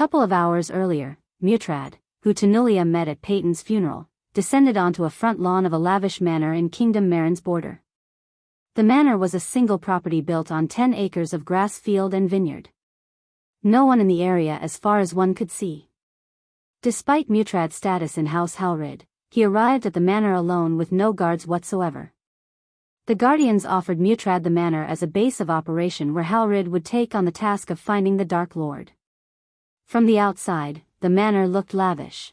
couple of hours earlier, Mutrad, who Tanulia met at Peyton's funeral, descended onto a front lawn of a lavish manor in Kingdom Marin's border. The manor was a single property built on 10 acres of grass field and vineyard. No one in the area as far as one could see. Despite Mutrad's status in House Halrid, he arrived at the manor alone with no guards whatsoever. The Guardians offered Mutrad the manor as a base of operation where Halrid would take on the task of finding the Dark Lord. From the outside, the manor looked lavish.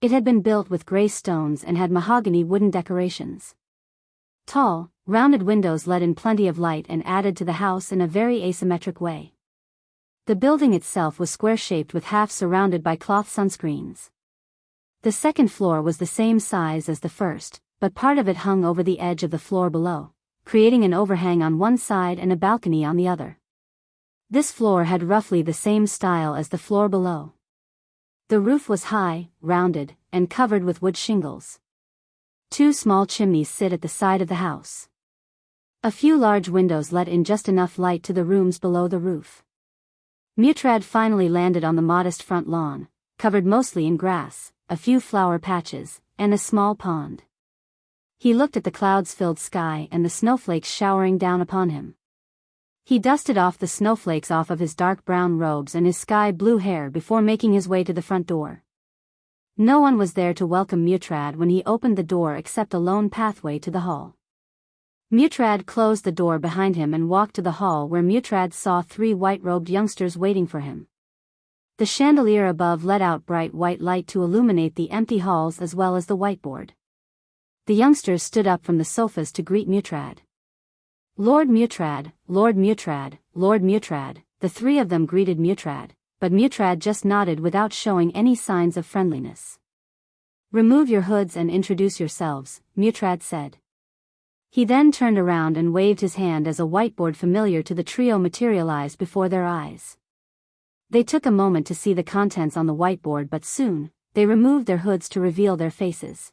It had been built with gray stones and had mahogany wooden decorations. Tall, rounded windows let in plenty of light and added to the house in a very asymmetric way. The building itself was square-shaped with half surrounded by cloth sunscreens. The second floor was the same size as the first, but part of it hung over the edge of the floor below, creating an overhang on one side and a balcony on the other. This floor had roughly the same style as the floor below. The roof was high, rounded, and covered with wood shingles. 2 small chimneys sit at the side of the house. A few large windows let in just enough light to the rooms below the roof. Mutrad finally landed on the modest front lawn, covered mostly in grass, a few flower patches, and a small pond. He looked at the clouds-filled sky and the snowflakes showering down upon him. He dusted off the snowflakes off of his dark brown robes and his sky-blue hair before making his way to the front door. No one was there to welcome Mutrad when he opened the door except a lone pathway to the hall. Mutrad closed the door behind him and walked to the hall where Mutrad saw 3 white-robed youngsters waiting for him. The chandelier above let out bright white light to illuminate the empty halls as well as the whiteboard. The youngsters stood up from the sofas to greet Mutrad. Lord Mutrad, Lord Mutrad, Lord Mutrad, the 3 of them greeted Mutrad, but Mutrad just nodded without showing any signs of friendliness. Remove your hoods and introduce yourselves, Mutrad said. He then turned around and waved his hand as a whiteboard familiar to the trio materialized before their eyes. They took a moment to see the contents on the whiteboard, but soon, they removed their hoods to reveal their faces.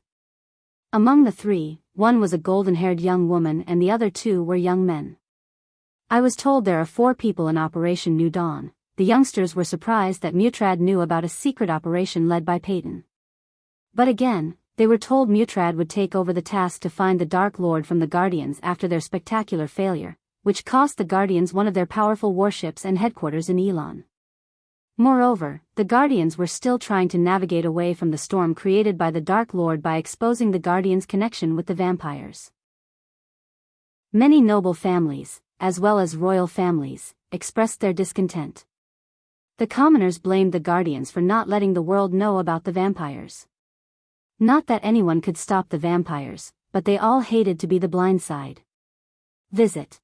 Among the 3, one was a golden-haired young woman and the other 2 were young men. I was told there are 4 people in Operation New Dawn. The youngsters were surprised that Mutrad knew about a secret operation led by Peyton. But again, they were told Mutrad would take over the task to find the Dark Lord from the Guardians after their spectacular failure, which cost the Guardians one of their powerful warships and headquarters in Elon. Moreover, the Guardians were still trying to navigate away from the storm created by the Dark Lord by exposing the Guardians' connection with the vampires. Many noble families, as well as royal families, expressed their discontent. The commoners blamed the Guardians for not letting the world know about the vampires. Not that anyone could stop the vampires, but they all hated to be the blind side. Visit.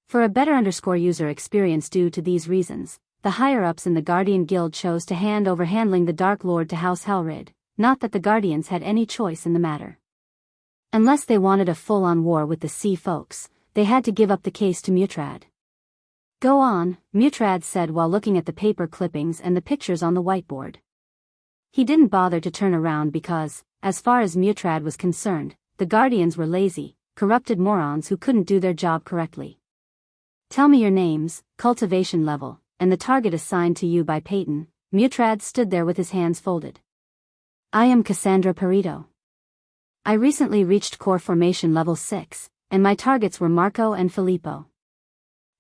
For a better user experience due to these reasons, the higher-ups in the Guardian Guild chose to hand over handling the Dark Lord to House Halrid, not that the Guardians had any choice in the matter. Unless they wanted a full-on war with the Sea Folks, they had to give up the case to Mutrad. Go on, Mutrad said while looking at the paper clippings and the pictures on the whiteboard. He didn't bother to turn around because, as far as Mutrad was concerned, the Guardians were lazy, corrupted morons who couldn't do their job correctly. Tell me your names, cultivation level, and the target assigned to you by Peyton. Mutrad stood there with his hands folded. I am Cassandra Perito. I recently reached core formation level 6, and my targets were Marco and Filippo.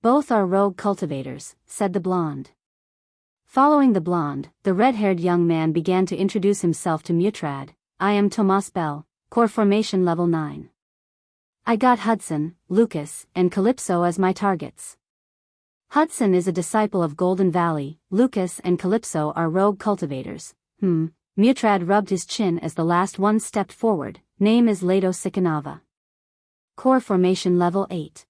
Both are rogue cultivators, said the blonde. Following the blonde, the red-haired young man began to introduce himself to Mutrad. I am Tomas Bell, core formation level 9. I got Hudson, Lucas, and Calypso as my targets. Hudson is a disciple of Golden Valley, Lucas and Calypso are rogue cultivators. Mutrad rubbed his chin as the last one stepped forward. Name is Lado Sikanava. Core formation level 8.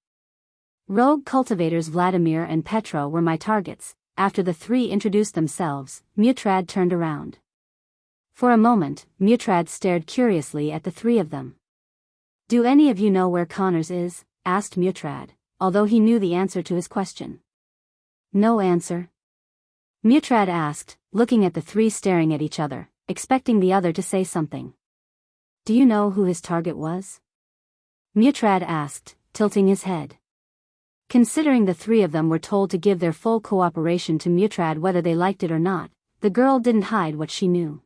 Rogue cultivators Vladimir and Petro were my targets. After the 3 introduced themselves, Mutrad turned around. For a moment, Mutrad stared curiously at the 3 of them. Do any of you know where Connors is? Asked Mutrad, although he knew the answer to his question. No answer. Mutrad asked, looking at the 3 staring at each other, expecting the other to say something. Do you know who his target was? Mutrad asked, tilting his head. Considering the three of them were told to give their full cooperation to Mutrad whether they liked it or not, the girl didn't hide what she knew.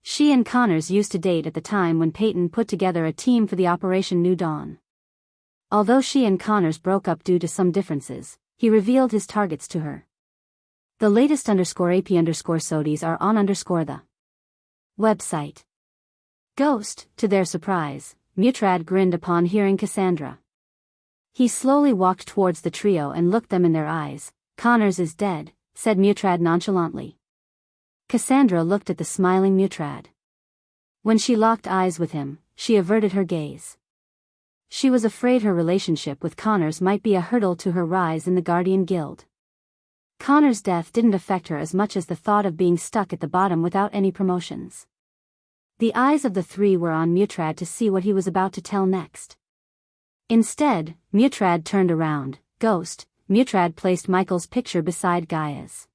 She and Connors used to date at the time when Peyton put together a team for the Operation New Dawn. Although she and Connors broke up due to some differences, he revealed his targets to her. The latest _AP_SODIs are on the website. Ghost, to their surprise, Mutrad grinned upon hearing Cassandra. He slowly walked towards the trio and looked them in their eyes. Connors is dead, said Mutrad nonchalantly. Cassandra looked at the smiling Mutrad. When she locked eyes with him, she averted her gaze. She was afraid her relationship with Connors might be a hurdle to her rise in the Guardian Guild. Connors' death didn't affect her as much as the thought of being stuck at the bottom without any promotions. The eyes of the three were on Mutrad to see what he was about to tell next. Instead, Mutrad turned around. Ghost, Mutrad placed Michael's picture beside Gaia's.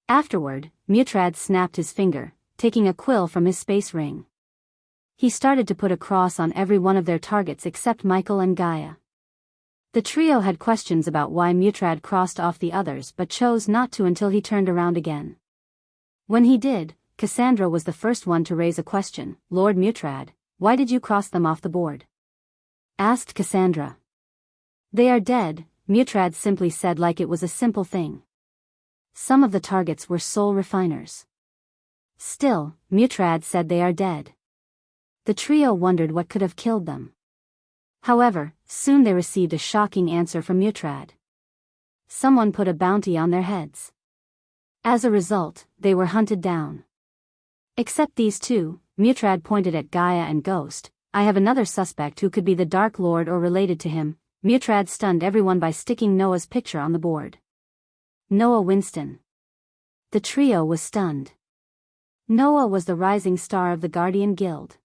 Afterward, Mutrad snapped his finger, taking a quill from his space ring. He started to put a cross on every one of their targets except Michael and Gaia. The trio had questions about why Mutrad crossed off the others but chose not to until he turned around again. When he did, Cassandra was the first one to raise a question. Lord Mutrad, why did you cross them off the board? Asked Cassandra. They are dead, Mutrad simply said like it was a simple thing. Some of the targets were soul refiners. Still, Mutrad said they are dead. The trio wondered what could have killed them. However, soon they received a shocking answer from Mutrad. Someone put a bounty on their heads. As a result, they were hunted down. Except these two, Mutrad pointed at Gaia and Ghost. I have another suspect who could be the Dark Lord or related to him. Mutrad stunned everyone by sticking Noah's picture on the board. Noah Winston. The trio was stunned. Noah was the rising star of the Guardian Guild.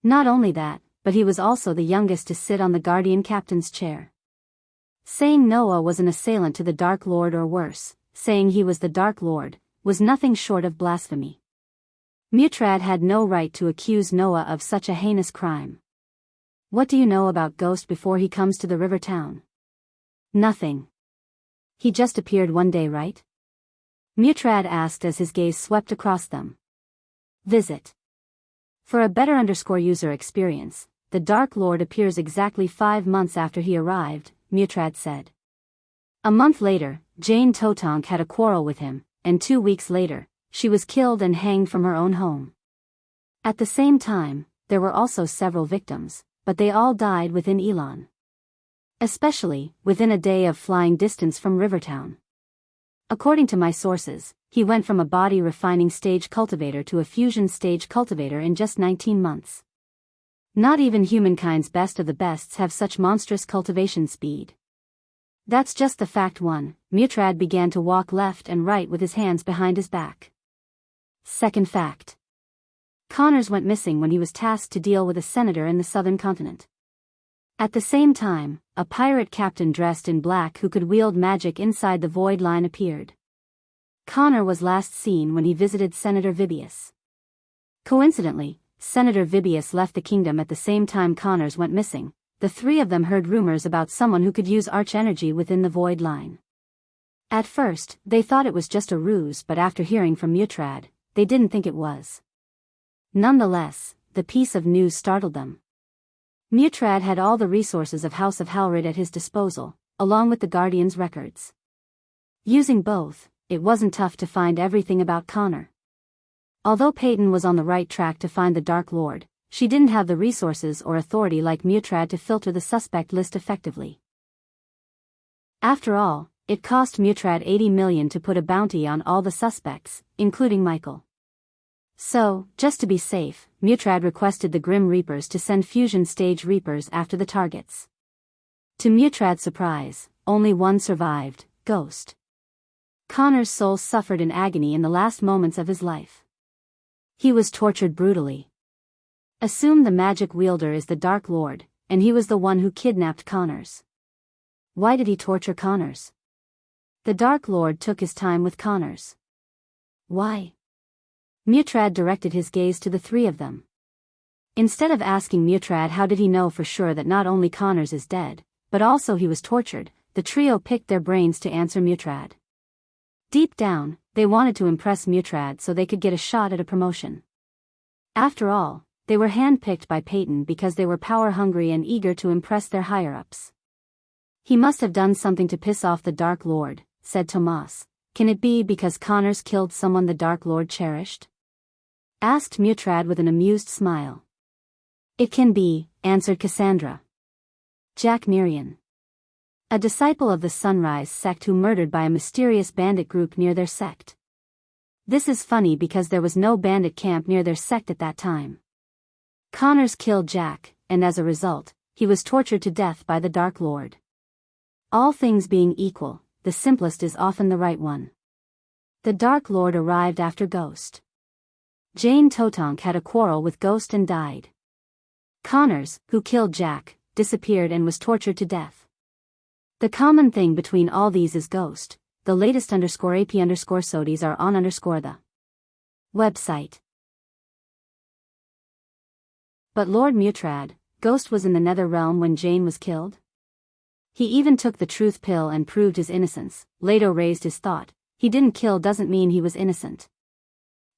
Not only that, but he was also the youngest to sit on the Guardian Captain's chair. Saying Noah was an assailant to the Dark Lord or worse, saying he was the Dark Lord, was nothing short of blasphemy. Mutrad had no right to accuse Noah of such a heinous crime. What do you know about Ghost before he comes to the river town? Nothing. He just appeared one day, right? Mutrad asked as his gaze swept across them. Visit. For a better user experience, the Dark Lord appears exactly 5 months after he arrived, Mutrad said. A month later, Jane Totonk had a quarrel with him, and 2 weeks later, she was killed and hanged from her own home. At the same time, there were also several victims, but they all died within Elon. Especially, within a day of flying distance from Rivertown. According to my sources, he went from a body refining stage cultivator to a fusion stage cultivator in just 19 months. Not even humankind's best of the bests have such monstrous cultivation speed. That's just the fact one. Mutrad began to walk left and right with his hands behind his back. Second fact. Connors went missing when he was tasked to deal with a senator in the southern continent. At the same time, a pirate captain dressed in black who could wield magic inside the void line appeared. Connor was last seen when he visited Senator Vibius. Coincidentally, Senator Vibius left the kingdom at the same time Connors went missing. The three of them heard rumors about someone who could use arch-energy within the void line. At first, they thought it was just a ruse, but after hearing from Mutrad, they didn't think it was. Nonetheless, the piece of news startled them. Mutrad had all the resources of House of Halrid at his disposal, along with the Guardian's records. Using both, it wasn't tough to find everything about Connor. Although Peyton was on the right track to find the Dark Lord, she didn't have the resources or authority like Mutrad to filter the suspect list effectively. After all, it cost Mutrad 80 million to put a bounty on all the suspects, including Michael. So, just to be safe, Mutrad requested the Grim Reapers to send fusion stage Reapers after the targets. To Mutrad's surprise, only one survived, Ghost. Connor's soul suffered in agony in the last moments of his life. He was tortured brutally. Assume the magic wielder is the Dark Lord, and he was the one who kidnapped Connors. Why did he torture Connors? The Dark Lord took his time with Connors. Why? Mutrad directed his gaze to the three of them. Instead of asking Mutrad how did he know for sure that not only Connors is dead, but also he was tortured, the trio picked their brains to answer Mutrad. Deep down, they wanted to impress Mutrad so they could get a shot at a promotion. After all, they were handpicked by Peyton because they were power-hungry and eager to impress their higher-ups. "He must have done something to piss off the Dark Lord," said Tomas. "Can it be because Connors killed someone the Dark Lord cherished?" asked Mutrad with an amused smile. "It can be," answered Cassandra. Jack Mirian, a disciple of the Sunrise sect who murdered by a mysterious bandit group near their sect. This is funny because there was no bandit camp near their sect at that time. Connors killed Jack, and as a result, he was tortured to death by the Dark Lord. All things being equal, the simplest is often the right one. The Dark Lord arrived after Ghost. Jane Totonk had a quarrel with Ghost and died. Connors, who killed Jack, disappeared and was tortured to death. The common thing between all these is Ghost. The latest _AP_SODIes are on _the website. But Lord Mutrad, Ghost was in the Nether Realm when Jane was killed? He even took the truth pill and proved his innocence. Leto raised his thought. He didn't kill doesn't mean he was innocent.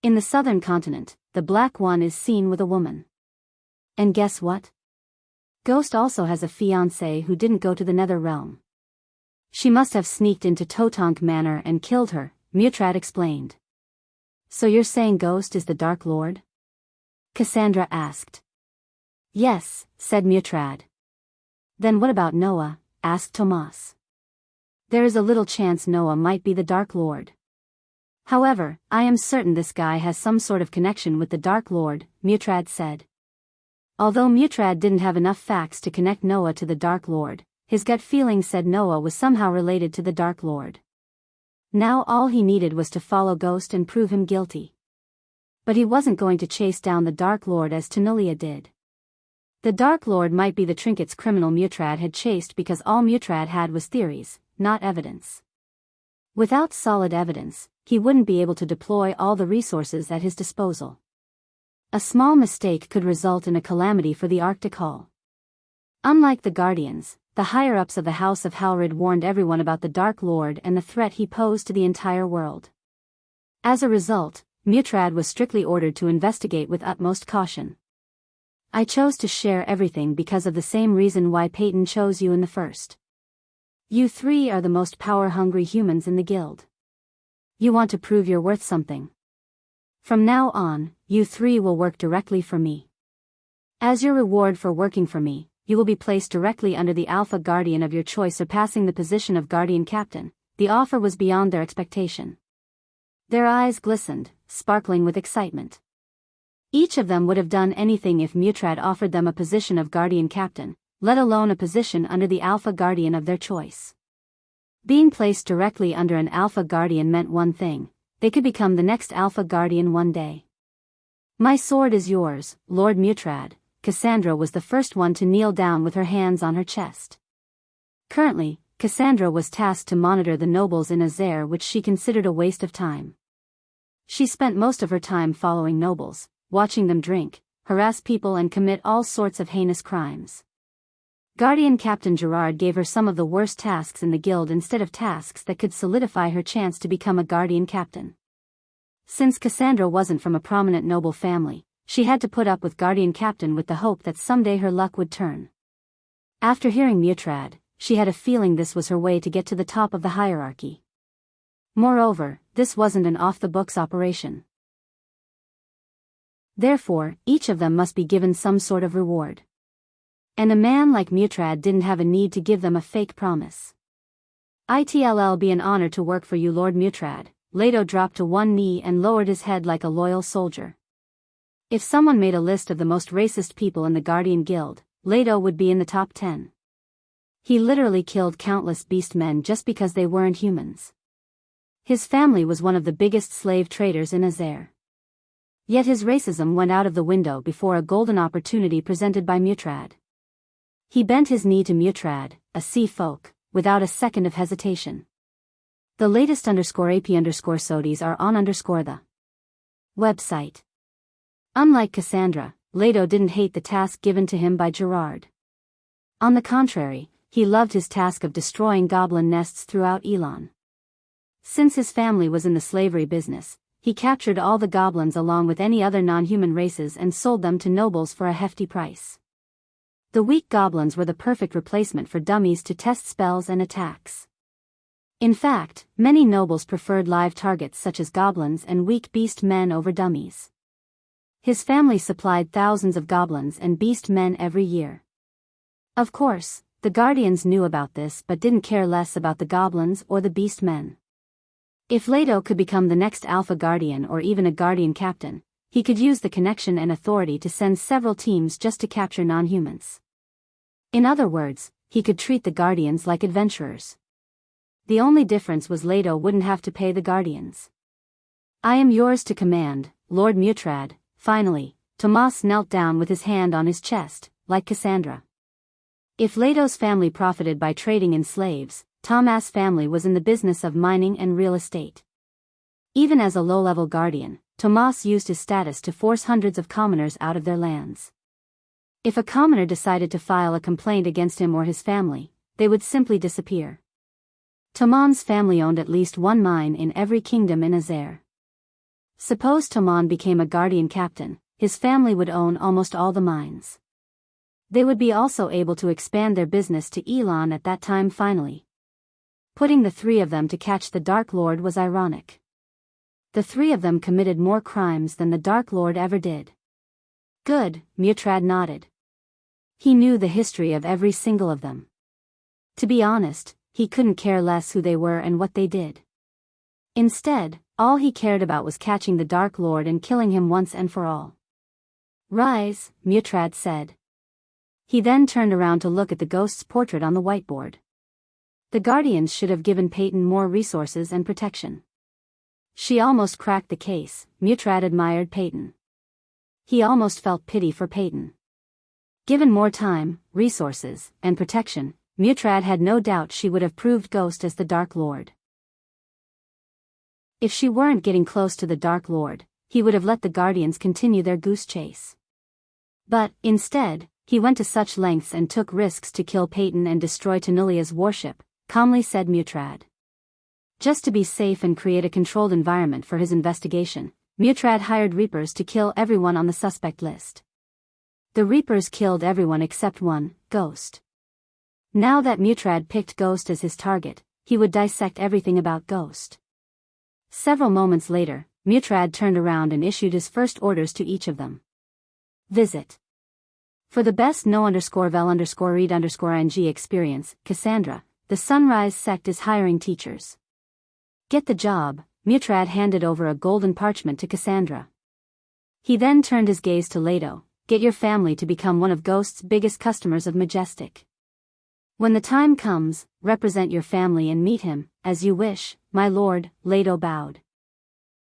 In the southern continent, the Black One is seen with a woman. And guess what? Ghost also has a fiancé who didn't go to the Nether Realm. She must have sneaked into Totonk Manor and killed her, Mutrad explained. "So you're saying Ghost is the Dark Lord?" Cassandra asked. "Yes," said Mutrad. "Then what about Noah?" asked Tomas. "There is a little chance Noah might be the Dark Lord. However, I am certain this guy has some sort of connection with the Dark Lord," Mutrad said. Although Mutrad didn't have enough facts to connect Noah to the Dark Lord, his gut feeling said Noah was somehow related to the Dark Lord. Now all he needed was to follow Ghost and prove him guilty. But he wasn't going to chase down the Dark Lord as Tanulia did. The Dark Lord might be the trinkets criminal Mutrad had chased because all Mutrad had was theories, not evidence. Without solid evidence, he wouldn't be able to deploy all the resources at his disposal. A small mistake could result in a calamity for the Arctic Hall. Unlike the Guardians, the higher-ups of the House of Halrid warned everyone about the Dark Lord and the threat he posed to the entire world. As a result, Mutrad was strictly ordered to investigate with utmost caution. "I chose to share everything because of the same reason why Peyton chose you in the first. You three are the most power-hungry humans in the guild. You want to prove you're worth something. From now on, you three will work directly for me. As your reward for working for me, you will be placed directly under the Alpha Guardian of your choice, surpassing the position of Guardian Captain." The offer was beyond their expectation. Their eyes glistened, sparkling with excitement. Each of them would have done anything if Mutrad offered them a position of Guardian Captain, let alone a position under the Alpha Guardian of their choice. Being placed directly under an Alpha Guardian meant one thing: they could become the next Alpha Guardian one day. "My sword is yours, Lord Mutrad." Cassandra was the first one to kneel down with her hands on her chest. Currently, Cassandra was tasked to monitor the nobles in Azair, which she considered a waste of time. She spent most of her time following nobles, watching them drink, harass people and commit all sorts of heinous crimes. Guardian Captain Gerard gave her some of the worst tasks in the guild instead of tasks that could solidify her chance to become a Guardian Captain. Since Cassandra wasn't from a prominent noble family, she had to put up with Guardian Captain with the hope that someday her luck would turn. After hearing Mutrad, she had a feeling this was her way to get to the top of the hierarchy. Moreover, this wasn't an off-the-books operation. Therefore, each of them must be given some sort of reward. And a man like Mutrad didn't have a need to give them a fake promise. "It'll be an honor to work for you, Lord Mutrad." Leto dropped to one knee and lowered his head like a loyal soldier. If someone made a list of the most racist people in the Guardian Guild, Leto would be in the top 10. He literally killed countless beastmen just because they weren't humans. His family was one of the biggest slave traders in Azair. Yet his racism went out of the window before a golden opportunity presented by Mutrad. He bent his knee to Mutrad, a sea folk, without a second of hesitation. The latest _AP_SODIes are on _the website. Unlike Cassandra, Leto didn't hate the task given to him by Gerard. On the contrary, he loved his task of destroying goblin nests throughout Elon. Since his family was in the slavery business, he captured all the goblins along with any other non-human races and sold them to nobles for a hefty price. The weak goblins were the perfect replacement for dummies to test spells and attacks. In fact, many nobles preferred live targets such as goblins and weak beast men over dummies. His family supplied thousands of goblins and beast men every year. Of course, the Guardians knew about this but didn't care less about the goblins or the beast men. If Leto could become the next Alpha Guardian or even a Guardian Captain, he could use the connection and authority to send several teams just to capture non-humans. In other words, he could treat the Guardians like adventurers. The only difference was Leto wouldn't have to pay the Guardians. "I am yours to command, Lord Mutrad." Finally, Tomas knelt down with his hand on his chest, like Cassandra. If Leto's family profited by trading in slaves, Tomas' family was in the business of mining and real estate. Even as a low-level guardian, Tomas used his status to force hundreds of commoners out of their lands. If a commoner decided to file a complaint against him or his family, they would simply disappear. Toman's family owned at least one mine in every kingdom in Azer. Suppose Toman became a guardian captain, his family would own almost all the mines. They would be also able to expand their business to Elon at that time finally. Putting the three of them to catch the Dark Lord was ironic. The three of them committed more crimes than the Dark Lord ever did. Good, Mutrad nodded. He knew the history of every single of them. To be honest, he couldn't care less who they were and what they did. Instead, all he cared about was catching the Dark Lord and killing him once and for all. "Rise," Mutrad said. He then turned around to look at the ghost's portrait on the whiteboard. The Guardians should have given Peyton more resources and protection. She almost cracked the case, Mutrad admired Peyton. He almost felt pity for Peyton. Given more time, resources, and protection, Mutrad had no doubt she would have proved Ghost as the Dark Lord. If she weren't getting close to the Dark Lord, he would have let the Guardians continue their goose chase. But, instead, he went to such lengths and took risks to kill Peyton and destroy Tenulia's warship, calmly said Mutrad. Just to be safe and create a controlled environment for his investigation, Mutrad hired Reapers to kill everyone on the suspect list. The Reapers killed everyone except one, Ghost. Now that Mutrad picked Ghost as his target, he would dissect everything about Ghost. Several moments later, Mutrad turned around and issued his first orders to each of them. Visit. For the best no_vel_read_ing experience, Cassandra, the Sunrise sect is hiring teachers. Get the job, Mutrad handed over a golden parchment to Cassandra. He then turned his gaze to Leto. Get your family to become one of Ghost's biggest customers of Majestic. When the time comes, represent your family and meet him, as you wish, my lord, Leto bowed.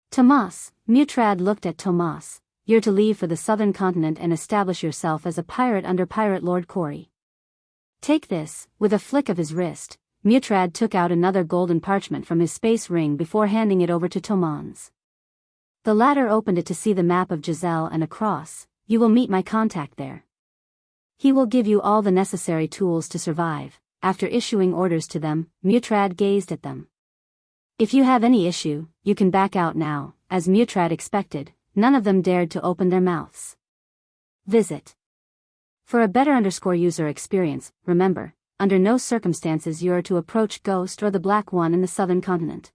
Tomas, Mutrad looked at Tomas. You're to leave for the southern continent and establish yourself as a pirate under Pirate Lord Corey. Take this. With a flick of his wrist, Mutrad took out another golden parchment from his space ring before handing it over to Tomans. The latter opened it to see the map of Giselle and a cross. You will meet my contact there. He will give you all the necessary tools to survive. After issuing orders to them, Mutrad gazed at them. If you have any issue, you can back out now. As Mutrad expected, none of them dared to open their mouths. Visit. For a better user experience, remember, under no circumstances you are to approach Ghost or the Black One in the southern continent.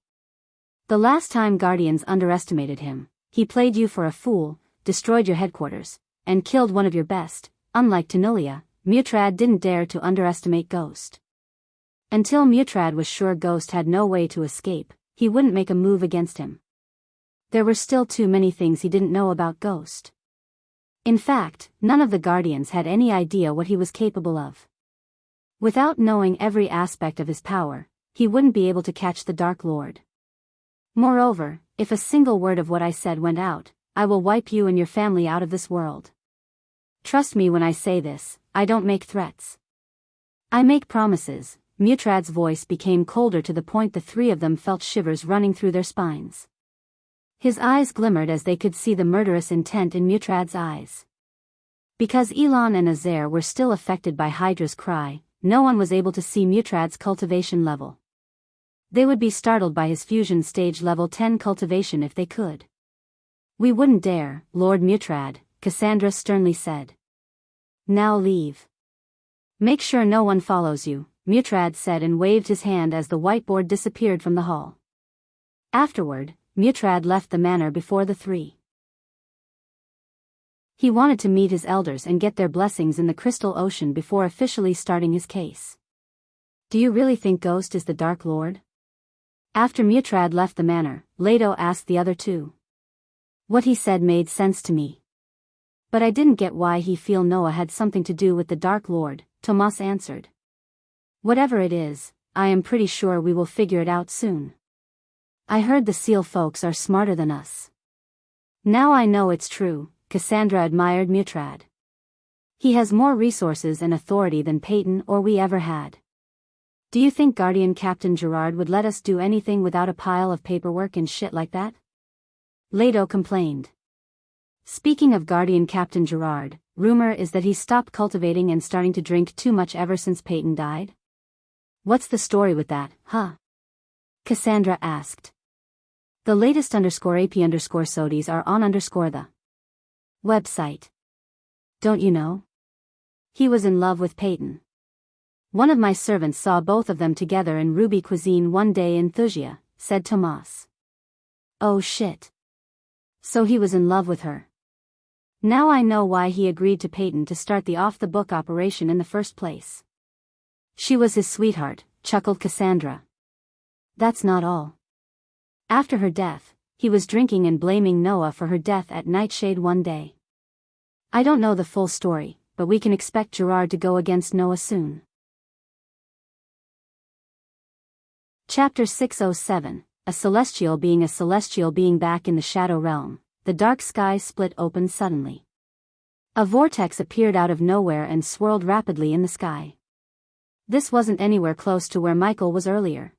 The last time Guardians underestimated him, he played you for a fool, destroyed your headquarters, and killed one of your best. Unlike Tenulia, Mutrad didn't dare to underestimate Ghost. Until Mutrad was sure Ghost had no way to escape, he wouldn't make a move against him. There were still too many things he didn't know about Ghost. In fact, none of the Guardians had any idea what he was capable of. Without knowing every aspect of his power, he wouldn't be able to catch the Dark Lord. Moreover, if a single word of what I said went out, I will wipe you and your family out of this world. Trust me when I say this, I don't make threats. I make promises. Mutrad's voice became colder to the point the three of them felt shivers running through their spines. His eyes glimmered as they could see the murderous intent in Mutrad's eyes. Because Elon and Azer were still affected by Hydra's cry, no one was able to see Mutrad's cultivation level. They would be startled by his fusion stage level 10 cultivation if they could. We wouldn't dare, Lord Mutrad, Cassandra sternly said. Now leave. Make sure no one follows you, Mutrad said and waved his hand as the whiteboard disappeared from the hall. Afterward, Mutrad left the manor before the three. He wanted to meet his elders and get their blessings in the Crystal Ocean before officially starting his case. Do you really think Ghost is the Dark Lord? After Mutrad left the manor, Leto asked the other two. What he said made sense to me. But I didn't get why he feel Noah had something to do with the Dark Lord, Tomas answered. Whatever it is, I am pretty sure we will figure it out soon. I heard the seal folks are smarter than us. Now I know it's true, Cassandra admired Mutrad. He has more resources and authority than Peyton or we ever had. Do you think Guardian Captain Gerard would let us do anything without a pile of paperwork and shit like that? Leto complained. Speaking of Guardian Captain Gerard, rumor is that he stopped cultivating and starting to drink too much ever since Peyton died? What's the story with that, huh? Cassandra asked. The latest _AP_SODIs are on the website. Don't you know? He was in love with Peyton. One of my servants saw both of them together in Ruby Cuisine one day in Thusia, said Tomas. Oh shit. So he was in love with her. Now I know why he agreed to Peyton to start the off-the-book operation in the first place. She was his sweetheart, chuckled Cassandra. That's not all. After her death, he was drinking and blaming Noah for her death at Nightshade one day. I don't know the full story, but we can expect Gerard to go against Noah soon. Chapter 607, A celestial being back in the Shadow Realm. The dark sky split open suddenly. A vortex appeared out of nowhere and swirled rapidly in the sky. This wasn't anywhere close to where Michael was earlier.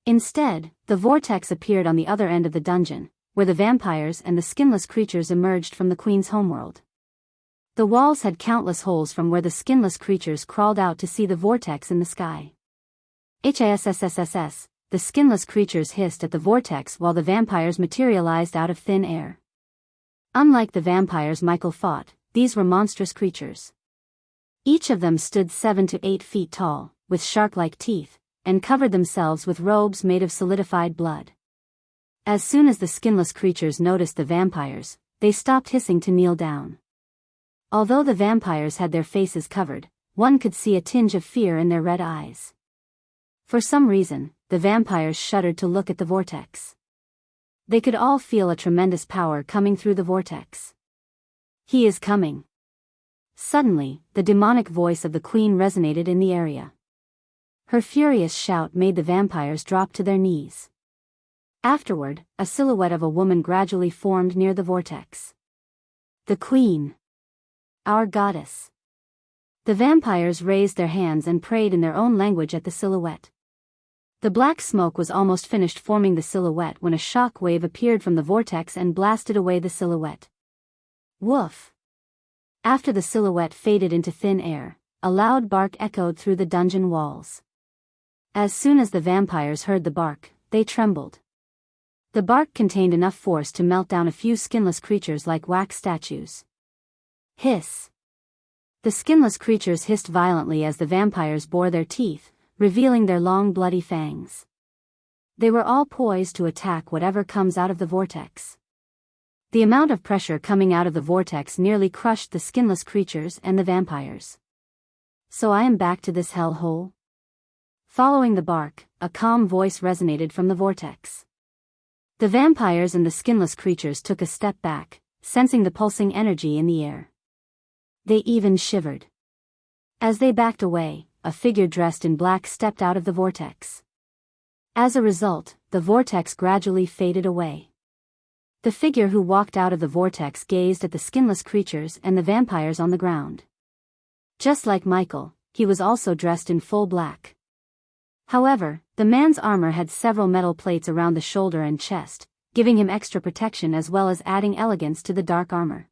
Instead, the vortex appeared on the other end of the dungeon, where the vampires and the skinless creatures emerged from the Queen's homeworld. The walls had countless holes from where the skinless creatures crawled out to see the vortex in the sky. HISSSSS, the skinless creatures hissed at the vortex while the vampires materialized out of thin air. Unlike the vampires Michael fought, these were monstrous creatures. Each of them stood 7 to 8 feet tall, with shark-like teeth, and covered themselves with robes made of solidified blood. As soon as the skinless creatures noticed the vampires, they stopped hissing to kneel down. Although the vampires had their faces covered, one could see a tinge of fear in their red eyes. For some reason, the vampires shuddered to look at the vortex. They could all feel a tremendous power coming through the vortex. He is coming. Suddenly, the demonic voice of the Queen resonated in the area. Her furious shout made the vampires drop to their knees. Afterward, a silhouette of a woman gradually formed near the vortex. The Queen. Our goddess. The vampires raised their hands and prayed in their own language at the silhouette. The black smoke was almost finished forming the silhouette when a shock wave appeared from the vortex and blasted away the silhouette. Woof! After the silhouette faded into thin air, a loud bark echoed through the dungeon walls. As soon as the vampires heard the bark, they trembled. The bark contained enough force to melt down a few skinless creatures like wax statues. Hiss! The skinless creatures hissed violently as the vampires bore their teeth, revealing their long bloody fangs. They were all poised to attack whatever comes out of the vortex. The amount of pressure coming out of the vortex nearly crushed the skinless creatures and the vampires. So I am back to this hellhole? Following the bark, a calm voice resonated from the vortex. The vampires and the skinless creatures took a step back, sensing the pulsing energy in the air. They even shivered. As they backed away, a figure dressed in black stepped out of the vortex. As a result, the vortex gradually faded away. The figure who walked out of the vortex gazed at the skinless creatures and the vampires on the ground. Just like Michael, he was also dressed in full black. However, the man's armor had several metal plates around the shoulder and chest, giving him extra protection as well as adding elegance to the dark armor.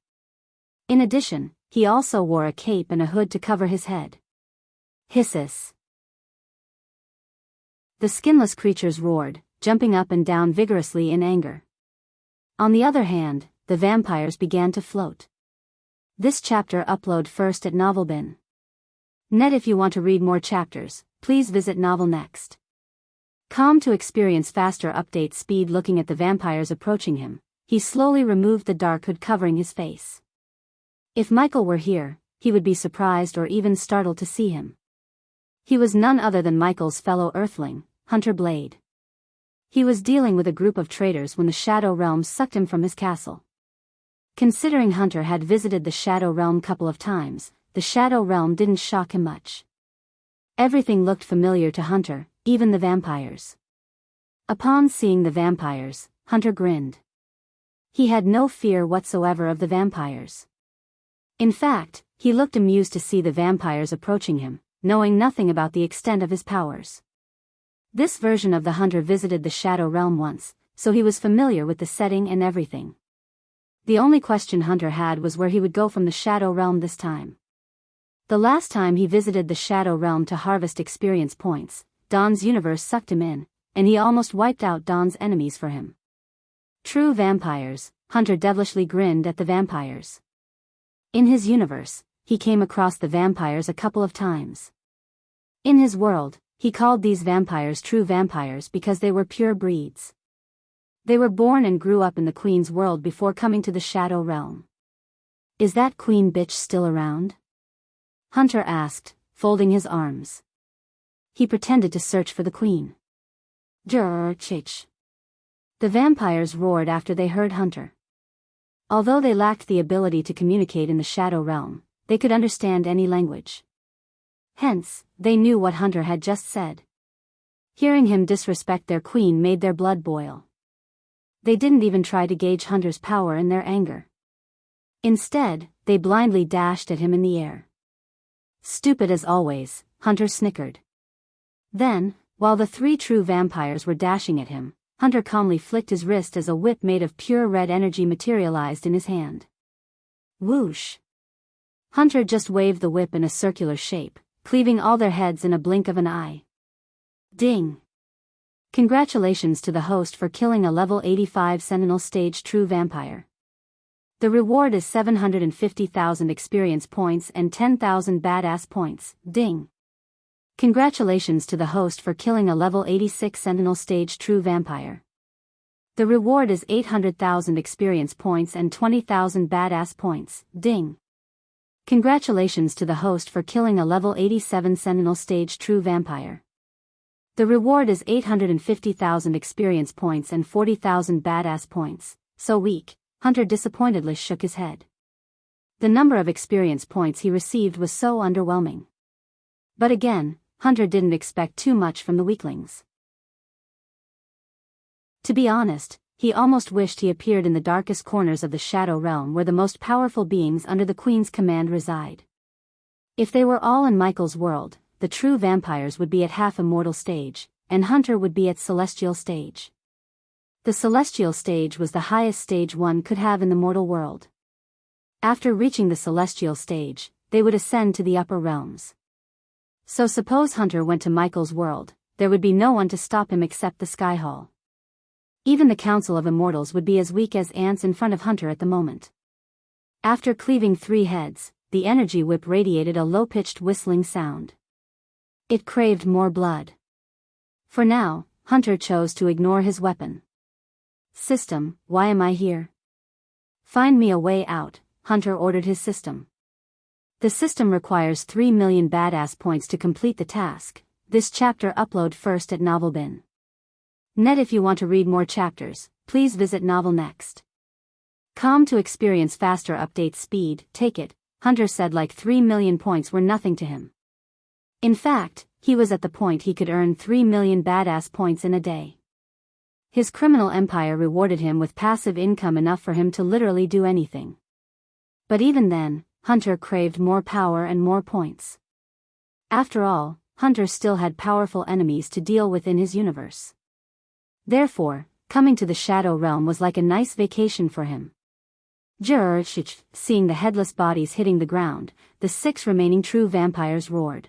In addition, he also wore a cape and a hood to cover his head. Hisses. The skinless creatures roared, jumping up and down vigorously in anger. On the other hand, the vampires began to float. This chapter upload first at Novelbin. Net. If you want to read more chapters, please visit Novel Next. Calm to experience faster update speed. Looking at the vampires approaching him, he slowly removed the dark hood covering his face. If Michael were here, he would be surprised or even startled to see him. He was none other than Michael's fellow Earthling, Hunter Blade. He was dealing with a group of traitors when the Shadow Realm sucked him from his castle. Considering Hunter had visited the Shadow Realm couple of times, the Shadow Realm didn't shock him much. Everything looked familiar to Hunter, even the vampires. Upon seeing the vampires, Hunter grinned. He had no fear whatsoever of the vampires. In fact, he looked amused to see the vampires approaching him, knowing nothing about the extent of his powers. This version of the Hunter visited the Shadow Realm once, so he was familiar with the setting and everything. The only question Hunter had was where he would go from the Shadow Realm this time. The last time he visited the Shadow Realm to harvest experience points, Dawn's universe sucked him in, and he almost wiped out Dawn's enemies for him. True vampires, Hunter devilishly grinned at the vampires. In his universe, he came across the vampires a couple of times. In his world, he called these vampires true vampires because they were pure breeds. They were born and grew up in the Queen's world before coming to the Shadow Realm. Is that Queen bitch still around? Hunter asked, folding his arms. He pretended to search for the Queen. Jurchich. The vampires roared after they heard Hunter. Although they lacked the ability to communicate in the Shadow Realm, they could understand any language. Hence, they knew what Hunter had just said. Hearing him disrespect their queen made their blood boil. They didn't even try to gauge Hunter's power in their anger. Instead, they blindly dashed at him in the air. Stupid as always, Hunter snickered. Then, while the three true vampires were dashing at him, Hunter calmly flicked his wrist as a whip made of pure red energy materialized in his hand. Whoosh! Hunter just waved the whip in a circular shape, cleaving all their heads in a blink of an eye. Ding! Congratulations to the host for killing a level 85 Sentinel Stage True Vampire. The reward is 750,000 experience points and 10,000 badass points. Ding! Congratulations to the host for killing a level 86 Sentinel Stage True Vampire. The reward is 800,000 experience points and 20,000 badass points. Ding! Congratulations to the host for killing a level 87 Sentinel Stage True Vampire. The reward is 850,000 experience points and 40,000 badass points. So weak, Hunter disappointedly shook his head. The number of experience points he received was so underwhelming. But again, Hunter didn't expect too much from the weaklings. To be honest, he almost wished he appeared in the darkest corners of the Shadow Realm where the most powerful beings under the Queen's command reside. If they were all in Michael's world, the true vampires would be at half-immortal stage, and Hunter would be at celestial stage. The celestial stage was the highest stage one could have in the mortal world. After reaching the celestial stage, they would ascend to the upper realms. So suppose Hunter went to Michael's world, there would be no one to stop him except the Sky Hall. Even the Council of Immortals would be as weak as ants in front of Hunter at the moment. After cleaving 3 heads, the energy whip radiated a low-pitched whistling sound. It craved more blood. For now, Hunter chose to ignore his weapon. System, why am I here? Find me a way out, Hunter ordered his system. The system requires 3 million badass points to complete the task. This chapter upload first at Novelbin. Net. If you want to read more chapters, please visit Novel Next. Calm to experience faster update speed. Take it, Hunter said, like 3 million points were nothing to him. In fact, he was at the point he could earn 3 million badass points in a day. His criminal empire rewarded him with passive income enough for him to literally do anything. But even then, Hunter craved more power and more points. After all, Hunter still had powerful enemies to deal with in his universe. Therefore, coming to the Shadow Realm was like a nice vacation for him. Seeing the headless bodies hitting the ground, the 6 remaining true vampires roared.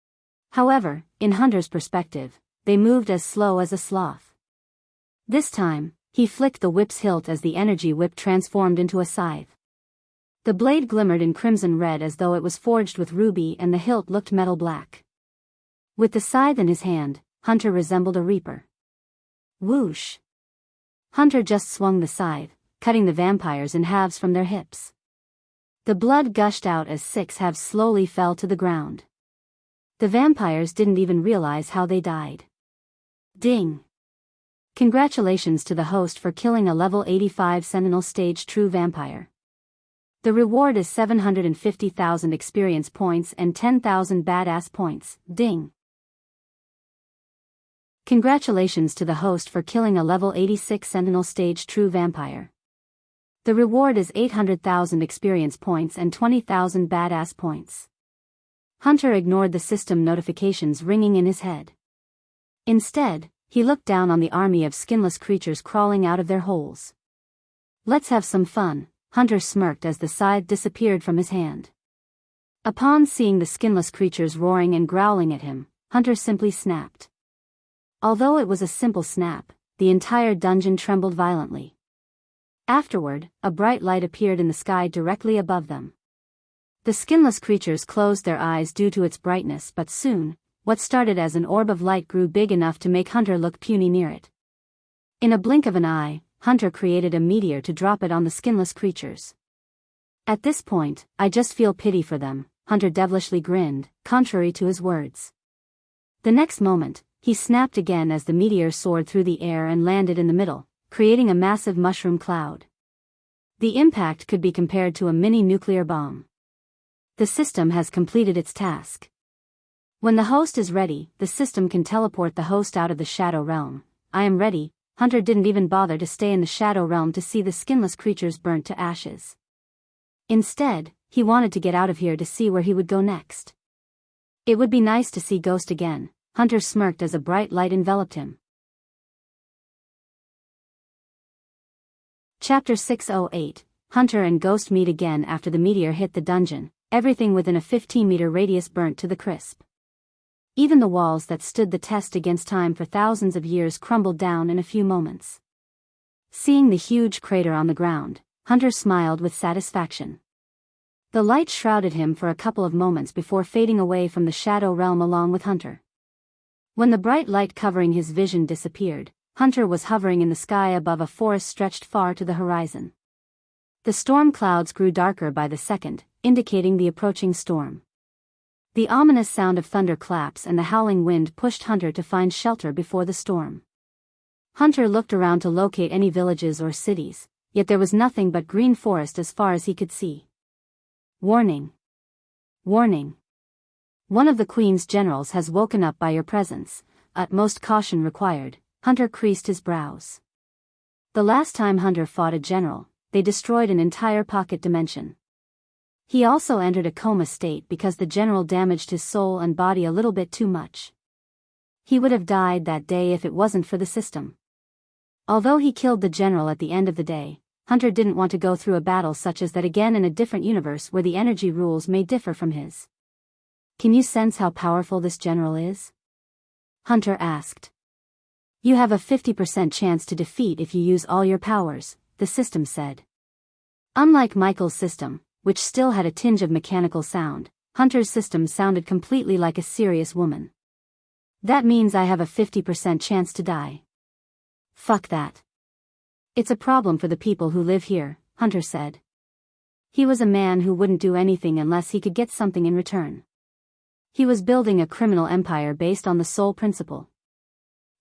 However, in Hunter's perspective, they moved as slow as a sloth. This time, he flicked the whip's hilt as the energy whip transformed into a scythe. The blade glimmered in crimson red as though it was forged with ruby, and the hilt looked metal black. With the scythe in his hand, Hunter resembled a reaper. Whoosh! Hunter just swung the scythe, cutting the vampires in halves from their hips. The blood gushed out as 6 halves slowly fell to the ground. The vampires didn't even realize how they died. Ding! Congratulations to the host for killing a level 85 Sentinel Stage True Vampire. The reward is 750,000 experience points and 10,000 badass points. Ding! Congratulations to the host for killing a level 86 Sentinel Stage True Vampire. The reward is 800,000 experience points and 20,000 badass points. Hunter ignored the system notifications ringing in his head. Instead, he looked down on the army of skinless creatures crawling out of their holes. Let's have some fun, Hunter smirked as the scythe disappeared from his hand. Upon seeing the skinless creatures roaring and growling at him, Hunter simply snapped. Although it was a simple snap, the entire dungeon trembled violently. Afterward, a bright light appeared in the sky directly above them. The skinless creatures closed their eyes due to its brightness, but soon, what started as an orb of light grew big enough to make Hunter look puny near it. In a blink of an eye, Hunter created a meteor to drop it on the skinless creatures. At this point, I just feel pity for them, Hunter devilishly grinned, contrary to his words. The next moment, he snapped again as the meteor soared through the air and landed in the middle, creating a massive mushroom cloud. The impact could be compared to a mini nuclear bomb. The system has completed its task. When the host is ready, the system can teleport the host out of the Shadow Realm. I am ready. Hunter didn't even bother to stay in the Shadow Realm to see the skinless creatures burnt to ashes. Instead, he wanted to get out of here to see where he would go next. It would be nice to see Ghost again, Hunter smirked as a bright light enveloped him. Chapter 608, Hunter and Ghost meet again after the meteor hit the dungeon. Everything within a 15-meter radius burnt to the crisp. Even the walls that stood the test against time for thousands of years crumbled down in a few moments. Seeing the huge crater on the ground, Hunter smiled with satisfaction. The light shrouded him for a couple of moments before fading away from the Shadow Realm along with Hunter. When the bright light covering his vision disappeared, Hunter was hovering in the sky above a forest stretched far to the horizon. The storm clouds grew darker by the second, indicating the approaching storm. The ominous sound of thunder claps and the howling wind pushed Hunter to find shelter before the storm. Hunter looked around to locate any villages or cities, yet there was nothing but green forest as far as he could see. Warning! Warning! One of the Queen's generals has woken up by your presence. Utmost caution required. Hunter creased his brows. The last time Hunter fought a general, they destroyed an entire pocket dimension. He also entered a coma state because the general damaged his soul and body a little bit too much. He would have died that day if it wasn't for the system. Although he killed the general at the end of the day, Hunter didn't want to go through a battle such as that again in a different universe where the energy rules may differ from his. Can you sense how powerful this general is? Hunter asked. You have a 50% chance to defeat if you use all your powers, the system said. Unlike Michael's system, which still had a tinge of mechanical sound, Hunter's system sounded completely like a serious woman. That means I have a 50% chance to die. Fuck that. It's a problem for the people who live here, Hunter said. He was a man who wouldn't do anything unless he could get something in return. He was building a criminal empire based on the soul principle,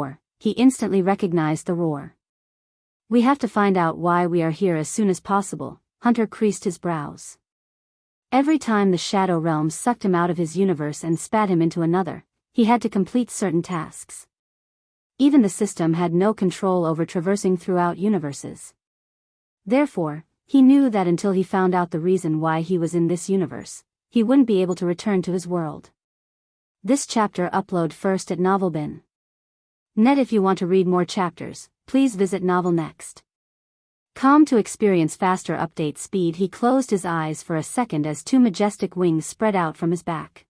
Therefore, he instantly recognized the roar. We have to find out why we are here as soon as possible, Hunter creased his brows. Every time the Shadow Realm sucked him out of his universe and spat him into another, he had to complete certain tasks. Even the system had no control over traversing throughout universes. Therefore, he knew that until he found out the reason why he was in this universe, he wouldn't be able to return to his world. This chapter upload first at Novelbin. Net. If you want to read more chapters, please visit Novel Next. To experience faster update speed, he closed his eyes for a second as two majestic wings spread out from his back.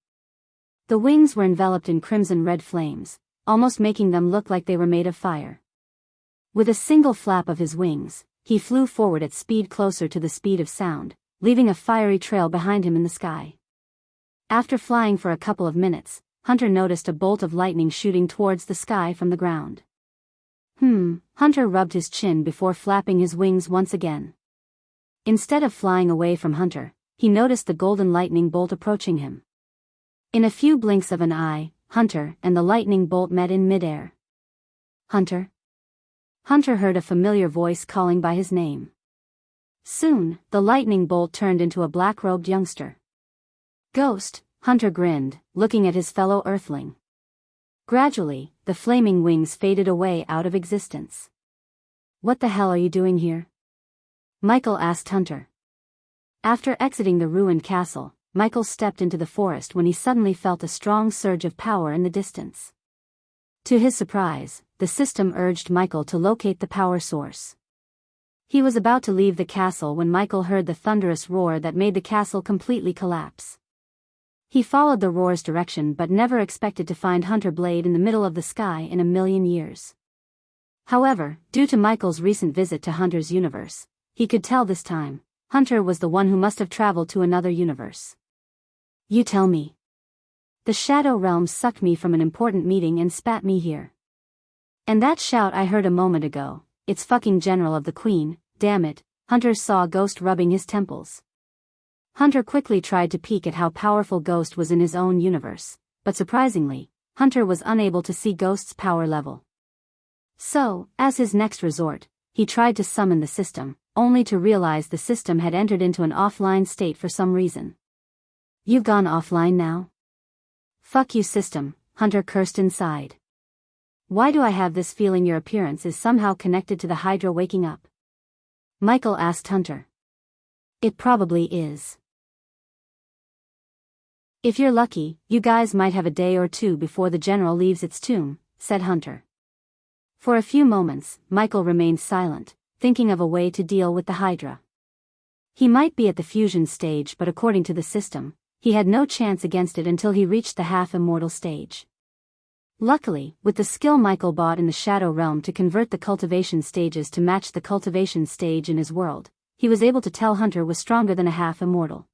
The wings were enveloped in crimson-red flames, almost making them look like they were made of fire. With a single flap of his wings, he flew forward at speed closer to the speed of sound, leaving a fiery trail behind him in the sky. After flying for a couple of minutes, Hunter noticed a bolt of lightning shooting towards the sky from the ground. Hunter rubbed his chin before flapping his wings once again. Instead of flying away from Hunter, he noticed the golden lightning bolt approaching him. In a few blinks of an eye, Hunter and the lightning bolt met in midair. Hunter? Hunter heard a familiar voice calling by his name. Soon, the lightning bolt turned into a black-robed youngster. Ghost, Hunter grinned, looking at his fellow Earthling. Gradually, the flaming wings faded away out of existence. What the hell are you doing here? Michael asked Hunter. After exiting the ruined castle, Michael stepped into the forest when he suddenly felt a strong surge of power in the distance. To his surprise, the system urged Michael to locate the power source. He was about to leave the castle when Michael heard the thunderous roar that made the castle completely collapse. He followed the roar's direction but never expected to find Hunter Blade in the middle of the sky in a million years. However, due to Michael's recent visit to Hunter's universe, he could tell this time, Hunter was the one who must have traveled to another universe. You tell me. The Shadow Realm sucked me from an important meeting and spat me here. And that shout I heard a moment ago, it's fucking General of the Queen, damn it, Hunter saw Ghost rubbing his temples. Hunter quickly tried to peek at how powerful Ghost was in his own universe, but surprisingly, Hunter was unable to see Ghost's power level. So, as his next resort, he tried to summon the system, only to realize the system had entered into an offline state for some reason. You've gone offline now? Fuck you system, Hunter cursed inside. Why do I have this feeling your appearance is somehow connected to the Hydra waking up? Michael asked Hunter. It probably is. If you're lucky, you guys might have a day or two before the general leaves its tomb, said Hunter. For a few moments, Michael remained silent, thinking of a way to deal with the Hydra. He might be at the fusion stage, but according to the system, he had no chance against it until he reached the half-immortal stage. Luckily, with the skill Michael bought in the Shadow Realm to convert the cultivation stages to match the cultivation stage in his world, he was able to tell Hunter was stronger than a half-immortal.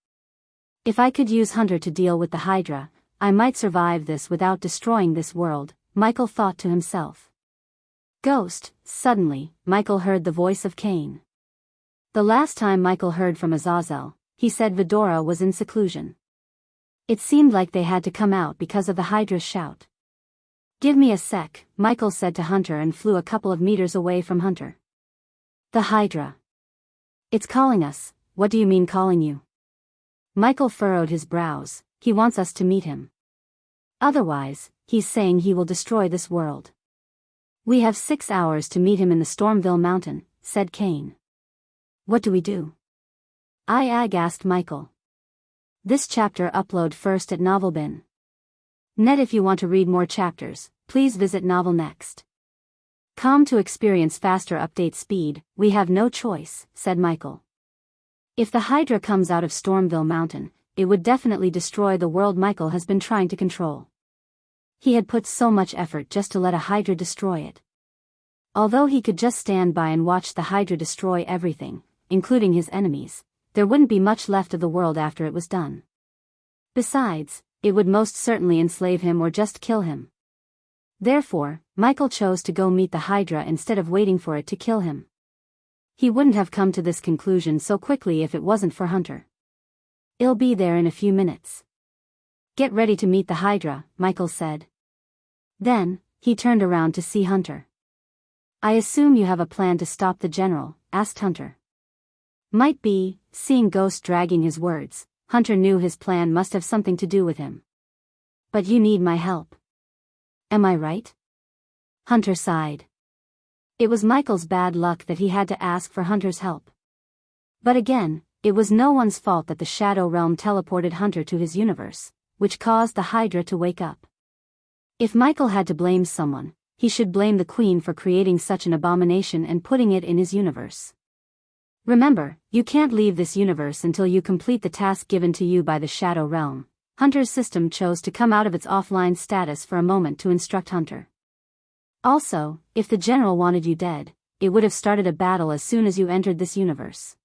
If I could use Hunter to deal with the Hydra, I might survive this without destroying this world, Michael thought to himself. Ghost, suddenly, Michael heard the voice of Cain. The last time Michael heard from Azazel, he said Vidora was in seclusion. It seemed like they had to come out because of the Hydra's shout. Give me a sec, Michael said to Hunter and flew a couple of meters away from Hunter. The Hydra. It's calling us, what do you mean calling you? Michael furrowed his brows, he wants us to meet him. Otherwise, he's saying he will destroy this world. We have 6 hours to meet him in the Stormville Mountain, said Kane. What do we do? I asked Michael. This chapter upload first at Novelbin. Net. If you want to read more chapters, please visit Novel Next. To experience faster update speed, we have no choice, said Michael. If the Hydra comes out of Stormville Mountain, it would definitely destroy the world Michael has been trying to control. He had put so much effort just to let a Hydra destroy it. Although he could just stand by and watch the Hydra destroy everything, including his enemies, there wouldn't be much left of the world after it was done. Besides, it would most certainly enslave him or just kill him. Therefore, Michael chose to go meet the Hydra instead of waiting for it to kill him. He wouldn't have come to this conclusion so quickly if it wasn't for Hunter. I'll be there in a few minutes. Get ready to meet the Hydra, Michael said. Then, he turned around to see Hunter. I assume you have a plan to stop the general, asked Hunter. Might be. Seeing Ghost dragging his words, Hunter knew his plan must have something to do with him. But you need my help. Am I right? Hunter sighed. It was Michael's bad luck that he had to ask for Hunter's help. But again, it was no one's fault that the Shadow Realm teleported Hunter to his universe, which caused the Hydra to wake up. If Michael had to blame someone, he should blame the Queen for creating such an abomination and putting it in his universe. Remember, you can't leave this universe until you complete the task given to you by the Shadow Realm. Hunter's system chose to come out of its offline status for a moment to instruct Hunter. Also, if the general wanted you dead, it would have started a battle as soon as you entered this universe.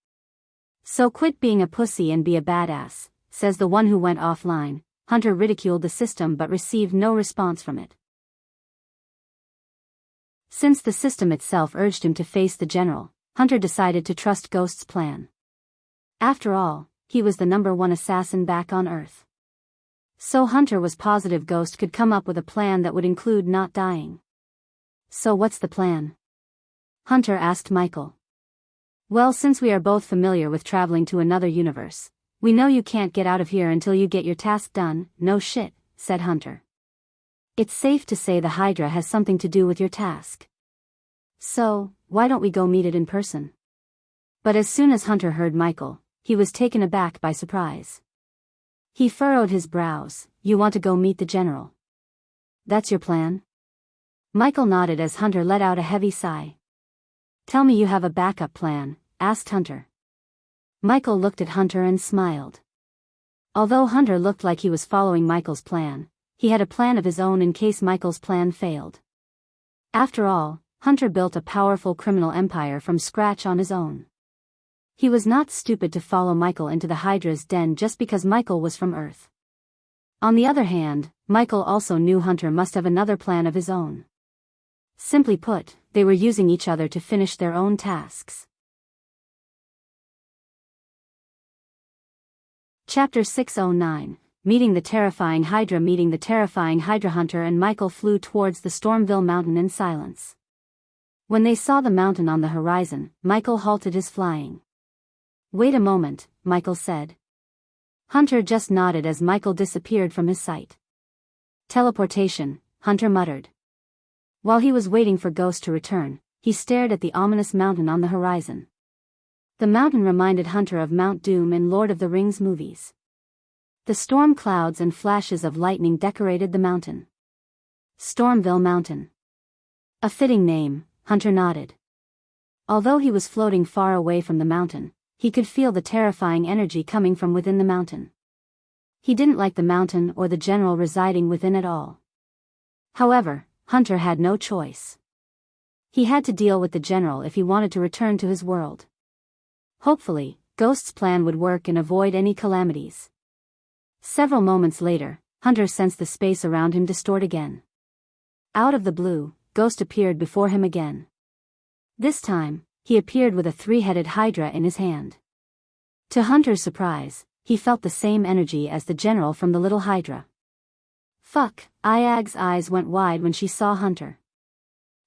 So quit being a pussy and be a badass, says the one who went offline. Hunter ridiculed the system but received no response from it. Since the system itself urged him to face the general, Hunter decided to trust Ghost's plan. After all, he was the #1 assassin back on Earth. So Hunter was positive Ghost could come up with a plan that would include not dying. So what's the plan? Hunter asked Michael. Well, since we are both familiar with traveling to another universe, we know you can't get out of here until you get your task done. No shit, said Hunter. It's safe to say the Hydra has something to do with your task. So, why don't we go meet it in person? But as soon as Hunter heard Michael, he was taken aback by surprise. He furrowed his brows. You want to go meet the general? That's your plan? Michael nodded as Hunter let out a heavy sigh. Tell me you have a backup plan, asked Hunter. Michael looked at Hunter and smiled. Although Hunter looked like he was following Michael's plan, he had a plan of his own in case Michael's plan failed. After all, Hunter built a powerful criminal empire from scratch on his own. He was not stupid to follow Michael into the Hydra's den just because Michael was from Earth. On the other hand, Michael also knew Hunter must have another plan of his own. Simply put, they were using each other to finish their own tasks. Chapter 609, Meeting the Terrifying Hydra. Meeting the Terrifying Hydra. Hunter and Michael flew towards the Stormville Mountain in silence. When they saw the mountain on the horizon, Michael halted his flying. Wait a moment, Michael said. Hunter just nodded as Michael disappeared from his sight. Teleportation, Hunter muttered. While he was waiting for Ghost to return, he stared at the ominous mountain on the horizon. The mountain reminded Hunter of Mount Doom in Lord of the Rings movies. The storm clouds and flashes of lightning decorated the mountain. Stormville Mountain. A fitting name, Hunter nodded. Although he was floating far away from the mountain, he could feel the terrifying energy coming from within the mountain. He didn't like the mountain or the general residing within at all. However, Hunter had no choice. He had to deal with the general if he wanted to return to his world. Hopefully, Ghost's plan would work and avoid any calamities. Several moments later, Hunter sensed the space around him distort again. Out of the blue, Ghost appeared before him again. This time, he appeared with a 3-headed Hydra in his hand. To Hunter's surprise, he felt the same energy as the general from the little Hydra. Fuck, Iag's eyes went wide when she saw Hunter.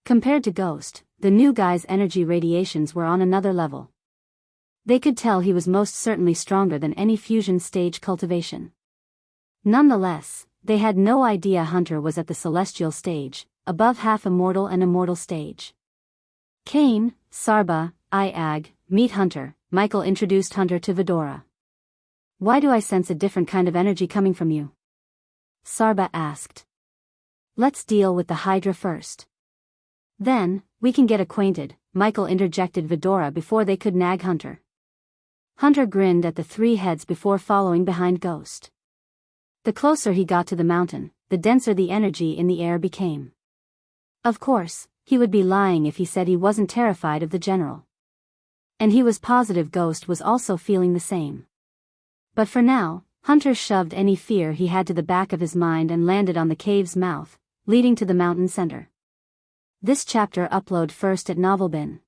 Compared to Ghost, the new guy's energy radiations were on another level. They could tell he was most certainly stronger than any fusion stage cultivation. Nonetheless, They had no idea Hunter was at the celestial stage, above half immortal and immortal stage. Kane, Sarba, Iag, meet Hunter. Michael introduced Hunter to Vidora. Why do I sense a different kind of energy coming from you? Sarba asked. Let's deal with the Hydra first. Then, we can get acquainted, Michael interjected Vidora before they could nag Hunter. Hunter grinned at the three heads before following behind Ghost. The closer he got to the mountain, the denser the energy in the air became. Of course, he would be lying if he said he wasn't terrified of the general. And he was positive Ghost was also feeling the same. But for now, Hunter shoved any fear he had to the back of his mind and landed on the cave's mouth, leading to the mountain center. This chapter upload first at Novelbin.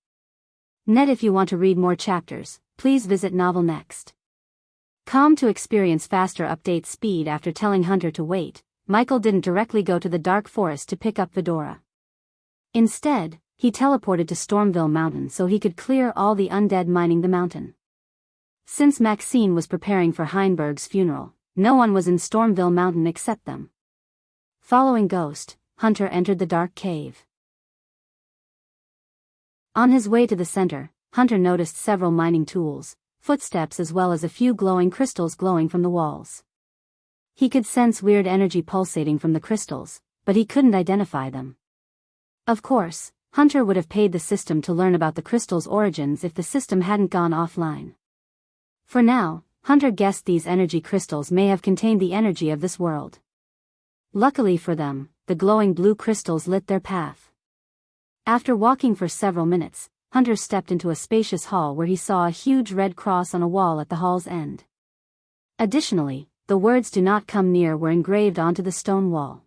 Net. If you want to read more chapters, please visit Novel Next. To experience faster update speed. After telling Hunter to wait, Michael didn't directly go to the dark forest to pick up Vidora. Instead, he teleported to Stormville Mountain so he could clear all the undead mining the mountain. Since Maxine was preparing for Heinberg's funeral, no one was in Stormville Mountain except them. Following Ghost, Hunter entered the dark cave. On his way to the center, Hunter noticed several mining tools, footsteps as well as a few glowing crystals glowing from the walls. He could sense weird energy pulsating from the crystals, but he couldn't identify them. Of course, Hunter would have paid the system to learn about the crystal's origins if the system hadn't gone offline. For now, Hunter guessed these energy crystals may have contained the energy of this world. Luckily for them, the glowing blue crystals lit their path. After walking for several minutes, Hunter stepped into a spacious hall where he saw a huge red cross on a wall at the hall's end. Additionally, the words "Do not come near" were engraved onto the stone wall.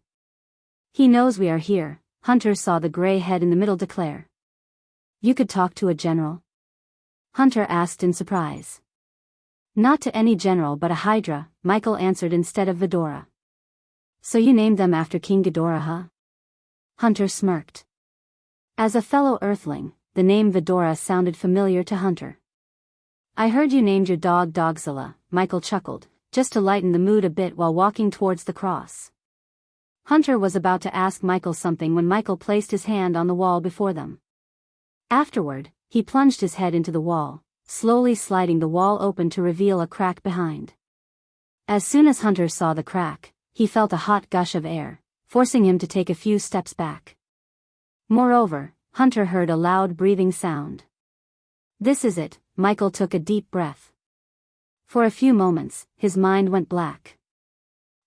He knows we are here, Hunter saw the gray head in the middle declare. You could talk to a general? Hunter asked in surprise. Not to any general but a Hydra, Michael answered instead of Vidora. So you named them after King Ghidorah, huh? Hunter smirked. As a fellow Earthling, the name Vidora sounded familiar to Hunter. I heard you named your dog Dogzilla, Michael chuckled, just to lighten the mood a bit while walking towards the cross. Hunter was about to ask Michael something when Michael placed his hand on the wall before them. Afterward, he plunged his head into the wall, slowly sliding the wall open to reveal a crack behind. As soon as Hunter saw the crack, he felt a hot gush of air, forcing him to take a few steps back. Moreover, Hunter heard a loud breathing sound. This is it, Michael took a deep breath. For a few moments, his mind went black.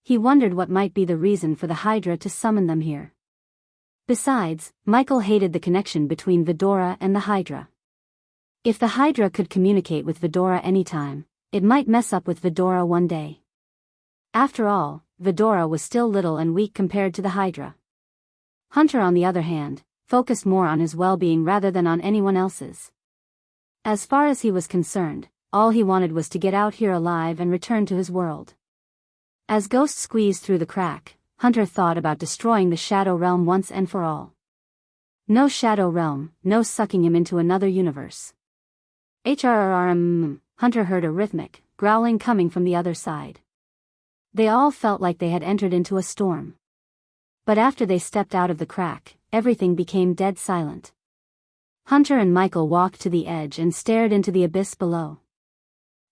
He wondered what might be the reason for the Hydra to summon them here. Besides, Michael hated the connection between Vidora and the Hydra. If the Hydra could communicate with Vidora anytime, it might mess up with Vidora one day. After all, Vidora was still little and weak compared to the Hydra. Hunter, on the other hand, focused more on his well-being rather than on anyone else's. As far as he was concerned, all he wanted was to get out here alive and return to his world. As Ghost squeezed through the crack, Hunter thought about destroying the Shadow Realm once and for all. No Shadow Realm, no sucking him into another universe. Hunter heard a rhythmic growling coming from the other side. They all felt like they had entered into a storm. But after they stepped out of the crack, everything became dead silent. Hunter and Michael walked to the edge and stared into the abyss below.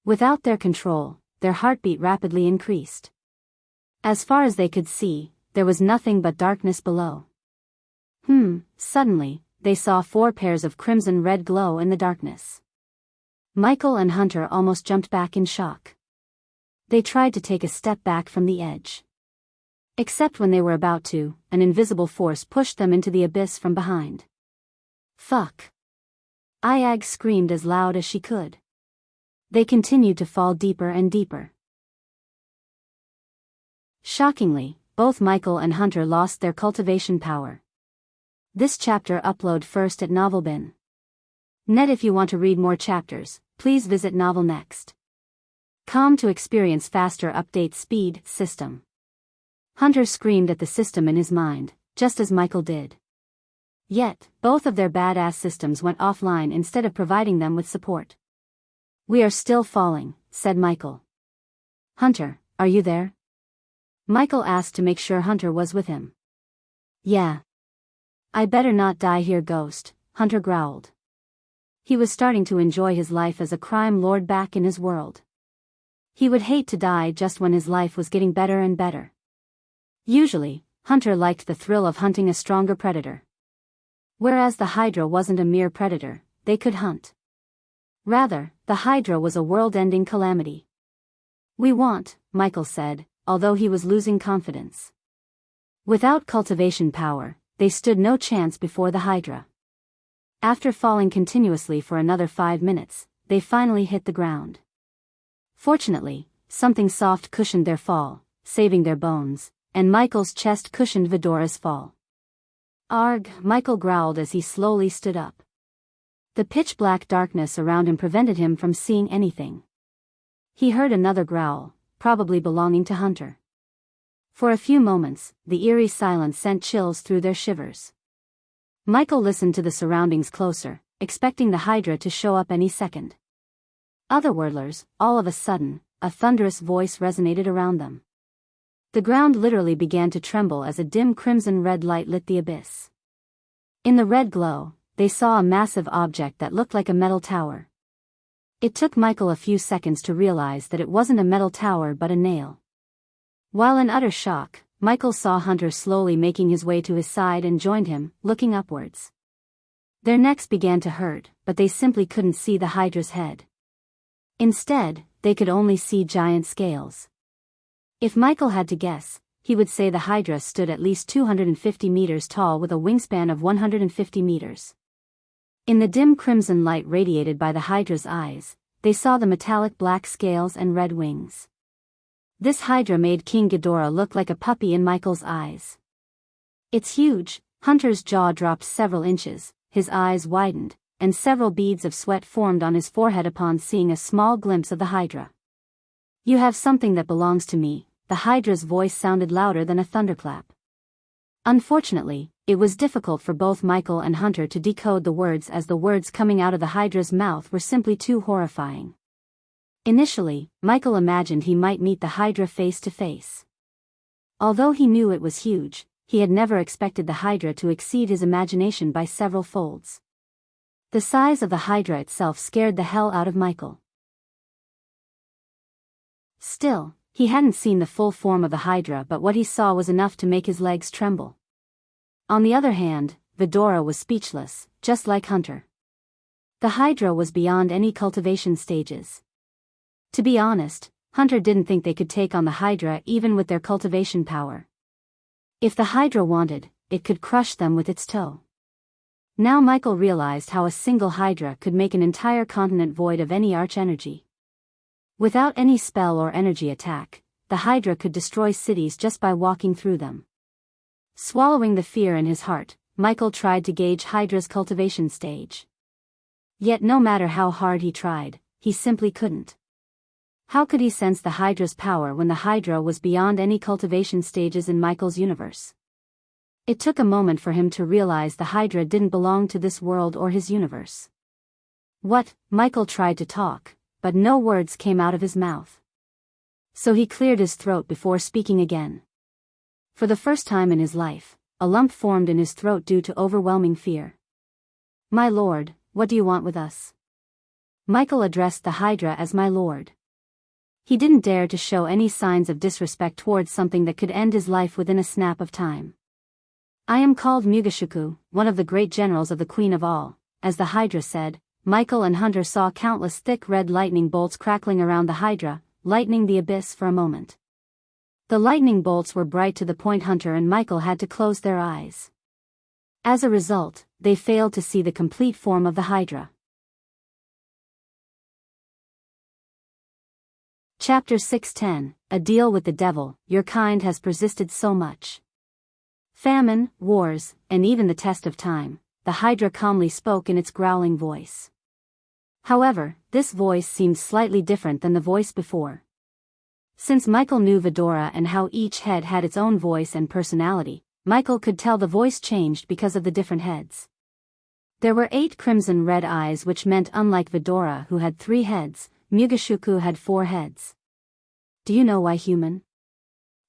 Without their control, their heartbeat rapidly increased. As far as they could see, there was nothing but darkness below. Suddenly, they saw 4 pairs of crimson-red glow in the darkness. Michael and Hunter almost jumped back in shock. They tried to take a step back from the edge. Except when they were about to, an invisible force pushed them into the abyss from behind. Fuck! Iag screamed as loud as she could. They continued to fall deeper and deeper. Shockingly, both Michael and Hunter lost their cultivation power. This chapter upload first at Novelbin. Net. If you want to read more chapters, please visit Novel Next. To experience faster update speed system. Hunter screamed at the system in his mind, just as Michael did. Yet, both of their badass systems went offline instead of providing them with support. We are still falling, said Michael. Hunter, are you there? Michael asked to make sure Hunter was with him. Yeah. I better not die here, Ghost, Hunter growled. He was starting to enjoy his life as a crime lord back in his world. He would hate to die just when his life was getting better and better. Usually, Hunter liked the thrill of hunting a stronger predator. Whereas the Hydra wasn't a mere predator, they could hunt. Rather, the Hydra was a world-ending calamity. We want, Michael said, although he was losing confidence. Without cultivation power, they stood no chance before the Hydra. After falling continuously for another 5 minutes, they finally hit the ground. Fortunately, something soft cushioned their fall, saving their bones, and Michael's chest cushioned Vidora's fall. Arg, Michael growled as he slowly stood up. The pitch-black darkness around him prevented him from seeing anything. He heard another growl, probably belonging to Hunter. For a few moments, the eerie silence sent chills through their shivers. Michael listened to the surroundings closer, expecting the Hydra to show up any second. Otherworldlers, all of a sudden, a thunderous voice resonated around them. The ground literally began to tremble as a dim crimson-red light lit the abyss. In the red glow, they saw a massive object that looked like a metal tower. It took Michael a few seconds to realize that it wasn't a metal tower but a nail. While in utter shock, Michael saw Hunter slowly making his way to his side and joined him, looking upwards. Their necks began to hurt, but they simply couldn't see the Hydra's head. Instead, they could only see giant scales. If Michael had to guess, he would say the Hydra stood at least 250 meters tall with a wingspan of 150 meters. In the dim crimson light radiated by the Hydra's eyes, they saw the metallic black scales and red wings. This Hydra made King Ghidorah look like a puppy in Michael's eyes. It's huge. Hunter's jaw dropped several inches, his eyes widened, and several beads of sweat formed on his forehead upon seeing a small glimpse of the Hydra. You have something that belongs to me. The Hydra's voice sounded louder than a thunderclap. Unfortunately, it was difficult for both Michael and Hunter to decode the words as the words coming out of the Hydra's mouth were simply too horrifying. Initially, Michael imagined he might meet the Hydra face to face. Although he knew it was huge, he had never expected the Hydra to exceed his imagination by several folds. The size of the Hydra itself scared the hell out of Michael. Still, he hadn't seen the full form of the Hydra, but what he saw was enough to make his legs tremble. On the other hand, Vidora was speechless, just like Hunter. The Hydra was beyond any cultivation stages. To be honest, Hunter didn't think they could take on the Hydra even with their cultivation power. If the Hydra wanted, it could crush them with its toe. Now Michael realized how a single Hydra could make an entire continent void of any arch-energy. Without any spell or energy attack, the Hydra could destroy cities just by walking through them. Swallowing the fear in his heart, Michael tried to gauge Hydra's cultivation stage. Yet no matter how hard he tried, he simply couldn't. How could he sense the Hydra's power when the Hydra was beyond any cultivation stages in Michael's universe? It took a moment for him to realize the Hydra didn't belong to this world or his universe. Michael tried to talk, but no words came out of his mouth. So he cleared his throat before speaking again. For the first time in his life, a lump formed in his throat due to overwhelming fear. My lord, what do you want with us? Michael addressed the Hydra as my lord. He didn't dare to show any signs of disrespect towards something that could end his life within a snap of time. I am called Mugashuku, one of the great generals of the Queen of All. As the Hydra said, Michael and Hunter saw countless thick red lightning bolts crackling around the Hydra, lightening the abyss for a moment. The lightning bolts were bright to the point Hunter and Michael had to close their eyes. As a result, they failed to see the complete form of the Hydra. Chapter 610, A Deal with the Devil. Your kind has persisted so much. Famine, wars, and even the test of time, the Hydra calmly spoke in its growling voice. However, this voice seemed slightly different than the voice before. Since Michael knew Vidora and how each head had its own voice and personality, Michael could tell the voice changed because of the different heads. There were 8 crimson red eyes, which meant unlike Vidora who had 3 heads, Mugashuku had 4 heads. Do you know why, human?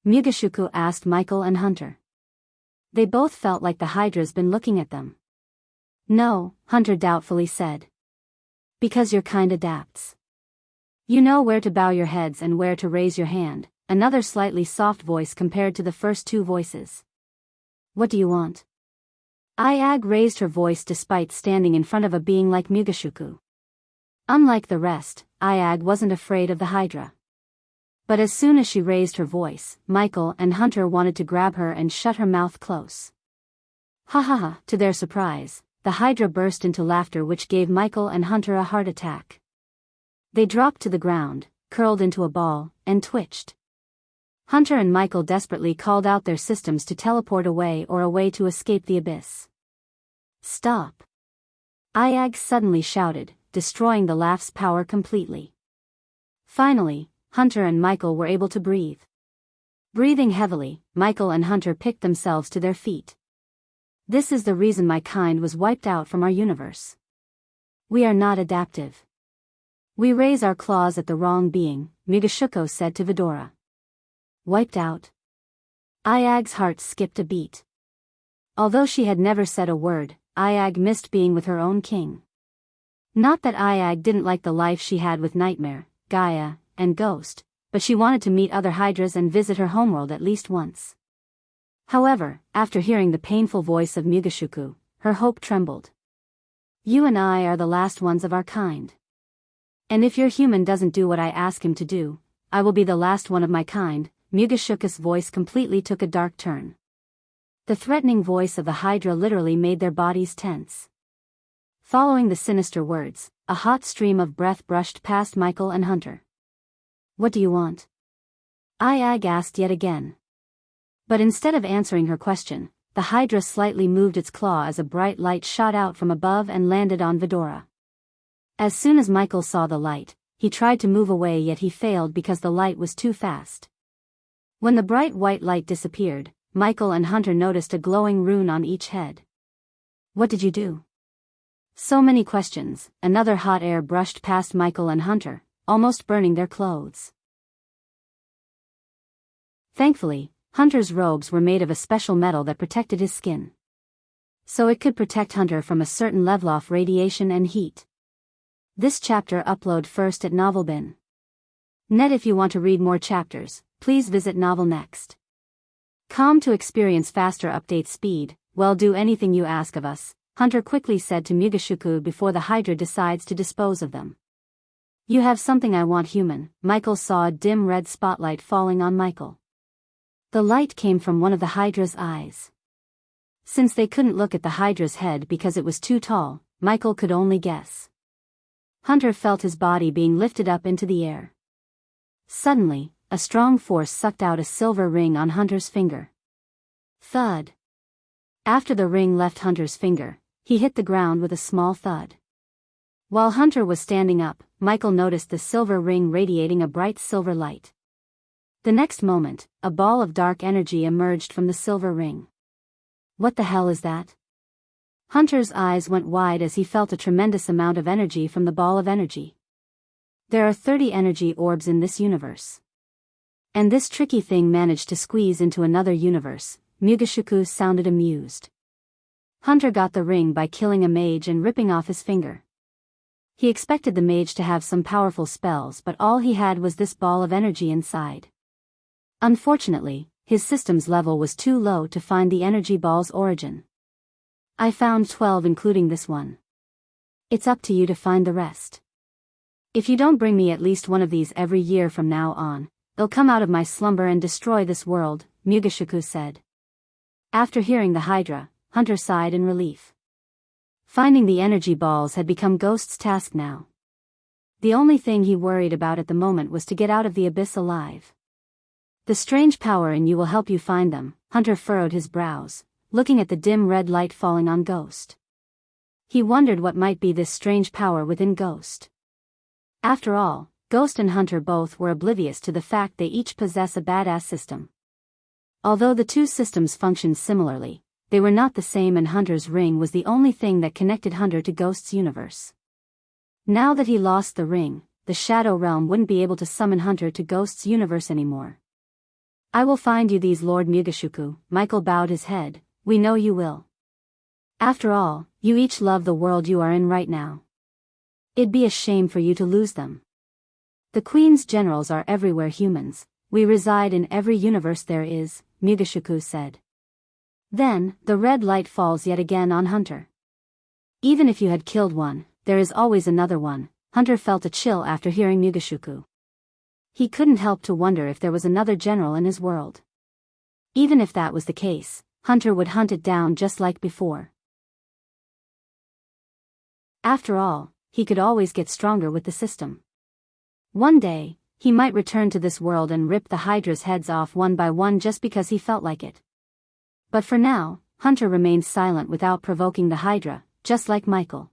Mugashuku asked Michael and Hunter. They both felt like the Hydra's been looking at them. No, Hunter doubtfully said. Because your kind adapts. You know where to bow your heads and where to raise your hand, another slightly soft voice compared to the first two voices. What do you want? Ayag raised her voice despite standing in front of a being like Mugashuku. Unlike the rest, Ayag wasn't afraid of the Hydra. But as soon as she raised her voice, Michael and Hunter wanted to grab her and shut her mouth close. Ha ha ha, to their surprise, the Hydra burst into laughter which gave Michael and Hunter a heart attack. They dropped to the ground, curled into a ball, and twitched. Hunter and Michael desperately called out their systems to teleport away or a way to escape the abyss. Stop! Ayag suddenly shouted, destroying the laugh's power completely. Finally, Hunter and Michael were able to breathe. Breathing heavily, Michael and Hunter picked themselves to their feet. This is the reason my kind was wiped out from our universe. We are not adaptive. We raise our claws at the wrong being, Mugashuko said to Vidora. Wiped out? Ayag's heart skipped a beat. Although she had never said a word, Ayag missed being with her own king. Not that Ayag didn't like the life she had with Nightmare, Gaia, and Ghost, but she wanted to meet other Hydras and visit her homeworld at least once. However, after hearing the painful voice of Mugashuku, her hope trembled. You and I are the last ones of our kind. And if your human doesn't do what I ask him to do, I will be the last one of my kind. Mugashuku's voice completely took a dark turn. The threatening voice of the Hydra literally made their bodies tense. Following the sinister words, a hot stream of breath brushed past Michael and Hunter. What do you want? Ayag asked yet again. But instead of answering her question, the Hydra slightly moved its claw as a bright light shot out from above and landed on Vidora. As soon as Michael saw the light, he tried to move away yet he failed because the light was too fast. When the bright white light disappeared, Michael and Hunter noticed a glowing rune on each head. What did you do? So many questions. Another hot air brushed past Michael and Hunter, almost burning their clothes. Thankfully, Hunter's robes were made of a special metal that protected his skin. So it could protect Hunter from a certain level of radiation and heat. This chapter upload first at Novelbin. Net. If you want to read more chapters, please visit Novel Next. Com to experience faster update speed. Well, do anything you ask of us, Hunter quickly said to Mugashuku before the Hydra decides to dispose of them. You have something I want, human. Michael saw a dim red spotlight falling on Michael. The light came from one of the Hydra's eyes. Since they couldn't look at the Hydra's head because it was too tall, Michael could only guess. Hunter felt his body being lifted up into the air. Suddenly, a strong force sucked out a silver ring on Hunter's finger. Thud. After the ring left Hunter's finger, he hit the ground with a small thud. While Hunter was standing up, Michael noticed the silver ring radiating a bright silver light. The next moment, a ball of dark energy emerged from the silver ring. What the hell is that? Hunter's eyes went wide as he felt a tremendous amount of energy from the ball of energy. There are 30 energy orbs in this universe. And this tricky thing managed to squeeze into another universe. Mugashuku sounded amused. Hunter got the ring by killing a mage and ripping off his finger. He expected the mage to have some powerful spells, but all he had was this ball of energy inside. Unfortunately, his system's level was too low to find the energy ball's origin. I found 12 including this one. It's up to you to find the rest. If you don't bring me at least one of these every year from now on, they'll come out of my slumber and destroy this world, Mugashuku said. After hearing the Hydra, Hunter sighed in relief. Finding the energy balls had become Ghost's task now. The only thing he worried about at the moment was to get out of the abyss alive. The strange power in you will help you find them. Hunter furrowed his brows, looking at the dim red light falling on Ghost. He wondered what might be this strange power within Ghost. After all, Ghost and Hunter both were oblivious to the fact they each possess a badass system. Although the two systems functioned similarly, they were not the same, and Hunter's ring was the only thing that connected Hunter to Ghost's universe. Now that he lost the ring, the Shadow Realm wouldn't be able to summon Hunter to Ghost's universe anymore. I will find you these, Lord Mugashuku. Michael bowed his head. We know you will. After all, you each love the world you are in right now. It'd be a shame for you to lose them. The Queen's generals are everywhere humans. We reside in every universe there is, Mugashuku said. Then, the red light falls yet again on Hunter. Even if you had killed one, there is always another one. Hunter felt a chill after hearing Mugashuku. He couldn't help to wonder if there was another general in his world. Even if that was the case, Hunter would hunt it down just like before. After all, he could always get stronger with the system. One day, he might return to this world and rip the Hydra's heads off one by one just because he felt like it. But for now, Hunter remained silent without provoking the Hydra, just like Michael.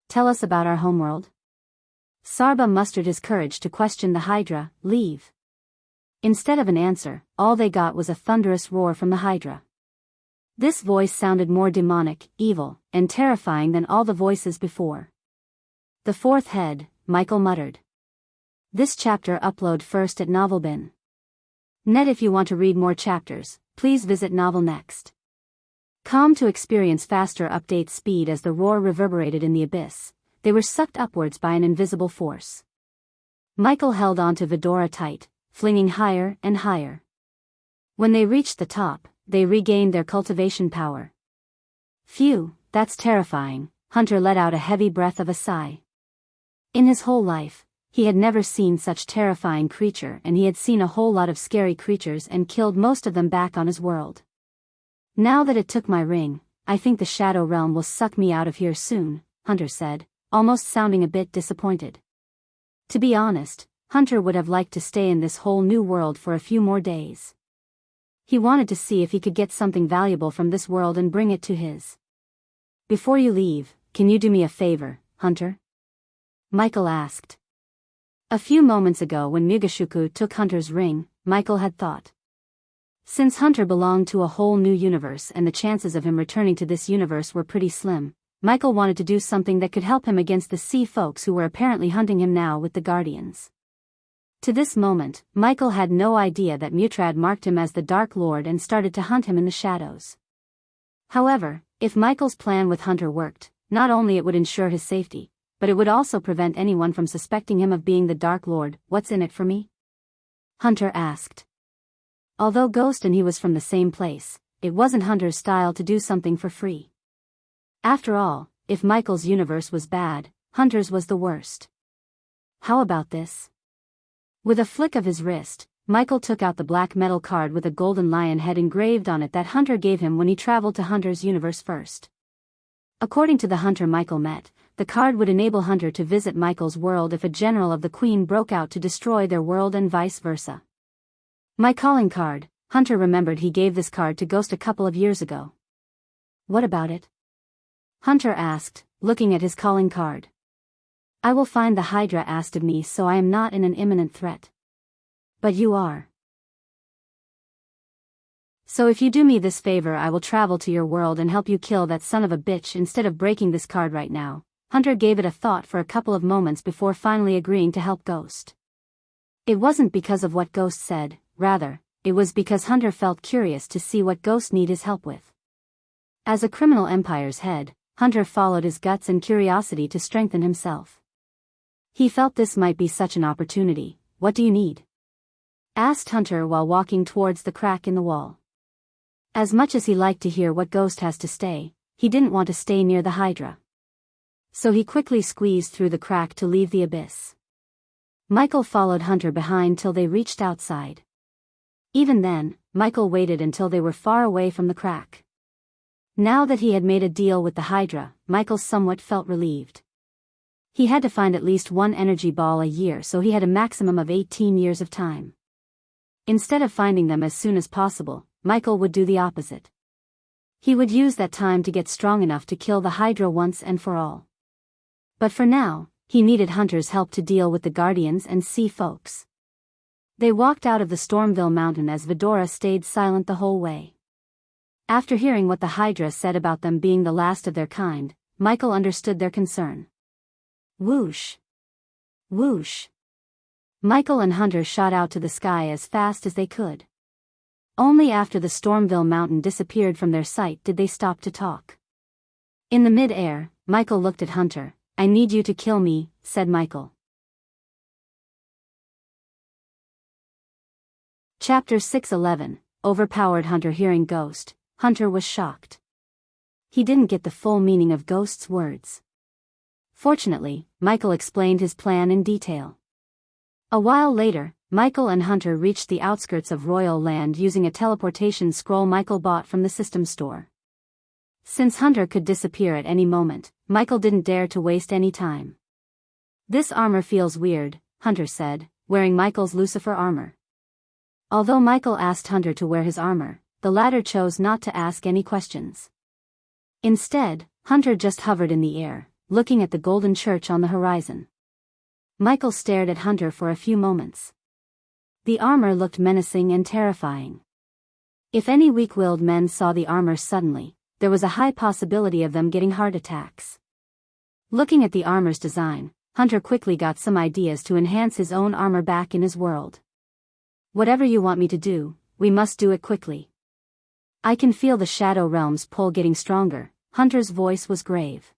Tell us about our homeworld. Sarba mustered his courage to question the Hydra. Leave. Instead of an answer, all they got was a thunderous roar from the Hydra. This voice sounded more demonic, evil, and terrifying than all the voices before. The fourth head, Michael muttered. This chapter upload first at Novelbin. Net. If you want to read more chapters, please visit novelnext.com to experience faster update speed. As the roar reverberated in the abyss, they were sucked upwards by an invisible force. Michael held on to Vidora tight, flinging higher and higher. When they reached the top, they regained their cultivation power. Phew, that's terrifying. Hunter let out a heavy breath of a sigh. In his whole life, he had never seen such terrifying creature, and he had seen a whole lot of scary creatures and killed most of them back on his world. Now that it took my ring, I think the Shadow Realm will suck me out of here soon, Hunter said, almost sounding a bit disappointed. To be honest, Hunter would have liked to stay in this whole new world for a few more days. He wanted to see if he could get something valuable from this world and bring it to his. Before you leave, can you do me a favor, Hunter? Michael asked. A few moments ago when Mugashuku took Hunter's ring, Michael had thought. Since Hunter belonged to a whole new universe and the chances of him returning to this universe were pretty slim, Michael wanted to do something that could help him against the sea folks who were apparently hunting him now with the Guardians. To this moment, Michael had no idea that Mutrad marked him as the Dark Lord and started to hunt him in the shadows. However, if Michael's plan with Hunter worked, not only it would ensure his safety, but it would also prevent anyone from suspecting him of being the Dark Lord. What's in it for me? Hunter asked. Although Ghost and he was from the same place, it wasn't Hunter's style to do something for free. After all, if Michael's universe was bad, Hunter's was the worst. How about this? With a flick of his wrist, Michael took out the black metal card with a golden lion head engraved on it that Hunter gave him when he traveled to Hunter's universe first. According to the Hunter Michael met, the card would enable Hunter to visit Michael's world if a general of the Queen broke out to destroy their world and vice versa. My calling card. Hunter remembered he gave this card to Ghost a couple of years ago. What about it? Hunter asked, looking at his calling card. I will find the Hydra asked of me, so I am not in an imminent threat. But you are. So if you do me this favor, I will travel to your world and help you kill that son of a bitch instead of breaking this card right now. Hunter gave it a thought for a couple of moments before finally agreeing to help Ghost. It wasn't because of what Ghost said, rather, it was because Hunter felt curious to see what Ghost needed his help with. As a criminal empire's head, Hunter followed his guts and curiosity to strengthen himself. He felt this might be such an opportunity. What do you need? Asked Hunter while walking towards the crack in the wall. As much as he liked to hear what Ghost has to say, he didn't want to stay near the Hydra. So he quickly squeezed through the crack to leave the abyss. Michael followed Hunter behind till they reached outside. Even then, Michael waited until they were far away from the crack. Now that he had made a deal with the Hydra, Michael somewhat felt relieved. He had to find at least one energy ball a year, so he had a maximum of 18 years of time. Instead of finding them as soon as possible, Michael would do the opposite. He would use that time to get strong enough to kill the Hydra once and for all. But for now, he needed Hunter's help to deal with the Guardians and sea folks. They walked out of the Stormville mountain as Vidora stayed silent the whole way. After hearing what the Hydra said about them being the last of their kind, Michael understood their concern. Whoosh! Whoosh! Michael and Hunter shot out to the sky as fast as they could. Only after the Stormville mountain disappeared from their sight did they stop to talk. In the mid-air, Michael looked at Hunter. "I need you to kill me," said Michael. Chapter 6:11. Overpowered Hunter hearing Ghost. Hunter was shocked. He didn't get the full meaning of Ghost's words. Fortunately, Michael explained his plan in detail. A while later, Michael and Hunter reached the outskirts of Royal Land using a teleportation scroll Michael bought from the system store. Since Hunter could disappear at any moment, Michael didn't dare to waste any time. "This armor feels weird," Hunter said, wearing Michael's Lucifer armor. Although Michael asked Hunter to wear his armor, the latter chose not to ask any questions. Instead, Hunter just hovered in the air, looking at the golden church on the horizon. Michael stared at Hunter for a few moments. The armor looked menacing and terrifying. If any weak-willed men saw the armor suddenly, there was a high possibility of them getting heart attacks. Looking at the armor's design, Hunter quickly got some ideas to enhance his own armor back in his world. "Whatever you want me to do, we must do it quickly. I can feel the Shadow Realm's pull getting stronger." Hunter's voice was grave.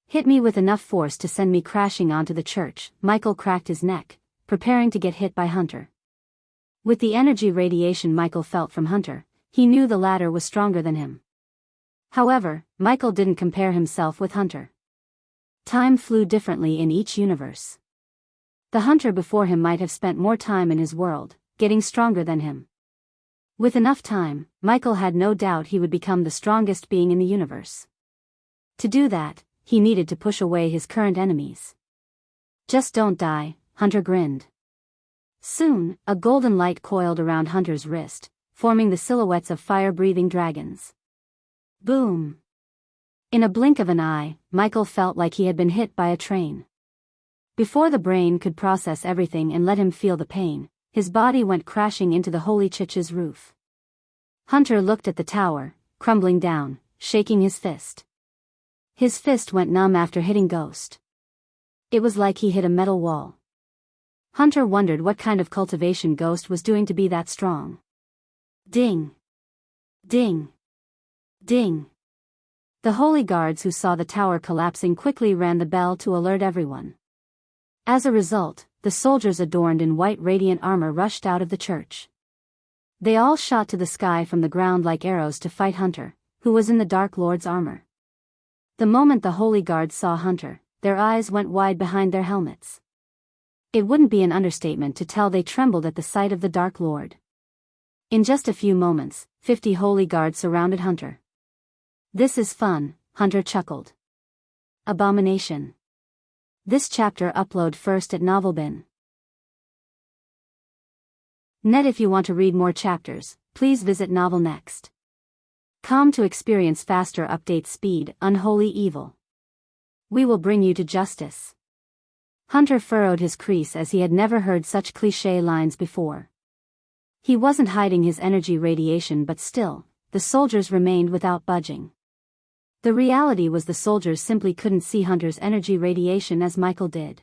"Hit me with enough force to send me crashing onto the church." Michael cracked his neck, preparing to get hit by Hunter. With the energy radiation Michael felt from Hunter, he knew the latter was stronger than him. However, Michael didn't compare himself with Hunter. Time flew differently in each universe. The Hunter before him might have spent more time in his world, getting stronger than him. With enough time, Michael had no doubt he would become the strongest being in the universe. To do that, he needed to push away his current enemies. "Just don't die," Hunter grinned. Soon, a golden light coiled around Hunter's wrist, forming the silhouettes of fire-breathing dragons. Boom! In a blink of an eye, Michael felt like he had been hit by a train. Before the brain could process everything and let him feel the pain, his body went crashing into the holy church's roof. Hunter looked at the tower, crumbling down, shaking his fist. His fist went numb after hitting Ghost. It was like he hit a metal wall. Hunter wondered what kind of cultivation Ghost was doing to be that strong. Ding! Ding! Ding! The holy guards who saw the tower collapsing quickly rang the bell to alert everyone. As a result, the soldiers adorned in white radiant armor rushed out of the church. They all shot to the sky from the ground like arrows to fight Hunter, who was in the Dark Lord's armor. The moment the holy guards saw Hunter, their eyes went wide behind their helmets. It wouldn't be an understatement to tell they trembled at the sight of the Dark Lord. In just a few moments, 50 holy guards surrounded Hunter. "This is fun," Hunter chuckled. Abomination. This chapter upload first at Novelbin. Net. If you want to read more chapters, please visit novelnext.com to experience faster update speed. Unholy evil. We will bring you to justice. Hunter furrowed his crease as he had never heard such cliché lines before. He wasn't hiding his energy radiation, but still, the soldiers remained without budging. The reality was the soldiers simply couldn't see Hunter's energy radiation as Michael did.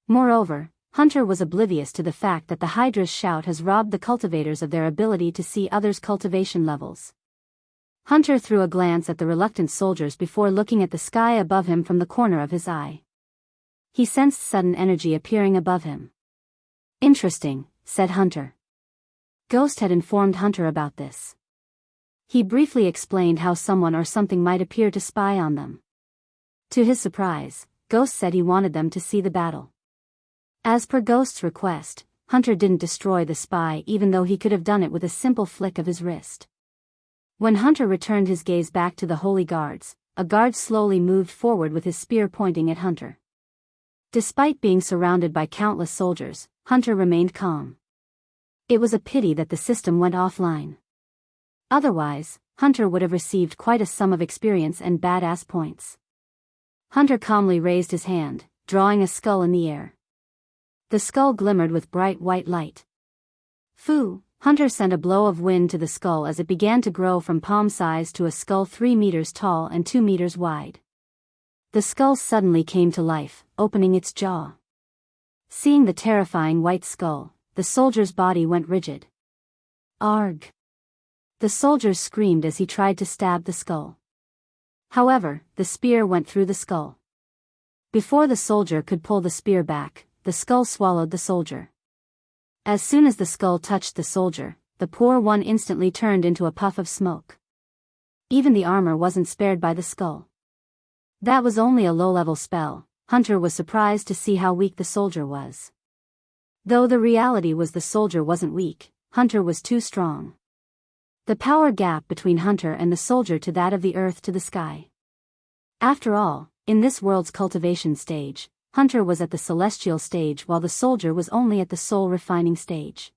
Moreover, Hunter was oblivious to the fact that the Hydra's shout has robbed the cultivators of their ability to see others' cultivation levels. Hunter threw a glance at the reluctant soldiers before looking at the sky above him from the corner of his eye. He sensed sudden energy appearing above him. "Interesting," said Hunter. Ghost had informed Hunter about this. He briefly explained how someone or something might appear to spy on them. To his surprise, Ghost said he wanted them to see the battle. As per Ghost's request, Hunter didn't destroy the spy even though he could have done it with a simple flick of his wrist. When Hunter returned his gaze back to the holy guards, a guard slowly moved forward with his spear pointing at Hunter. Despite being surrounded by countless soldiers, Hunter remained calm. It was a pity that the system went offline. Otherwise, Hunter would have received quite a sum of experience and badass points. Hunter calmly raised his hand, drawing a skull in the air. The skull glimmered with bright white light. Foo! Hunter sent a blow of wind to the skull as it began to grow from palm size to a skull 3 meters tall and 2 meters wide. The skull suddenly came to life, opening its jaw. Seeing the terrifying white skull, the soldier's body went rigid. Arg! The soldier screamed as he tried to stab the skull. However, the spear went through the skull. Before the soldier could pull the spear back, the skull swallowed the soldier. As soon as the skull touched the soldier, the poor one instantly turned into a puff of smoke. Even the armor wasn't spared by the skull. That was only a low-level spell. Hunter was surprised to see how weak the soldier was. Though the reality was the soldier wasn't weak, Hunter was too strong. The power gap between Hunter and the soldier to that of the earth to the sky. After all, in this world's cultivation stage, Hunter was at the celestial stage while the soldier was only at the soul refining stage.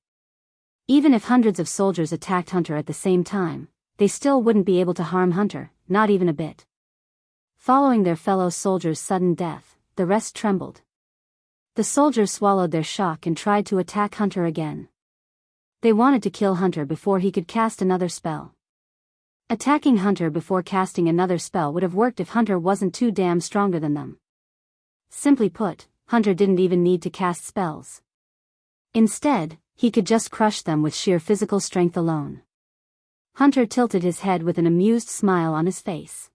Even if hundreds of soldiers attacked Hunter at the same time, they still wouldn't be able to harm Hunter, not even a bit. Following their fellow soldiers' sudden death, the rest trembled. The soldiers swallowed their shock and tried to attack Hunter again. They wanted to kill Hunter before he could cast another spell. Attacking Hunter before casting another spell would have worked if Hunter wasn't too damn stronger than them. Simply put, Hunter didn't even need to cast spells. Instead, he could just crush them with sheer physical strength alone. Hunter tilted his head with an amused smile on his face.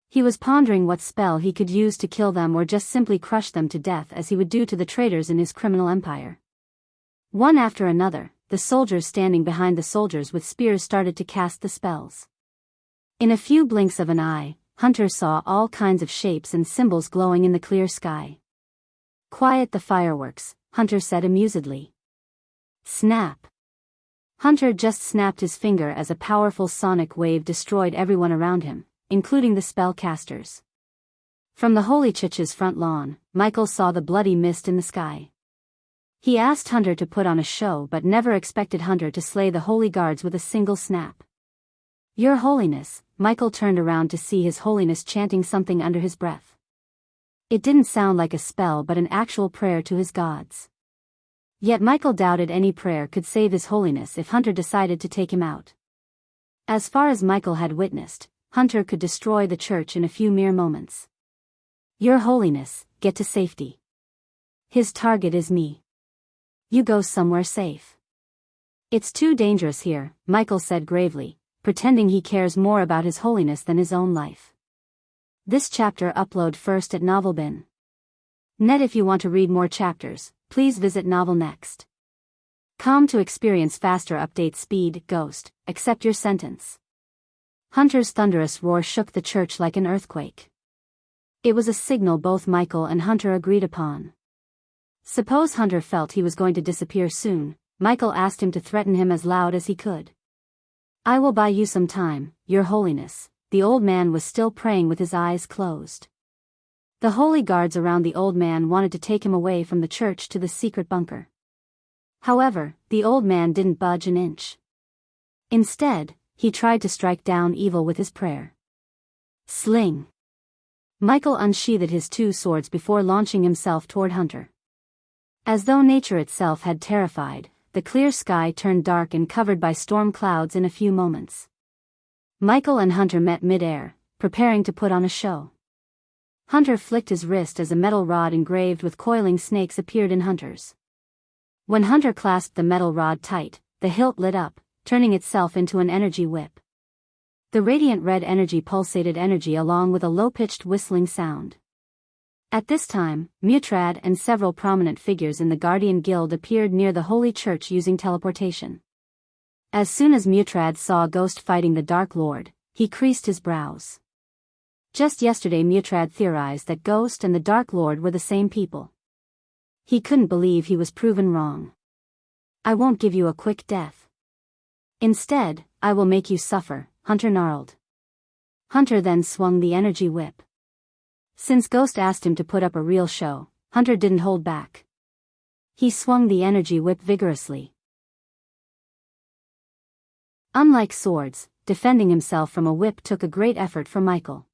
He was pondering what spell he could use to kill them or just simply crush them to death as he would do to the traitors in his criminal empire. One after another, the soldiers standing behind the soldiers with spears started to cast the spells. In a few blinks of an eye, Hunter saw all kinds of shapes and symbols glowing in the clear sky. "Quiet the fireworks," Hunter said amusedly. Snap! Hunter just snapped his finger as a powerful sonic wave destroyed everyone around him, including the spellcasters. From the Holy Church's front lawn, Michael saw the bloody mist in the sky. He asked Hunter to put on a show but never expected Hunter to slay the holy guards with a single snap. "Your Holiness," Michael turned around to see His Holiness chanting something under his breath. It didn't sound like a spell but an actual prayer to his gods. Yet Michael doubted any prayer could save His Holiness if Hunter decided to take him out. As far as Michael had witnessed, Hunter could destroy the church in a few mere moments. "Your Holiness, get to safety. His target is me. You go somewhere safe." "It's too dangerous here," Michael said gravely, pretending he cares more about His Holiness than his own life. This chapter upload first at NovelBin. Net. If you want to read more chapters, please visit novelnext.com to experience faster update speed. Ghost, accept your sentence. Hunter's thunderous roar shook the church like an earthquake. It was a signal both Michael and Hunter agreed upon. Suppose Hunter felt he was going to disappear soon, Michael asked him to threaten him as loud as he could. "I will buy you some time, Your Holiness." The old man was still praying with his eyes closed. The holy guards around the old man wanted to take him away from the church to the secret bunker. However, the old man didn't budge an inch. Instead, he tried to strike down evil with his prayer. Sling! Michael unsheathed his two swords before launching himself toward Hunter. As though nature itself had terrified, the clear sky turned dark and covered by storm clouds in a few moments. Michael and Hunter met mid-air, preparing to put on a show. Hunter flicked his wrist as a metal rod engraved with coiling snakes appeared in Hunter's. When Hunter clasped the metal rod tight, the hilt lit up, turning itself into an energy whip. The radiant red energy pulsated energy along with a low-pitched whistling sound. At this time, Mutrad and several prominent figures in the Guardian Guild appeared near the Holy Church using teleportation. As soon as Mutrad saw Ghost fighting the Dark Lord, he creased his brows. Just yesterday Mutrad theorized that Ghost and the Dark Lord were the same people. He couldn't believe he was proven wrong. "I won't give you a quick death. Instead, I will make you suffer," Hunter gnarled. Hunter then swung the energy whip. Since Ghost asked him to put up a real show, Hunter didn't hold back. He swung the energy whip vigorously. Unlike swords, defending himself from a whip took a great effort for Michael.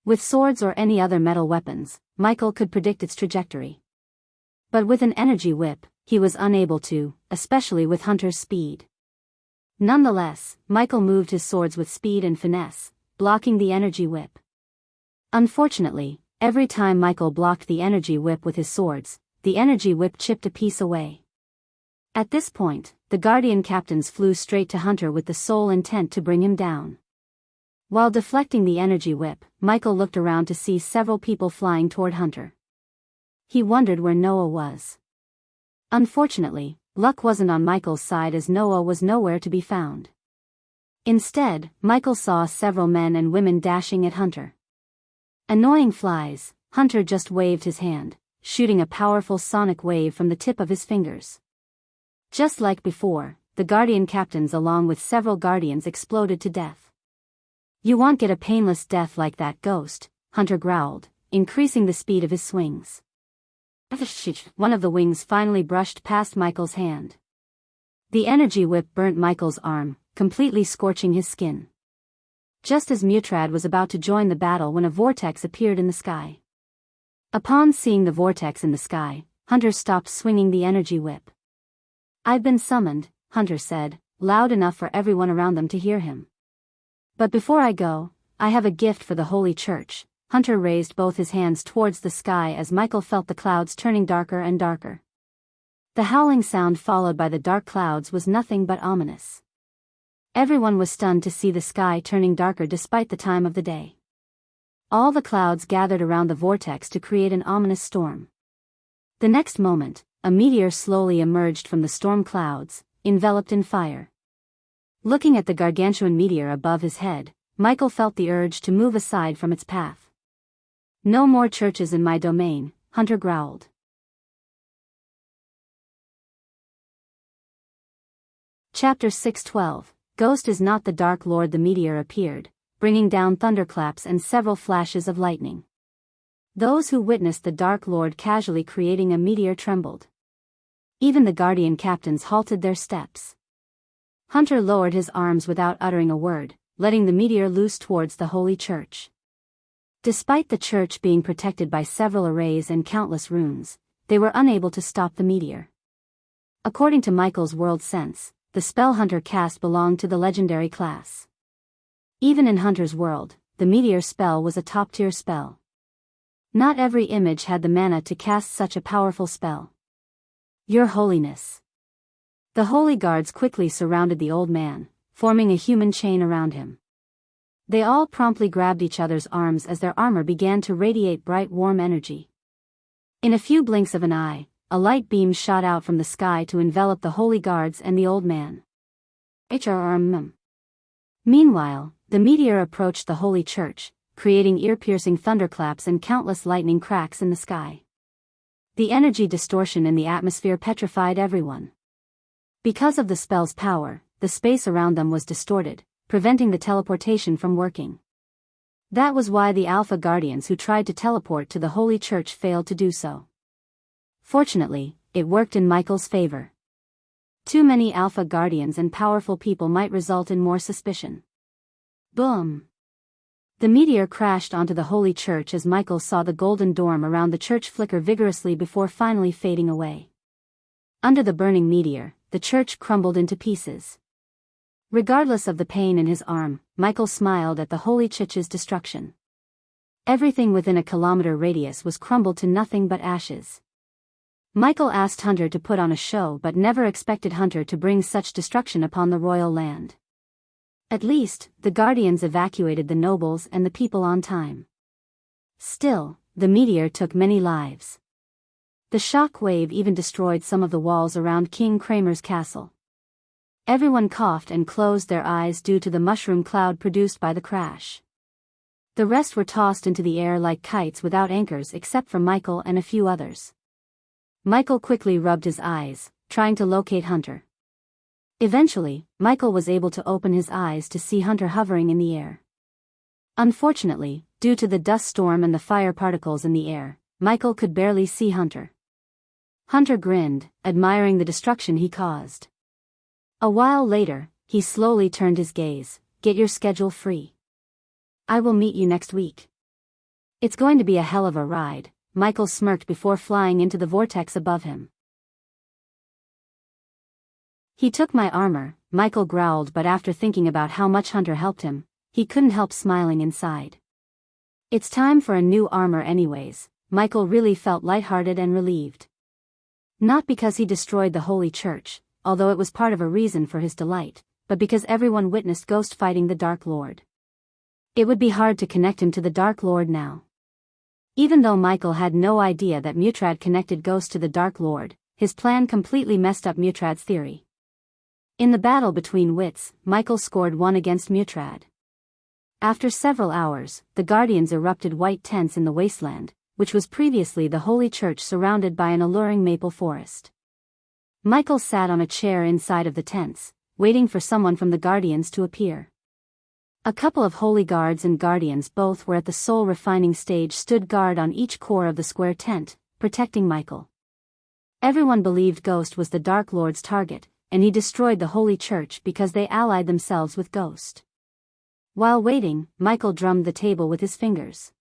With swords or any other metal weapons, Michael could predict its trajectory. But with an energy whip, he was unable to, especially with Hunter's speed. Nonetheless, Michael moved his swords with speed and finesse, blocking the energy whip. Unfortunately, every time Michael blocked the energy whip with his swords, the energy whip chipped a piece away. At this point, the Guardian captains flew straight to Hunter with the sole intent to bring him down. While deflecting the energy whip, Michael looked around to see several people flying toward Hunter. He wondered where Noah was. Unfortunately, luck wasn't on Michael's side as Noah was nowhere to be found. Instead, Michael saw several men and women dashing at Hunter. Annoying flies, Hunter just waved his hand, shooting a powerful sonic wave from the tip of his fingers. Just like before, the Guardian captains along with several Guardians exploded to death. "You won't get a painless death like that, Ghost," Hunter growled, increasing the speed of his swings. One of the wings finally brushed past Michael's hand. The energy whip burnt Michael's arm, completely scorching his skin. Just as Mutrad was about to join the battle when a vortex appeared in the sky. Upon seeing the vortex in the sky, Hunter stopped swinging the energy whip. "I've been summoned," Hunter said, loud enough for everyone around them to hear him. "But before I go, I have a gift for the Holy Church." Hunter raised both his hands towards the sky as Michael felt the clouds turning darker and darker. The howling sound followed by the dark clouds was nothing but ominous. Everyone was stunned to see the sky turning darker despite the time of the day. All the clouds gathered around the vortex to create an ominous storm. The next moment, a meteor slowly emerged from the storm clouds, enveloped in fire. Looking at the gargantuan meteor above his head, Michael felt the urge to move aside from its path. "No more churches in my domain," Hunter growled. Chapter 612, Ghost is not the Dark Lord. The meteor appeared, bringing down thunderclaps and several flashes of lightning. Those who witnessed the Dark Lord casually creating a meteor trembled. Even the Guardian captains halted their steps. Hunter lowered his arms without uttering a word, letting the meteor loose towards the Holy Church. Despite the church being protected by several arrays and countless runes, they were unable to stop the meteor. According to Michael's world sense, the spell Hunter cast belonged to the legendary class. Even in Hunter's world, the meteor spell was a top-tier spell. Not every image had the mana to cast such a powerful spell. "Your Holiness." The holy guards quickly surrounded the old man, forming a human chain around him. They all promptly grabbed each other's arms as their armor began to radiate bright warm energy. In a few blinks of an eye, a light beam shot out from the sky to envelop the holy guards and the old man. Meanwhile, the meteor approached the Holy Church, creating ear-piercing thunderclaps and countless lightning cracks in the sky. The energy distortion in the atmosphere petrified everyone. Because of the spell's power, the space around them was distorted, preventing the teleportation from working. That was why the Alpha Guardians who tried to teleport to the Holy Church failed to do so. Fortunately, it worked in Michael's favor. Too many Alpha Guardians and powerful people might result in more suspicion. Boom! The meteor crashed onto the Holy Church as Michael saw the golden dome around the church flicker vigorously before finally fading away. Under the burning meteor, the church crumbled into pieces. Regardless of the pain in his arm, Michael smiled at the Holy Church's destruction. Everything within a kilometer radius was crumbled to nothing but ashes. Michael asked Hunter to put on a show but never expected Hunter to bring such destruction upon the royal land. At least, the Guardians evacuated the nobles and the people on time. Still, the meteor took many lives. The shock wave even destroyed some of the walls around King Kramer's castle. Everyone coughed and closed their eyes due to the mushroom cloud produced by the crash. The rest were tossed into the air like kites without anchors except for Michael and a few others. Michael quickly rubbed his eyes, trying to locate Hunter. Eventually, Michael was able to open his eyes to see Hunter hovering in the air. Unfortunately, due to the dust storm and the fire particles in the air, Michael could barely see Hunter. Hunter grinned, admiring the destruction he caused. A while later, he slowly turned his gaze. "Get your schedule free. I will meet you next week." "It's going to be a hell of a ride," Michael smirked before flying into the vortex above him. "He took my armor," Michael growled, but after thinking about how much Hunter helped him, he couldn't help smiling inside. It's time for a new armor anyways. Michael really felt lighthearted and relieved. Not because he destroyed the Holy Church, although it was part of a reason for his delight, but because everyone witnessed Ghost fighting the Dark Lord. It would be hard to connect him to the Dark Lord now. Even though Michael had no idea that Mutrad connected Ghost to the Dark Lord, his plan completely messed up Mutrad's theory. In the battle between wits, Michael scored 1 against Mutrad. After several hours, the Guardians erupted white tents in the wasteland, which was previously the holy church surrounded by an alluring maple forest. Michael sat on a chair inside of the tents, waiting for someone from the Guardians to appear. A couple of holy guards and Guardians, both were at the soul refining stage, stood guard on each core of the square tent, protecting Michael. Everyone believed Ghost was the Dark Lord's target, and he destroyed the holy church because they allied themselves with Ghost. While waiting, Michael drummed the table with his fingers.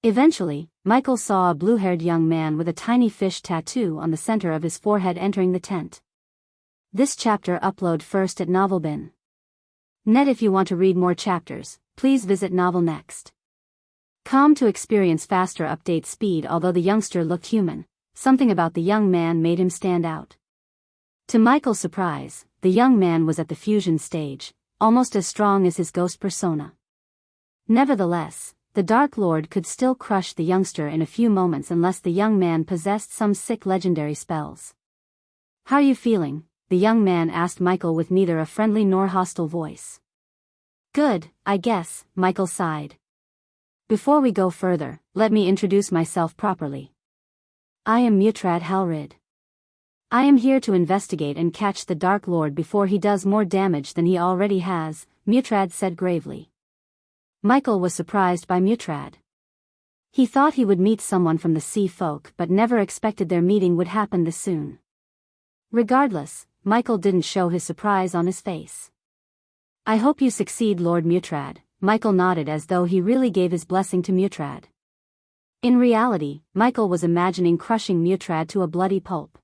Eventually, Michael saw a blue-haired young man with a tiny fish tattoo on the center of his forehead entering the tent. This chapter upload first at Novelbin. Net. If you want to read more chapters, please visit Novel Next. Com to experience faster update speed. Although the youngster looked human, something about the young man made him stand out. To Michael's surprise, the young man was at the fusion stage, almost as strong as his ghost persona. Nevertheless, the Dark Lord could still crush the youngster in a few moments unless the young man possessed some sick legendary spells. "How are you feeling?" the young man asked Michael with neither a friendly nor hostile voice. "Good, I guess," Michael sighed. "Before we go further, let me introduce myself properly. I am Mutrad Halrid. I am here to investigate and catch the Dark Lord before he does more damage than he already has," Mutrad said gravely. Michael was surprised by Mutrad. He thought he would meet someone from the sea folk but never expected their meeting would happen this soon. Regardless, Michael didn't show his surprise on his face. "I hope you succeed, Lord Mutrad," Michael nodded as though he really gave his blessing to Mutrad. In reality, Michael was imagining crushing Mutrad to a bloody pulp.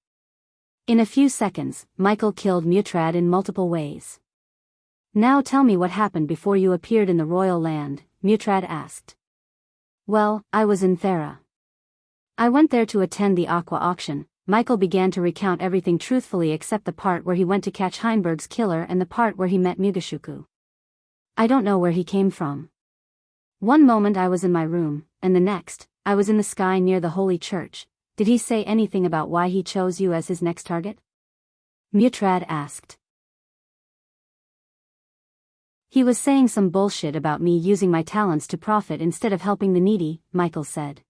In a few seconds, Michael killed Mutrad in multiple ways. "Now tell me what happened before you appeared in the royal land," Mutrad asked. "Well, I was in Thera. I went there to attend the aqua auction." Michael began to recount everything truthfully except the part where he went to catch Heinberg's killer and the part where he met Mugashuku. "I don't know where he came from. One moment I was in my room, and the next, I was in the sky near the holy church. Did he say anything about why he chose you as his next target?" Mutrad asked. "He was saying some bullshit about me using my talents to profit instead of helping the needy," Michael said.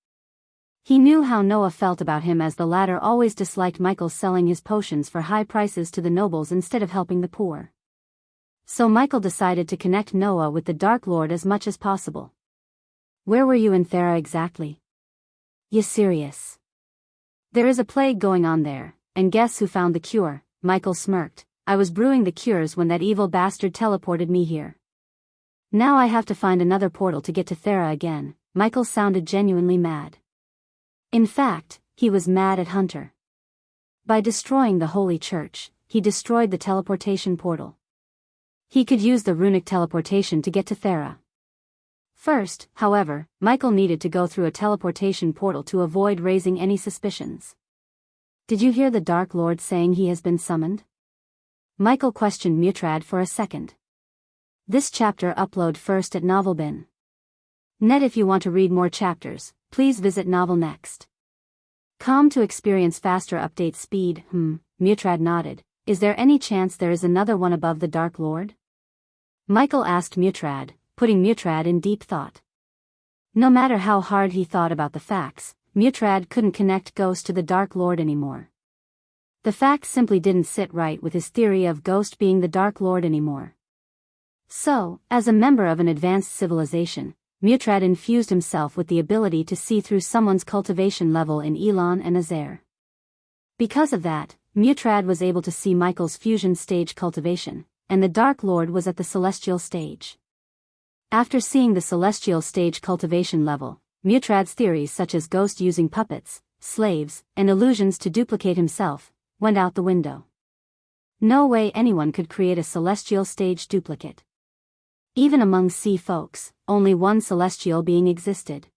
He knew how Noah felt about him, as the latter always disliked Michael selling his potions for high prices to the nobles instead of helping the poor. So Michael decided to connect Noah with the Dark Lord as much as possible. "Where were you in Thera exactly?" "You serious? There is a plague going on there, and guess who found the cure?" Michael smirked. "I was brewing the cures when that evil bastard teleported me here. Now I have to find another portal to get to Thera again." Michael sounded genuinely mad. In fact, he was mad at Hunter. By destroying the holy church, he destroyed the teleportation portal. He could use the runic teleportation to get to Thera. First, however, Michael needed to go through a teleportation portal to avoid raising any suspicions. "Did you hear the Dark Lord saying he has been summoned?" Michael questioned Mutrad for a second. This chapter upload first at Novelbin. Net. If you want to read more chapters, please visit Novel Next. Com to experience faster update speed. Mutrad nodded. "Is there any chance there is another one above the Dark Lord?" Michael asked Mutrad, putting Mutrad in deep thought. No matter how hard he thought about the facts, Mutrad couldn't connect Ghost to the Dark Lord anymore. The facts simply didn't sit right with his theory of Ghost being the Dark Lord anymore. So, as a member of an advanced civilization, Mutrad infused himself with the ability to see through someone's cultivation level in Elon and Azair. Because of that, Mutrad was able to see Michael's fusion stage cultivation, and the Dark Lord was at the celestial stage. After seeing the celestial stage cultivation level, Mutrad's theories such as Ghost using puppets, slaves, and illusions to duplicate himself, went out the window. No way anyone could create a celestial stage duplicate. Even among sea folks, only one celestial being existed.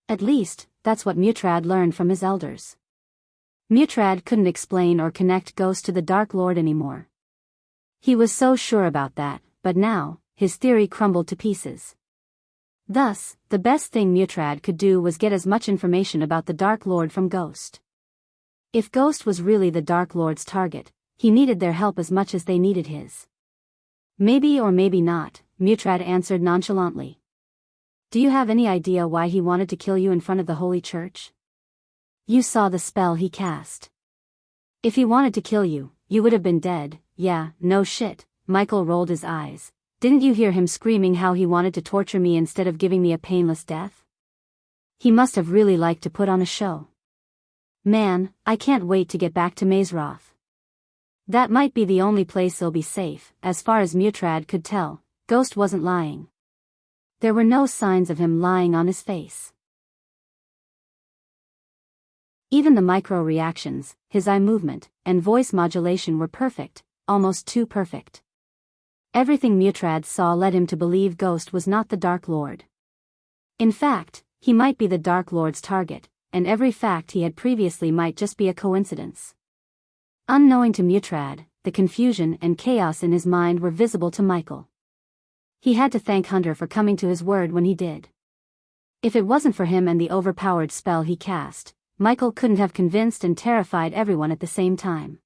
At least, that's what Mutrad learned from his elders. Mutrad couldn't explain or connect Ghost to the Dark Lord anymore. He was so sure about that, but now, his theory crumbled to pieces. Thus, the best thing Mutrad could do was get as much information about the Dark Lord from Ghost. If Ghost was really the Dark Lord's target, he needed their help as much as they needed his. Maybe or maybe not, Mutrad answered nonchalantly. Do you have any idea why he wanted to kill you in front of the Holy Church? You saw the spell he cast. If he wanted to kill you, you would have been dead. Yeah, no shit. Michael rolled his eyes. Didn't you hear him screaming how he wanted to torture me instead of giving me a painless death? He must have really liked to put on a show. Man, I can't wait to get back to Mazeroth. That might be the only place he'll be safe. As far as Mutrad could tell, Ghost wasn't lying. There were no signs of him lying on his face. Even the micro-reactions, his eye movement, and voice modulation were perfect, almost too perfect. Everything Mutrad saw led him to believe Ghost was not the Dark Lord. In fact, he might be the Dark Lord's target, and every fact he had previously might just be a coincidence. Unknowing to Mutrad, the confusion and chaos in his mind were visible to Michael. He had to thank Hunter for coming to his word when he did. If it wasn't for him and the overpowered spell he cast, Michael couldn't have convinced and terrified everyone at the same time.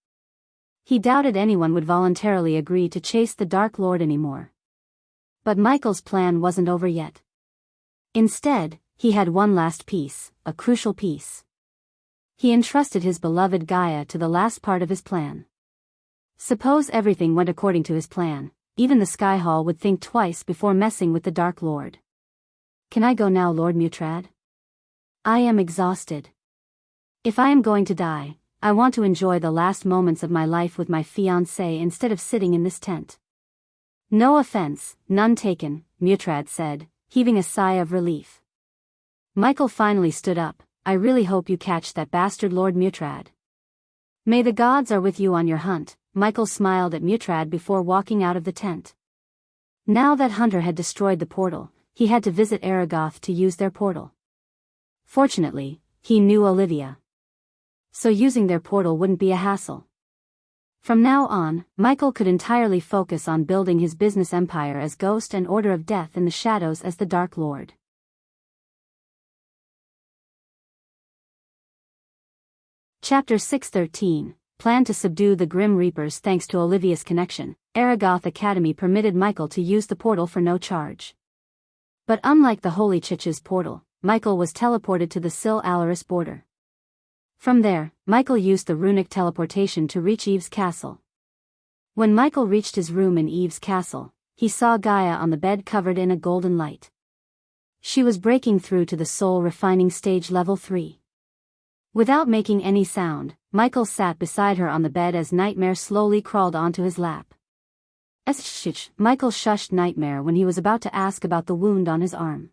He doubted anyone would voluntarily agree to chase the Dark Lord anymore. But Michael's plan wasn't over yet. Instead, he had one last piece, a crucial piece. He entrusted his beloved Gaia to the last part of his plan. Suppose everything went according to his plan, even the Sky Hall would think twice before messing with the Dark Lord. Can I go now, Lord Mutrad? I am exhausted. If I am going to die, I want to enjoy the last moments of my life with my fiancé instead of sitting in this tent. No offense, none taken, Mutrad said, heaving a sigh of relief. Michael finally stood up. I really hope you catch that bastard Lord Mutrad. May the gods are with you on your hunt. Michael smiled at Mutrad before walking out of the tent. Now that Hunter had destroyed the portal, he had to visit Aragoth to use their portal. Fortunately, he knew Olivia. So using their portal wouldn't be a hassle. From now on, Michael could entirely focus on building his business empire as Ghost and Order of Death in the Shadows as the Dark Lord. Chapter 613, Plan to subdue the Grim Reapers. Thanks to Olivia's connection, Aragoth Academy permitted Michael to use the portal for no charge. But unlike the Holy Chich's portal, Michael was teleported to the Sil-Alaris border. From there, Michael used the runic teleportation to reach Eve's castle. When Michael reached his room in Eve's castle, he saw Gaia on the bed covered in a golden light. She was breaking through to the soul refining stage level 3. Without making any sound, Michael sat beside her on the bed as Nightmare slowly crawled onto his lap. Michael shushed Nightmare when he was about to ask about the wound on his arm.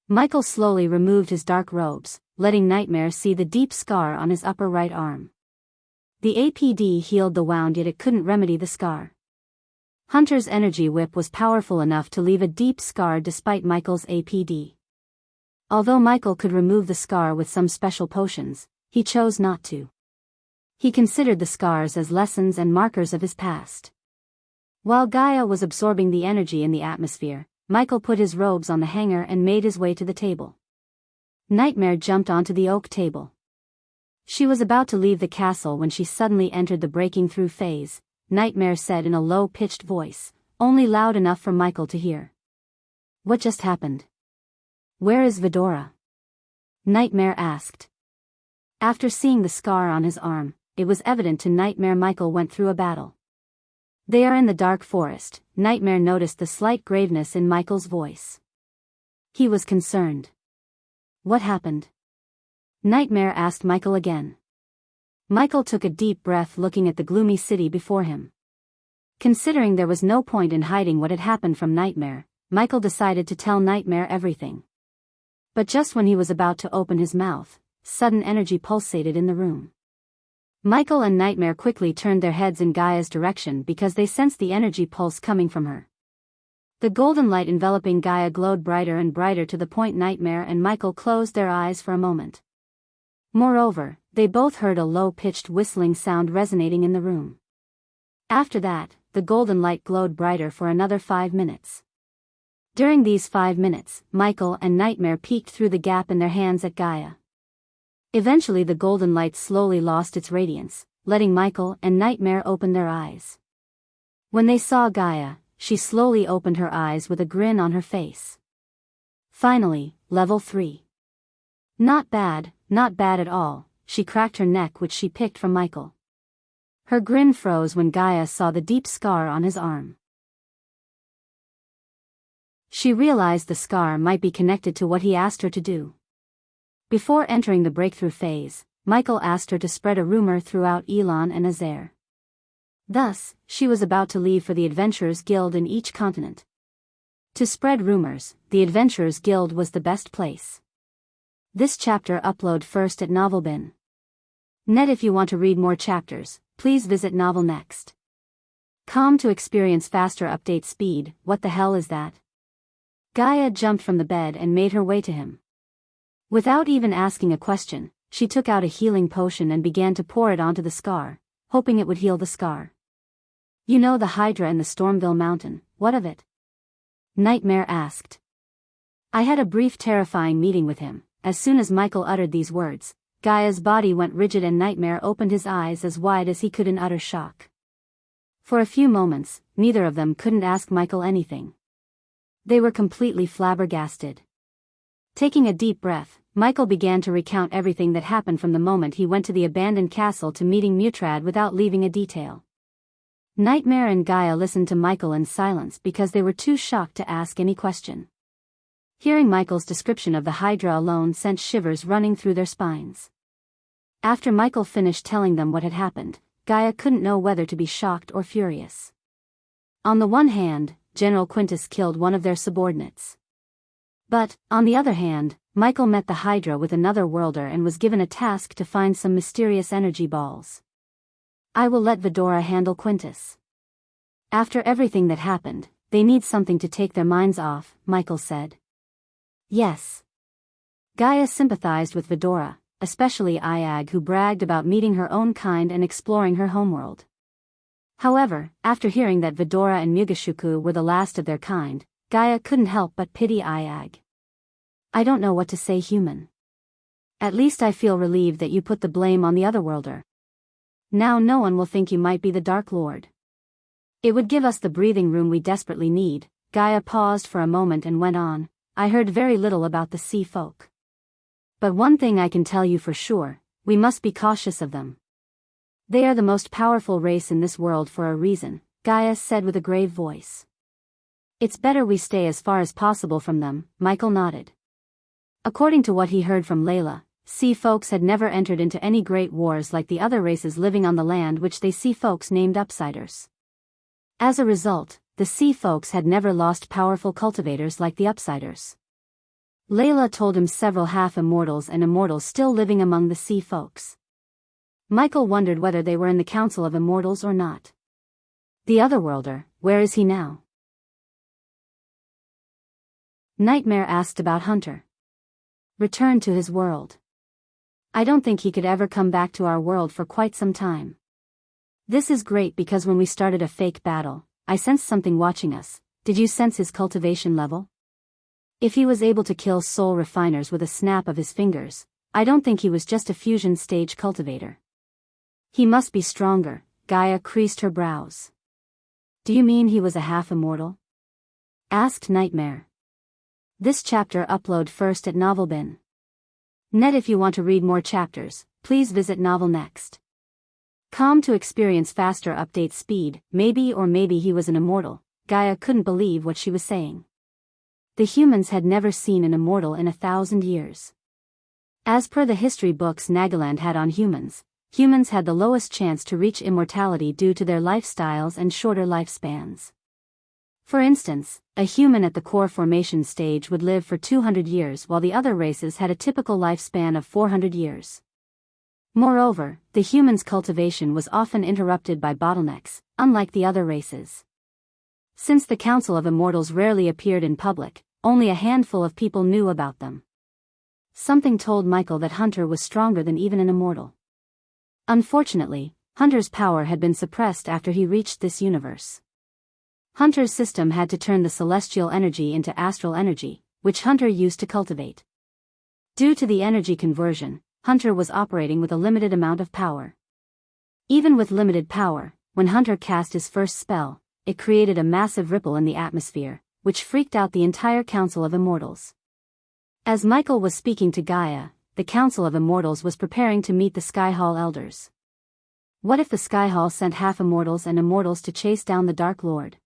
Michael slowly removed his dark robes, letting Nightmare see the deep scar on his upper right arm. The APD healed the wound, yet it couldn't remedy the scar. Hunter's energy whip was powerful enough to leave a deep scar despite Michael's APD. Although Michael could remove the scar with some special potions, he chose not to. He considered the scars as lessons and markers of his past. While Gaia was absorbing the energy in the atmosphere, Michael put his robes on the hanger and made his way to the table. Nightmare jumped onto the oak table. She was about to leave the castle when she suddenly entered the breaking through phase, Nightmare said in a low-pitched voice, only loud enough for Michael to hear. What just happened? Where is Vidora? Nightmare asked. After seeing the scar on his arm, it was evident to Nightmare Michael went through a battle. They are in the dark forest. Nightmare noticed the slight graveness in Michael's voice. He was concerned. What happened? Nightmare asked Michael again. Michael took a deep breath looking at the gloomy city before him. Considering there was no point in hiding what had happened from Nightmare, Michael decided to tell Nightmare everything. But just when he was about to open his mouth, sudden energy pulsated in the room. Michael and Nightmare quickly turned their heads in Gaia's direction because they sensed the energy pulse coming from her. The golden light enveloping Gaia glowed brighter and brighter to the point Nightmare and Michael closed their eyes for a moment. Moreover, They both heard a low-pitched whistling sound resonating in the room. After that, the golden light glowed brighter for another 5 minutes. During these 5 minutes, Michael and Nightmare peeked through the gap in their hands at Gaia. Eventually the golden light slowly lost its radiance, letting Michael and Nightmare open their eyes. When they saw Gaia, she slowly opened her eyes with a grin on her face. Finally, level 3. Not bad at all, she cracked her neck, which she picked from Michael. Her grin froze when Gaia saw the deep scar on his arm. She realized the scar might be connected to what he asked her to do. Before entering the breakthrough phase, Michael asked her to spread a rumor throughout Elan and Azair. Thus, she was about to leave for the Adventurers Guild in each continent. To spread rumors, the Adventurers Guild was the best place. This chapter upload first at Novelbin. Net. If you want to read more chapters, please visit Novel Next. Com to experience faster update speed. What the hell is that? Gaia jumped from the bed and made her way to him. Without even asking a question, she took out a healing potion and began to pour it onto the scar, hoping it would heal the scar. You know the Hydra and the Stormville Mountain, what of it? Nightmare asked. I had a brief terrifying meeting with him. As soon as Michael uttered these words, Gaia's body went rigid and Nightmare opened his eyes as wide as he could in utter shock. For a few moments, neither of them couldn't ask Michael anything. They were completely flabbergasted. Taking a deep breath, Michael began to recount everything that happened from the moment he went to the abandoned castle to meeting Mutrad without leaving a detail. Nightmare and Gaia listened to Michael in silence because they were too shocked to ask any question. Hearing Michael's description of the Hydra alone sent shivers running through their spines. After Michael finished telling them what had happened, Gaia couldn't know whether to be shocked or furious. On the one hand, General Quintus killed one of their subordinates. But, on the other hand, Michael met the Hydra with another worlder and was given a task to find some mysterious energy balls. I will let Vidora handle Quintus. After everything that happened, they need something to take their minds off, Michael said. Yes. Gaia sympathized with Vidora, especially Iag, who bragged about meeting her own kind and exploring her homeworld. However, after hearing that Vidora and Mugashuku were the last of their kind, Gaia couldn't help but pity Iag. I don't know what to say, human. At least I feel relieved that you put the blame on the otherworlder. Now no one will think you might be the Dark Lord. It would give us the breathing room we desperately need. Gaia paused for a moment and went on. I heard very little about the sea folk. But one thing I can tell you for sure, we must be cautious of them. They are the most powerful race in this world for a reason, Gaia said with a grave voice. It's better we stay as far as possible from them, Michael nodded. According to what he heard from Layla, sea folks had never entered into any great wars like the other races living on the land, which they sea folks named Upsiders. As a result, the sea folks had never lost powerful cultivators like the Upsiders. Layla told him several half-immortals and immortals still living among the sea folks. Michael wondered whether they were in the Council of Immortals or not. The Otherworlder, where is he now? Nightmare asked about Hunter. Returned to his world. I don't think he could ever come back to our world for quite some time. This is great because when we started a fake battle, I sensed something watching us. Did you sense his cultivation level? If he was able to kill soul refiners with a snap of his fingers, I don't think he was just a fusion stage cultivator. He must be stronger. Gaia creased her brows. Do you mean he was a half-immortal? Asked Nightmare. This chapter upload first at Novelbin. Net. If you want to read more chapters, please visit Novel Next. Com to experience faster update speed. Maybe he was an immortal. Gaia couldn't believe what she was saying. The humans had never seen an immortal in 1,000 years. As per the history books Nagaland had on humans had the lowest chance to reach immortality due to their lifestyles and shorter lifespans. For instance, a human at the core formation stage would live for 200 years while the other races had a typical lifespan of 400 years. Moreover, the humans' cultivation was often interrupted by bottlenecks, unlike the other races. Since the Council of Immortals rarely appeared in public, only a handful of people knew about them. Something told Michael that Hunter was stronger than even an immortal. Unfortunately, Hunter's power had been suppressed after he reached this universe. Hunter's system had to turn the celestial energy into astral energy, which Hunter used to cultivate. Due to the energy conversion, Hunter was operating with a limited amount of power. Even with limited power, when Hunter cast his first spell, it created a massive ripple in the atmosphere, which freaked out the entire Council of Immortals. As Michael was speaking to Gaia, the Council of Immortals was preparing to meet the Sky Hall Elders. What if the Sky Hall sent half immortals and immortals to chase down the Dark Lord?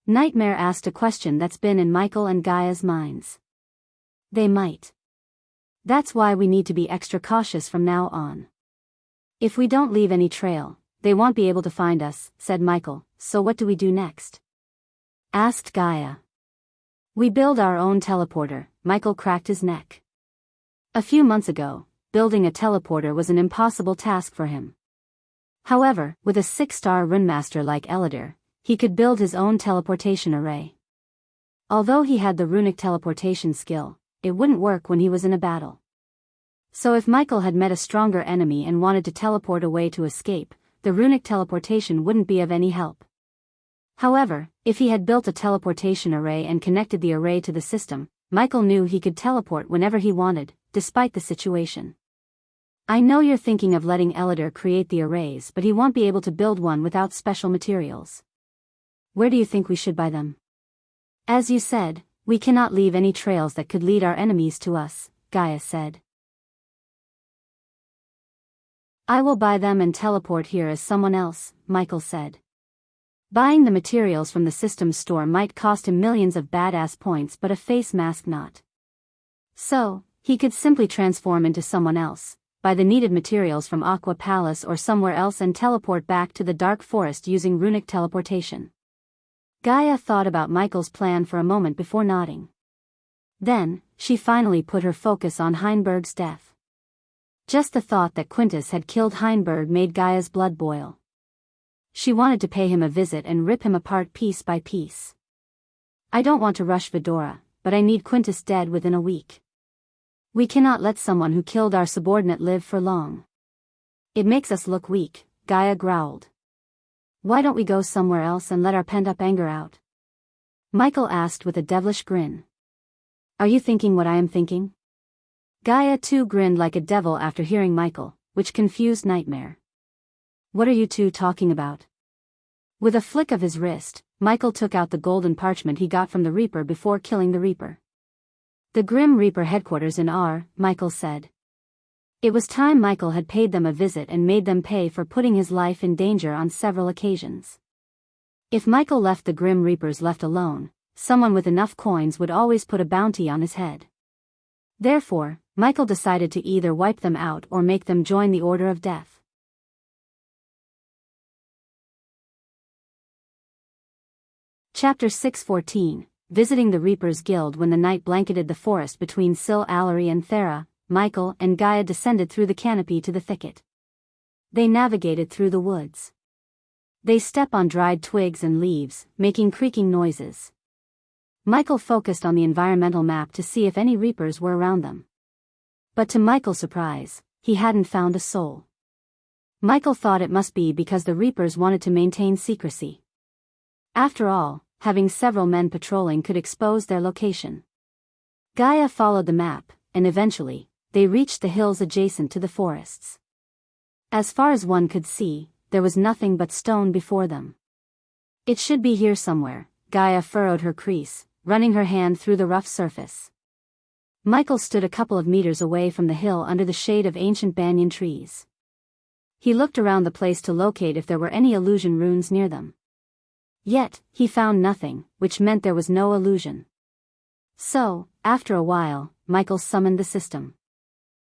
Nightmare asked a question that's been in Michael and Gaia's minds. They might. That's why we need to be extra cautious from now on. If we don't leave any trail, they won't be able to find us, said Michael. So what do we do next? Asked Gaia. We build our own teleporter. Michael cracked his neck. A few months ago, building a teleporter was an impossible task for him. However, with a 6-star runemaster like Elidar, he could build his own teleportation array. Although he had the runic teleportation skill, it wouldn't work when he was in a battle. So if Michael had met a stronger enemy and wanted to teleport away to escape, the runic teleportation wouldn't be of any help. However, if he had built a teleportation array and connected the array to the system, Michael knew he could teleport whenever he wanted, despite the situation. I know you're thinking of letting Elidar create the arrays, but he won't be able to build one without special materials. Where do you think we should buy them? As you said, we cannot leave any trails that could lead our enemies to us, Gaia said. I will buy them and teleport here as someone else, Michael said. Buying the materials from the system store might cost him millions of badass points, but a face mask not. So, he could simply transform into someone else, buy the needed materials from Aqua Palace or somewhere else and teleport back to the Dark Forest using runic teleportation. Gaia thought about Michael's plan for a moment before nodding. Then, she finally put her focus on Heinberg's death. Just the thought that Quintus had killed Heinberg made Gaia's blood boil. She wanted to pay him a visit and rip him apart piece by piece. I don't want to rush Vidora, but I need Quintus dead within a week. We cannot let someone who killed our subordinate live for long. It makes us look weak, Gaia growled. Why don't we go somewhere else and let our pent-up anger out? Michael asked with a devilish grin. Are you thinking what I am thinking? Gaia too grinned like a devil after hearing Michael, which confused Nightmare. What are you two talking about? With a flick of his wrist, Michael took out the golden parchment he got from the Reaper before killing the Reaper. The Grim Reaper headquarters in R, Michael said. It was time Michael had paid them a visit and made them pay for putting his life in danger on several occasions. If Michael left the Grim Reapers left alone, someone with enough coins would always put a bounty on his head. Therefore, Michael decided to either wipe them out or make them join the Order of Death. Chapter 614, Visiting the Reaper's Guild. When the night blanketed the forest between Sil Allery and Thera, Michael and Gaia descended through the canopy to the thicket. They navigated through the woods. They step on dried twigs and leaves, making creaking noises. Michael focused on the environmental map to see if any Reapers were around them. But to Michael's surprise, he hadn't found a soul. Michael thought it must be because the Reapers wanted to maintain secrecy. After all, having several men patrolling could expose their location. Gaia followed the map, and eventually, they reached the hills adjacent to the forests. As far as one could see, there was nothing but stone before them. It should be here somewhere, Gaia furrowed her crease, running her hand through the rough surface. Michael stood a couple of meters away from the hill under the shade of ancient banyan trees. He looked around the place to locate if there were any illusion runes near them. Yet, he found nothing, which meant there was no illusion. So, after a while, Michael summoned the system.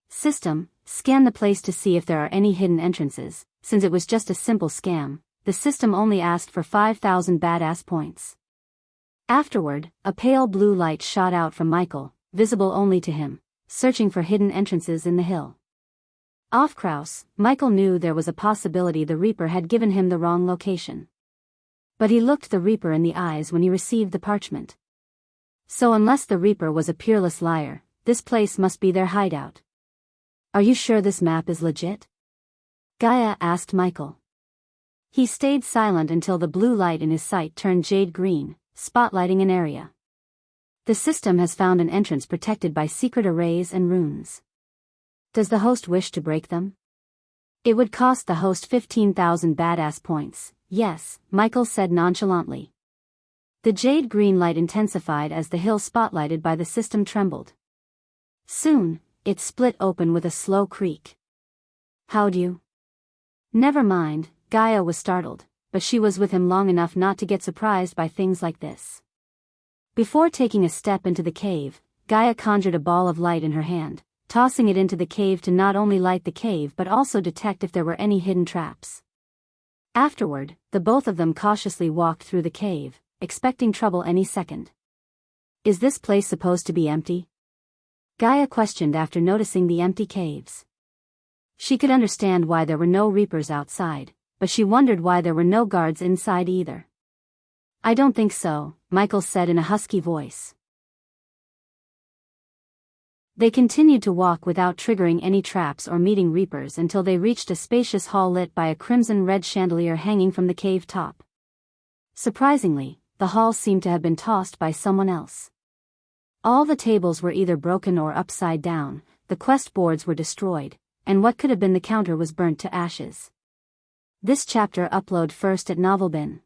System, scan the place to see if there are any hidden entrances. Since it was just a simple scam, the system only asked for 5,000 badass points. Afterward, a pale blue light shot out from Michael, visible only to him, searching for hidden entrances in the hill. Off Kraus, Michael knew there was a possibility the Reaper had given him the wrong location. But he looked the Reaper in the eyes when he received the parchment. So unless the Reaper was a peerless liar, this place must be their hideout. Are you sure this map is legit? Gaia asked Michael. He stayed silent until the blue light in his sight turned jade green, spotlighting an area. The system has found an entrance protected by secret arrays and runes. Does the host wish to break them? It would cost the host 15,000 badass points. Yes, Michael said nonchalantly. The jade green light intensified as the hill spotlighted by the system trembled. Soon, it split open with a slow creak. How'd you? Never mind, Gaia was startled, but she was with him long enough not to get surprised by things like this. Before taking a step into the cave, Gaia conjured a ball of light in her hand, tossing it into the cave to not only light the cave but also detect if there were any hidden traps. Afterward, the both of them cautiously walked through the cave, expecting trouble any second. Is this place supposed to be empty? Gaia questioned after noticing the empty caves. She could understand why there were no reapers outside, but she wondered why there were no guards inside either. I don't think so, Michael said in a husky voice. They continued to walk without triggering any traps or meeting reapers until they reached a spacious hall lit by a crimson-red chandelier hanging from the cave top. Surprisingly, the hall seemed to have been tossed by someone else. All the tables were either broken or upside down, the quest boards were destroyed, and what could have been the counter was burnt to ashes. This chapter upload first at Novelbin.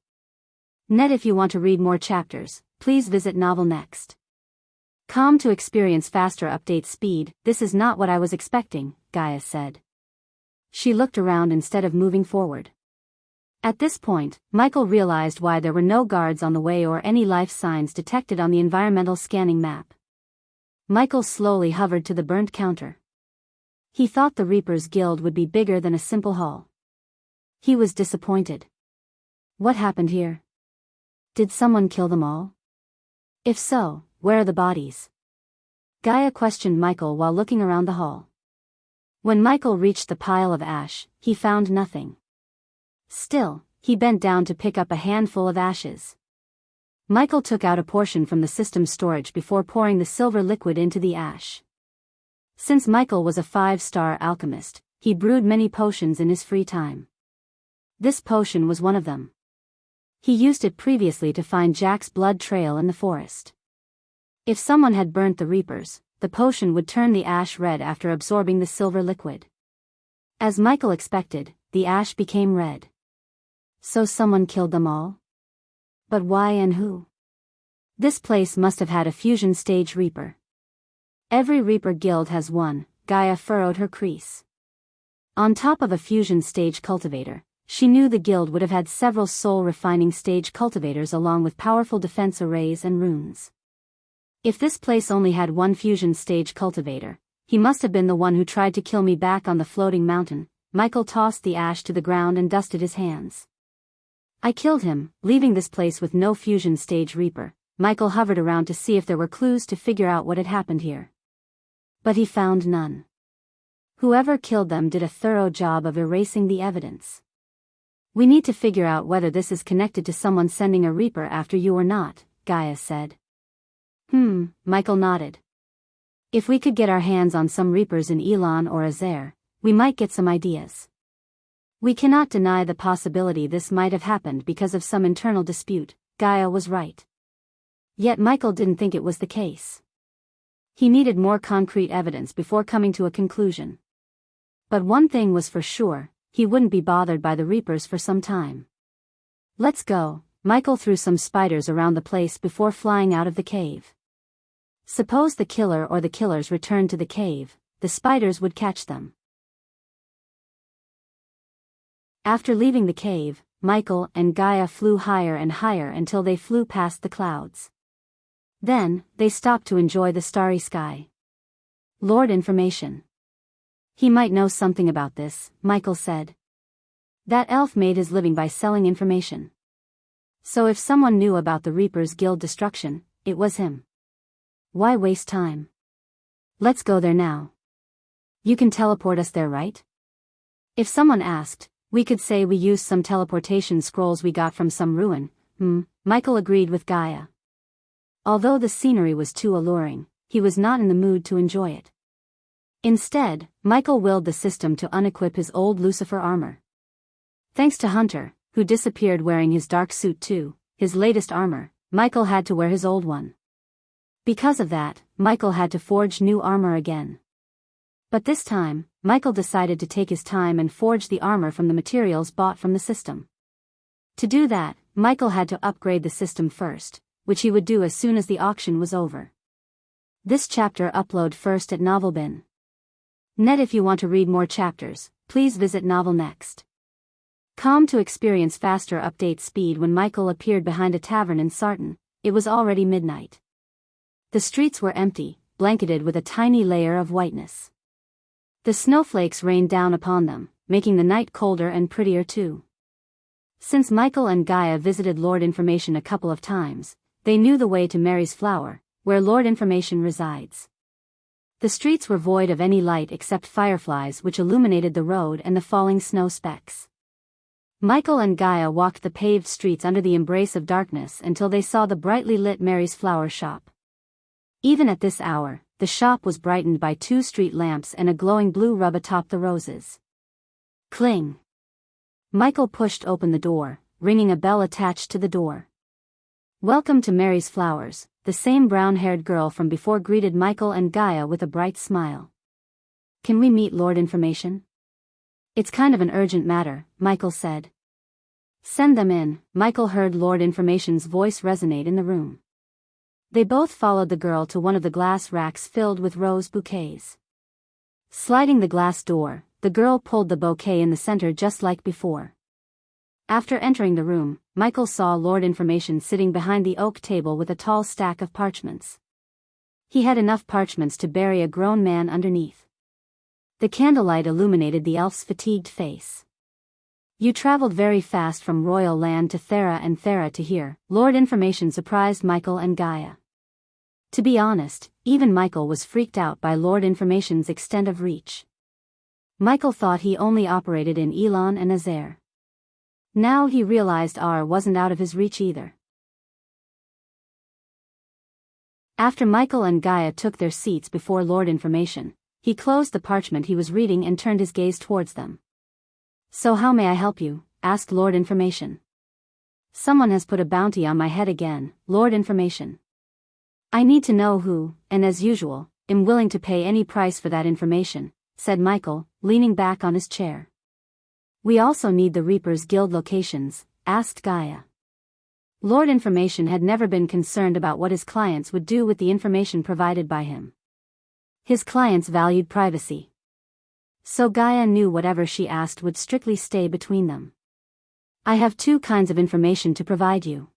Net. If you want to read more chapters, please visit Novel Next. Com to experience faster update speed. This is not what I was expecting, Gaia said. She looked around instead of moving forward. At this point, Michael realized why there were no guards on the way or any life signs detected on the environmental scanning map. Michael slowly hovered to the burnt counter. He thought the Reapers Guild would be bigger than a simple hall. He was disappointed. What happened here? Did someone kill them all? If so, where are the bodies? Gaia questioned Michael while looking around the hall. When Michael reached the pile of ash, he found nothing. Still, he bent down to pick up a handful of ashes. Michael took out a portion from the system's storage before pouring the silver liquid into the ash. Since Michael was a 5-star alchemist, he brewed many potions in his free time. This potion was one of them. He used it previously to find Jack's blood trail in the forest. If someone had burnt the reapers, the potion would turn the ash red after absorbing the silver liquid. As Michael expected, the ash became red. So someone killed them all? But why and who? This place must have had a fusion stage reaper. Every Reaper Guild has one, Gaia furrowed her crease. On top of a fusion stage cultivator, she knew the guild would have had several soul-refining stage cultivators along with powerful defense arrays and runes. If this place only had one fusion stage cultivator, he must have been the one who tried to kill me back on the floating mountain. Michael tossed the ash to the ground and dusted his hands. I killed him, leaving this place with no fusion stage reaper. Michael hovered around to see if there were clues to figure out what had happened here. But he found none. Whoever killed them did a thorough job of erasing the evidence. We need to figure out whether this is connected to someone sending a reaper after you or not, Gaia said. Michael nodded. If we could get our hands on some reapers in Elon or Azair, we might get some ideas. We cannot deny the possibility this might have happened because of some internal dispute. Gaia was right. Yet Michael didn't think it was the case. He needed more concrete evidence before coming to a conclusion. But one thing was for sure, he wouldn't be bothered by the reapers for some time. Let's go. Michael threw some spiders around the place before flying out of the cave. Suppose the killer or the killers returned to the cave, the spiders would catch them. After leaving the cave, Michael and Gaia flew higher and higher until they flew past the clouds. Then, they stopped to enjoy the starry sky. Lord information. He might know something about this, Michael said. That elf made his living by selling information. So if someone knew about the Reapers Guild destruction, it was him. Why waste time? Let's go there now. You can teleport us there, right? If someone asked, we could say we used some teleportation scrolls we got from some ruin. Michael agreed with Gaia. Although the scenery was too alluring, he was not in the mood to enjoy it. Instead, Michael willed the system to unequip his old Lucifer armor. Thanks to Hunter, who disappeared wearing his dark suit too, his latest armor, Michael had to wear his old one. Because of that, Michael had to forge new armor again. But this time, Michael decided to take his time and forge the armor from the materials bought from the system. To do that, Michael had to upgrade the system first, which he would do as soon as the auction was over. This chapter upload first at Novelbin. Net. If you want to read more chapters, please visit Novel Next. Com to experience faster update speed. When Michael appeared behind a tavern in Sarton, it was already midnight. The streets were empty, blanketed with a tiny layer of whiteness. The snowflakes rained down upon them, making the night colder and prettier too. Since Michael and Gaia visited Lord Information a couple of times, they knew the way to Mary's Flower, where Lord Information resides. The streets were void of any light except fireflies which illuminated the road and the falling snow specks. Michael and Gaia walked the paved streets under the embrace of darkness until they saw the brightly lit Mary's Flower shop. Even at this hour, the shop was brightened by 2 street lamps and a glowing blue rub atop the roses. Cling! Michael pushed open the door, ringing a bell attached to the door. Welcome to Mary's Flowers, the same brown-haired girl from before greeted Michael and Gaia with a bright smile. Can we meet Lord Information? It's kind of an urgent matter, Michael said. Send them in. Michael heard Lord Information's voice resonate in the room. They both followed the girl to one of the glass racks filled with rose bouquets. Sliding the glass door, the girl pulled the bouquet in the center just like before. After entering the room, Michael saw Lord Information sitting behind the oak table with a tall stack of parchments. He had enough parchments to bury a grown man underneath. The candlelight illuminated the elf's fatigued face. You traveled very fast from Royal Land to Thera and Thera to here, Lord Information surprised Michael and Gaia. To be honest, even Michael was freaked out by Lord Information's extent of reach. Michael thought he only operated in Elon and Azair. Now he realized R wasn't out of his reach either. After Michael and Gaia took their seats before Lord Information, he closed the parchment he was reading and turned his gaze towards them. So how may I help you? Asked Lord Information. Someone has put a bounty on my head again, Lord Information. I need to know who, and as usual, am willing to pay any price for that information, said Michael, leaning back on his chair. We also need the Reaper's Guild locations, asked Gaia. Lord Information had never been concerned about what his clients would do with the information provided by him. His clients valued privacy. So Gaia knew whatever she asked would strictly stay between them. I have 2 kinds of information to provide you.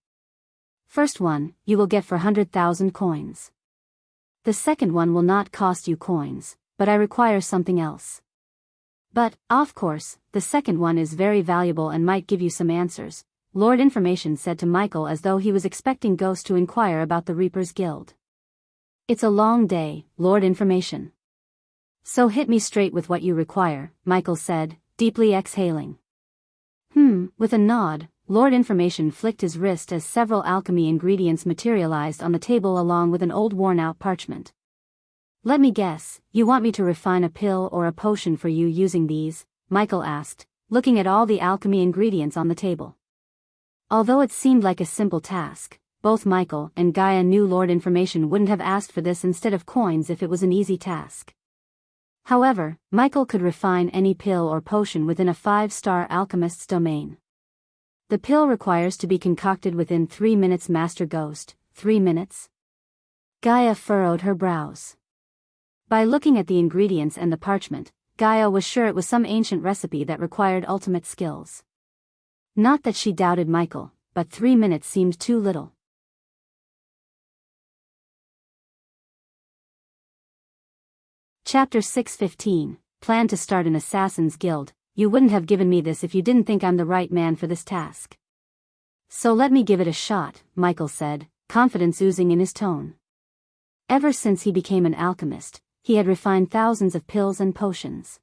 First one, you will get for 100,000 coins. The second one will not cost you coins, but I require something else. But, of course, the second one is very valuable and might give you some answers, Lord Information said to Michael as though he was expecting Ghost to inquire about the Reaper's Guild. It's a long day, Lord Information. So hit me straight with what you require, Michael said, deeply exhaling. With a nod, Lord Information flicked his wrist as several alchemy ingredients materialized on the table along with an old worn-out parchment. Let me guess, you want me to refine a pill or a potion for you using these? Michael asked, looking at all the alchemy ingredients on the table. Although it seemed like a simple task, both Michael and Gaia knew Lord Information wouldn't have asked for this instead of coins if it was an easy task. However, Michael could refine any pill or potion within a 5-star alchemist's domain. The pill requires to be concocted within 3 minutes. Master Ghost, 3 minutes? Gaia furrowed her brows. By looking at the ingredients and the parchment, Gaia was sure it was some ancient recipe that required ultimate skills. Not that she doubted Michael, but 3 minutes seemed too little. Chapter 615, Plan to start an Assassin's Guild. You wouldn't have given me this if you didn't think I'm the right man for this task. So let me give it a shot, Michael said, confidence oozing in his tone. Ever since he became an alchemist, he had refined thousands of pills and potions.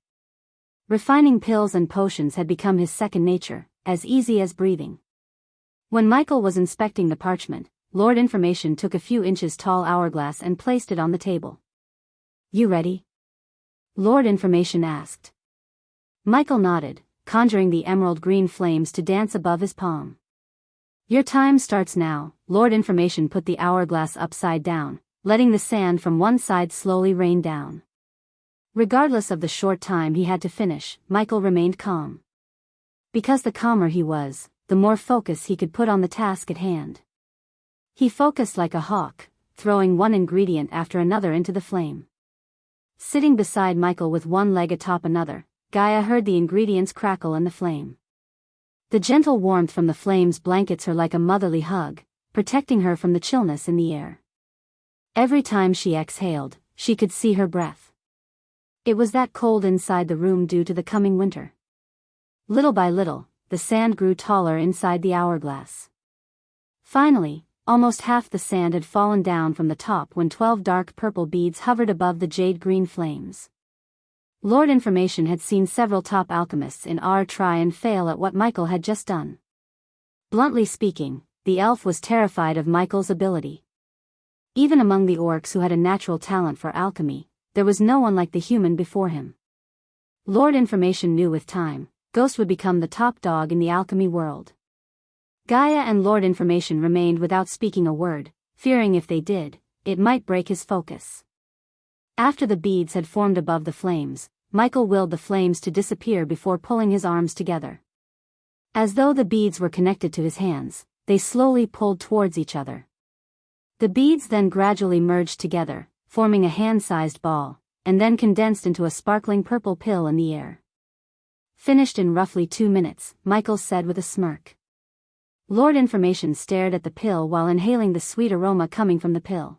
Refining pills and potions had become his second nature, as easy as breathing. When Michael was inspecting the parchment, Lord Information took a few inches tall hourglass and placed it on the table. You ready? Lord Information asked. Michael nodded, conjuring the emerald green flames to dance above his palm. Your time starts now. Lord Information put the hourglass upside down, letting the sand from one side slowly rain down. Regardless of the short time he had to finish, Michael remained calm. Because the calmer he was, the more focus he could put on the task at hand. He focused like a hawk, throwing one ingredient after another into the flame. Sitting beside Michael with one leg atop another, Gaia heard the ingredients crackle in the flame. The gentle warmth from the flames blankets her like a motherly hug, protecting her from the chillness in the air. Every time she exhaled, she could see her breath. It was that cold inside the room due to the coming winter. Little by little, the sand grew taller inside the hourglass. Finally, almost half the sand had fallen down from the top when 12 dark purple beads hovered above the jade-green flames. Lord Information had seen several top alchemists in R try and fail at what Michael had just done. Bluntly speaking, the elf was terrified of Michael's ability. Even among the orcs who had a natural talent for alchemy, there was no one like the human before him. Lord Information knew with time, Ghost would become the top dog in the alchemy world. Gaia and Lord Information remained without speaking a word, fearing if they did, it might break his focus. After the beads had formed above the flames, Michael willed the flames to disappear before pulling his arms together. As though the beads were connected to his hands, they slowly pulled towards each other. The beads then gradually merged together, forming a hand-sized ball, and then condensed into a sparkling purple pill in the air. Finished in roughly 2 minutes, Michael said with a smirk. Lord Information stared at the pill while inhaling the sweet aroma coming from the pill.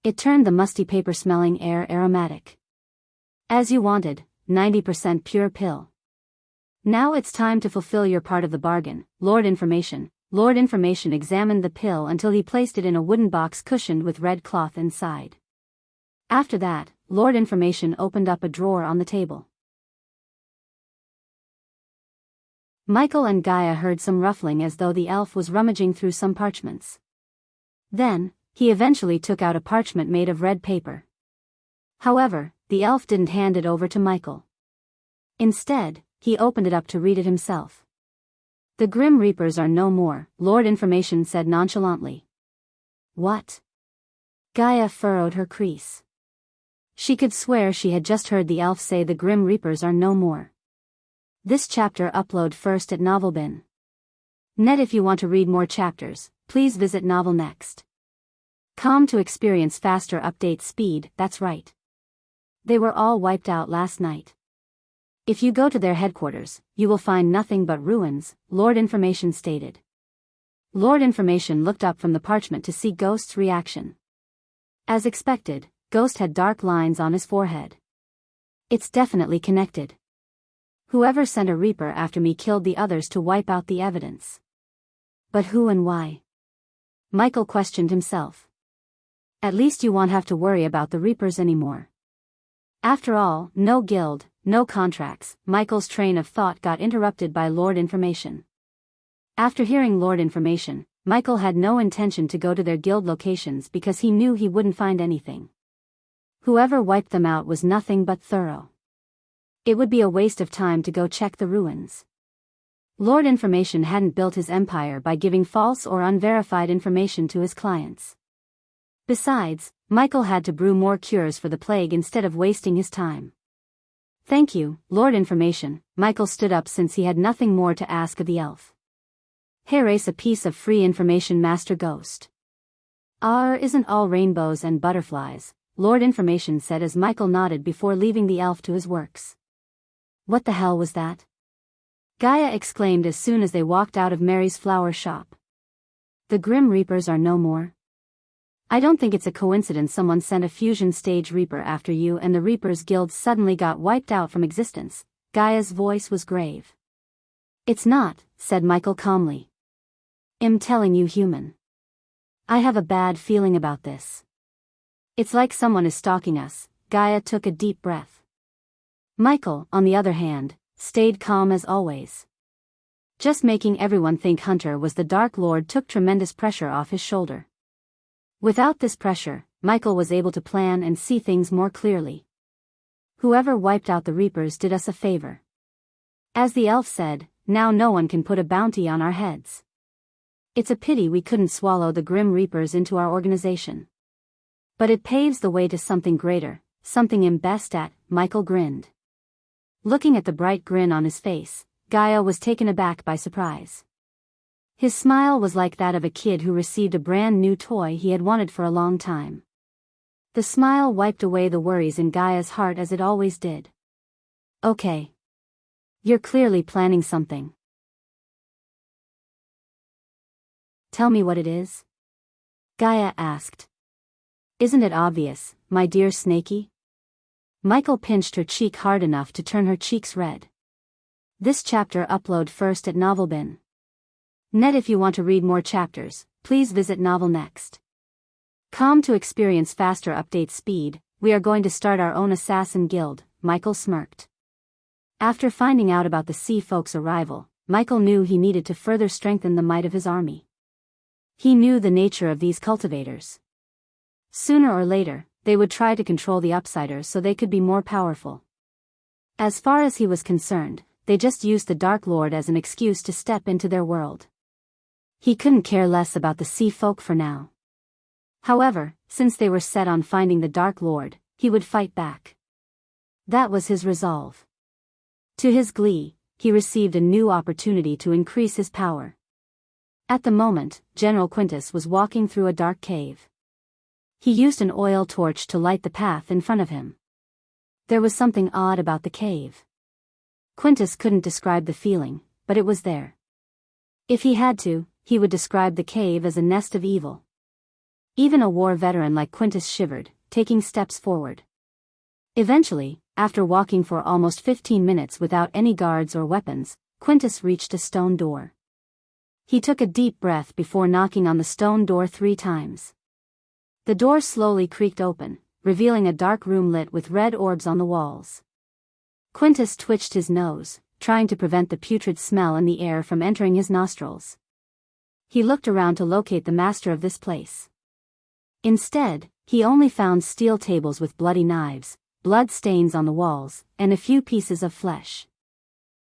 It turned the musty paper-smelling air aromatic. As you wanted, 90% pure pill. Now it's time to fulfill your part of the bargain, Lord Information. Lord Information examined the pill until he placed it in a wooden box cushioned with red cloth inside. After that, Lord Information opened up a drawer on the table. Michael and Gaia heard some ruffling as though the elf was rummaging through some parchments. Then, he eventually took out a parchment made of red paper. However, the elf didn't hand it over to Michael. Instead, he opened it up to read it himself. The Grim Reapers are no more, Lord Information said nonchalantly. What? Gaia furrowed her crease. She could swear she had just heard the elf say the Grim Reapers are no more. This chapter upload first at Novelbin. Net. If you want to read more chapters, please visit Novel Next. Com to experience faster update speed, that's right. They were all wiped out last night. If you go to their headquarters, you will find nothing but ruins, Lord Information stated. Lord Information looked up from the parchment to see Ghost's reaction. As expected, Ghost had dark lines on his forehead. It's definitely connected. Whoever sent a Reaper after me killed the others to wipe out the evidence. But who and why? Michael questioned himself. At least you won't have to worry about the Reapers anymore. After all, no guild, no contracts. Michael's train of thought got interrupted by Lord Information. After hearing Lord Information, Michael had no intention to go to their guild locations because he knew he wouldn't find anything. Whoever wiped them out was nothing but thorough. It would be a waste of time to go check the ruins. Lord Information hadn't built his empire by giving false or unverified information to his clients. Besides, Michael had to brew more cures for the plague instead of wasting his time. Thank you, Lord Information. Michael stood up since he had nothing more to ask of the elf. Here is a piece of free information, Master Ghost. Isn't all rainbows and butterflies, Lord Information said as Michael nodded before leaving the elf to his works. What the hell was that? Gaia exclaimed as soon as they walked out of Mary's flower shop. The Grim Reapers are no more. I don't think it's a coincidence someone sent a fusion stage Reaper after you and the Reapers Guild suddenly got wiped out from existence. Gaia's voice was grave. It's not, said Michael calmly. I'm telling you, human. I have a bad feeling about this. It's like someone is stalking us. Gaia took a deep breath. Michael, on the other hand, stayed calm as always. Just making everyone think Hunter was the Dark Lord took tremendous pressure off his shoulder. Without this pressure, Michael was able to plan and see things more clearly. Whoever wiped out the Reapers did us a favor. As the elf said, now no one can put a bounty on our heads. It's a pity we couldn't swallow the Grim Reapers into our organization. But it paves the way to something greater, something I'm best at, Michael grinned. Looking at the bright grin on his face, Gaia was taken aback by surprise. His smile was like that of a kid who received a brand new toy he had wanted for a long time. The smile wiped away the worries in Gaia's heart as it always did. Okay. You're clearly planning something. Tell me what it is? Gaia asked. Isn't it obvious, my dear Snakey? Michael pinched her cheek hard enough to turn her cheeks red. This chapter upload first at Novelbin. Net if you want to read more chapters, please visit Novel Next. To experience faster update speed, we are going to start our own assassin guild, Michael smirked. After finding out about the sea folks' arrival, Michael knew he needed to further strengthen the might of his army. He knew the nature of these cultivators. Sooner or later, they would try to control the Upsiders so they could be more powerful. As far as he was concerned, they just used the Dark Lord as an excuse to step into their world. He couldn't care less about the sea folk for now. However, since they were set on finding the Dark Lord, he would fight back. That was his resolve. To his glee, he received a new opportunity to increase his power. At the moment, General Quintus was walking through a dark cave. He used an oil torch to light the path in front of him. There was something odd about the cave. Quintus couldn't describe the feeling, but it was there. If he had to, he would describe the cave as a nest of evil. Even a war veteran like Quintus shivered, taking steps forward. Eventually, after walking for almost 15 minutes without any guards or weapons, Quintus reached a stone door. He took a deep breath before knocking on the stone door 3 times. The door slowly creaked open, revealing a dark room lit with red orbs on the walls. Quintus twitched his nose, trying to prevent the putrid smell in the air from entering his nostrils. He looked around to locate the master of this place. Instead, he only found steel tables with bloody knives, blood stains on the walls, and a few pieces of flesh.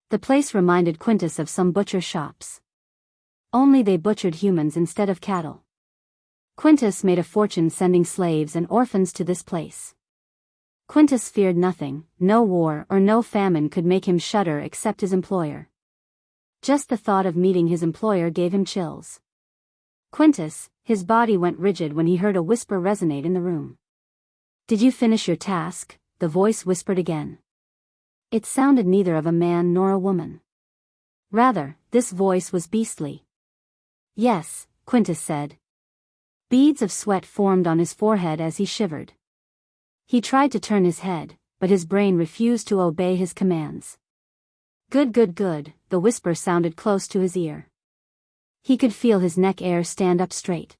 The place reminded Quintus of some butcher shops. Only they butchered humans instead of cattle. Quintus made a fortune sending slaves and orphans to this place. Quintus feared nothing, no war or no famine could make him shudder except his employer. Just the thought of meeting his employer gave him chills. Quintus, his body went rigid when he heard a whisper resonate in the room. Did you finish your task? The voice whispered again. It sounded neither of a man nor a woman. Rather, this voice was beastly. Yes, Quintus said. Beads of sweat formed on his forehead as he shivered. He tried to turn his head, but his brain refused to obey his commands. Good, the whisper sounded close to his ear. He could feel his neck hair stand up straight.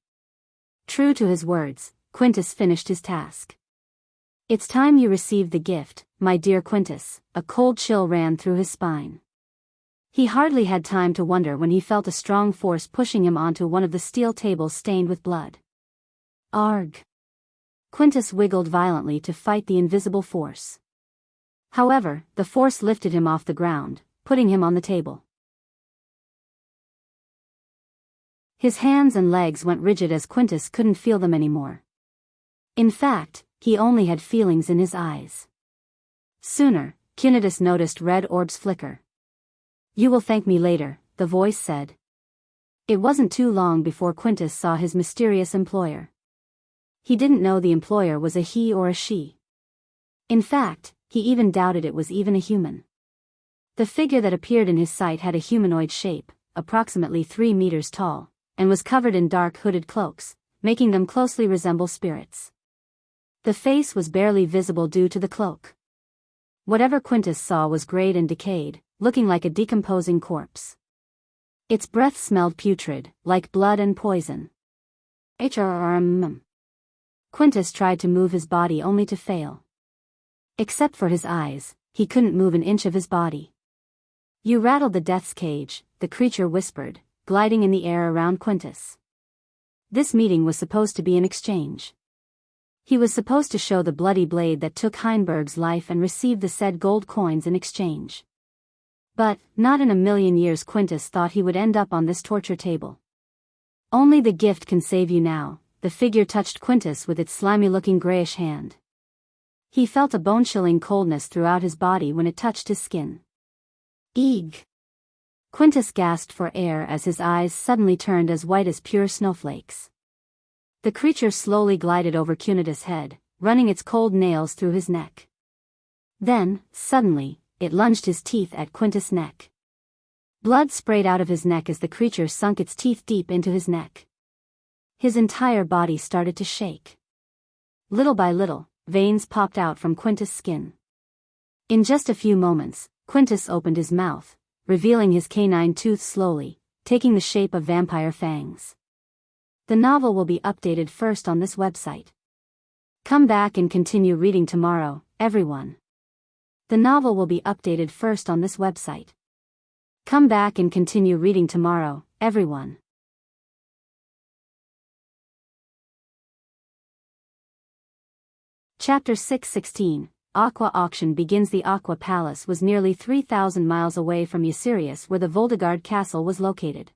True to his words, Quintus finished his task. It's time you received the gift, my dear Quintus. A cold chill ran through his spine. He hardly had time to wonder when he felt a strong force pushing him onto one of the steel tables stained with blood. Arg! Quintus wiggled violently to fight the invisible force. However, the force lifted him off the ground, putting him on the table. His hands and legs went rigid as Quintus couldn't feel them anymore. In fact, he only had feelings in his eyes. Sooner, Quintus noticed red orbs flicker. You will thank me later, the voice said. It wasn't too long before Quintus saw his mysterious employer. He didn't know the employer was a he or a she. In fact, he even doubted it was even a human. The figure that appeared in his sight had a humanoid shape, approximately 3 meters tall, and was covered in dark hooded cloaks, making them closely resemble spirits. The face was barely visible due to the cloak. Whatever Quintus saw was grayed and decayed, looking like a decomposing corpse. Its breath smelled putrid, like blood and poison. Quintus tried to move his body only to fail. Except for his eyes, he couldn't move an inch of his body. You rattled the death's cage, the creature whispered, gliding in the air around Quintus. This meeting was supposed to be an exchange. He was supposed to show the bloody blade that took Heinberg's life and receive the said gold coins in exchange. But, not in a million years Quintus thought he would end up on this torture table. Only the gift can save you now. The figure touched Quintus with its slimy-looking grayish hand. He felt a bone-chilling coldness throughout his body when it touched his skin. Eeg! Quintus gasped for air as his eyes suddenly turned as white as pure snowflakes. The creature slowly glided over Quintus' head, running its cold nails through his neck. Then, suddenly, it lunged his teeth at Quintus' neck. Blood sprayed out of his neck as the creature sunk its teeth deep into his neck. His entire body started to shake. Little by little, veins popped out from Quintus' skin. In just a few moments, Quintus opened his mouth, revealing his canine tooth slowly, taking the shape of vampire fangs. The novel will be updated first on this website. Come back and continue reading tomorrow, everyone. The novel will be updated first on this website. Come back and continue reading tomorrow, everyone. Chapter 616, Aqua Auction begins. The Aqua Palace was nearly 3,000 miles away from Eucerius, where the Voldegard castle was located.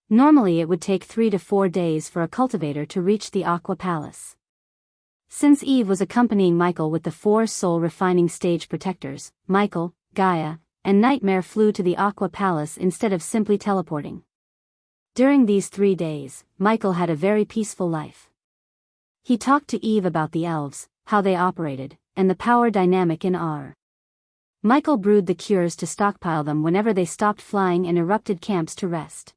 Normally it would take 3 to 4 days for a cultivator to reach the Aqua Palace. Since Eve was accompanying Michael with the 4 soul refining stage protectors, Michael, Gaia, and Nightmare flew to the Aqua Palace instead of simply teleporting. During these 3 days, Michael had a very peaceful life. He talked to Eve about the elves, how they operated, and the power dynamic in R. Michael brewed the cures to stockpile them whenever they stopped flying and erupted camps to rest.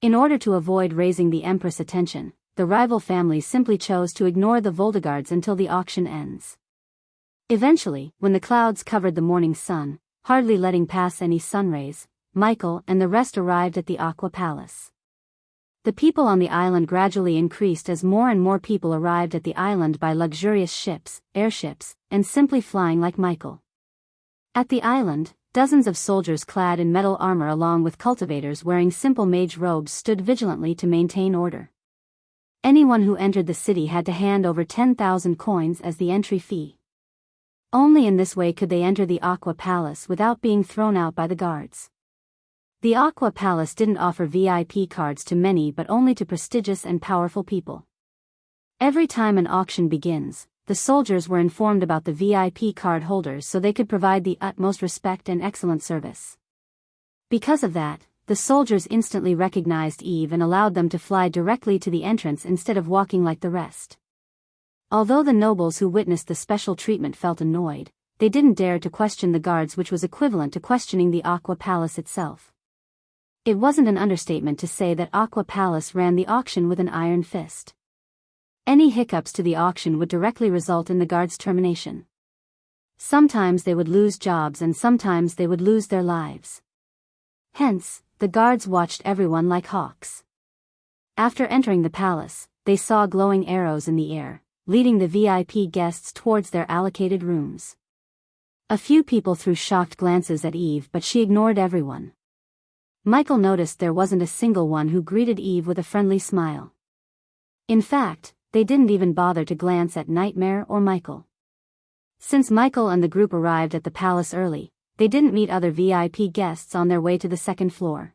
In order to avoid raising the Empress' attention, the rival families simply chose to ignore the Voldegards until the auction ends. Eventually, when the clouds covered the morning sun, hardly letting pass any sunrays, Michael and the rest arrived at the Aqua Palace. The people on the island gradually increased as more and more people arrived at the island by luxurious ships, airships, and simply flying like Michael. At the island, dozens of soldiers clad in metal armor along with cultivators wearing simple mage robes stood vigilantly to maintain order. Anyone who entered the city had to hand over 10,000 coins as the entry fee. Only in this way could they enter the Aqua Palace without being thrown out by the guards. The Aqua Palace didn't offer VIP cards to many but only to prestigious and powerful people. Every time an auction begins, the soldiers were informed about the VIP card holders so they could provide the utmost respect and excellent service. Because of that, the soldiers instantly recognized Eve and allowed them to fly directly to the entrance instead of walking like the rest. Although the nobles who witnessed the special treatment felt annoyed, they didn't dare to question the guards, which was equivalent to questioning the Aqua Palace itself. It wasn't an understatement to say that Aqua Palace ran the auction with an iron fist. Any hiccups to the auction would directly result in the guards' termination. Sometimes they would lose jobs and sometimes they would lose their lives. Hence, the guards watched everyone like hawks. After entering the palace, they saw glowing arrows in the air, leading the VIP guests towards their allocated rooms. A few people threw shocked glances at Eve, but she ignored everyone. Michael noticed there wasn't a single one who greeted Eve with a friendly smile. In fact, they didn't even bother to glance at Nightmare or Michael. Since Michael and the group arrived at the palace early, they didn't meet other VIP guests on their way to the second floor.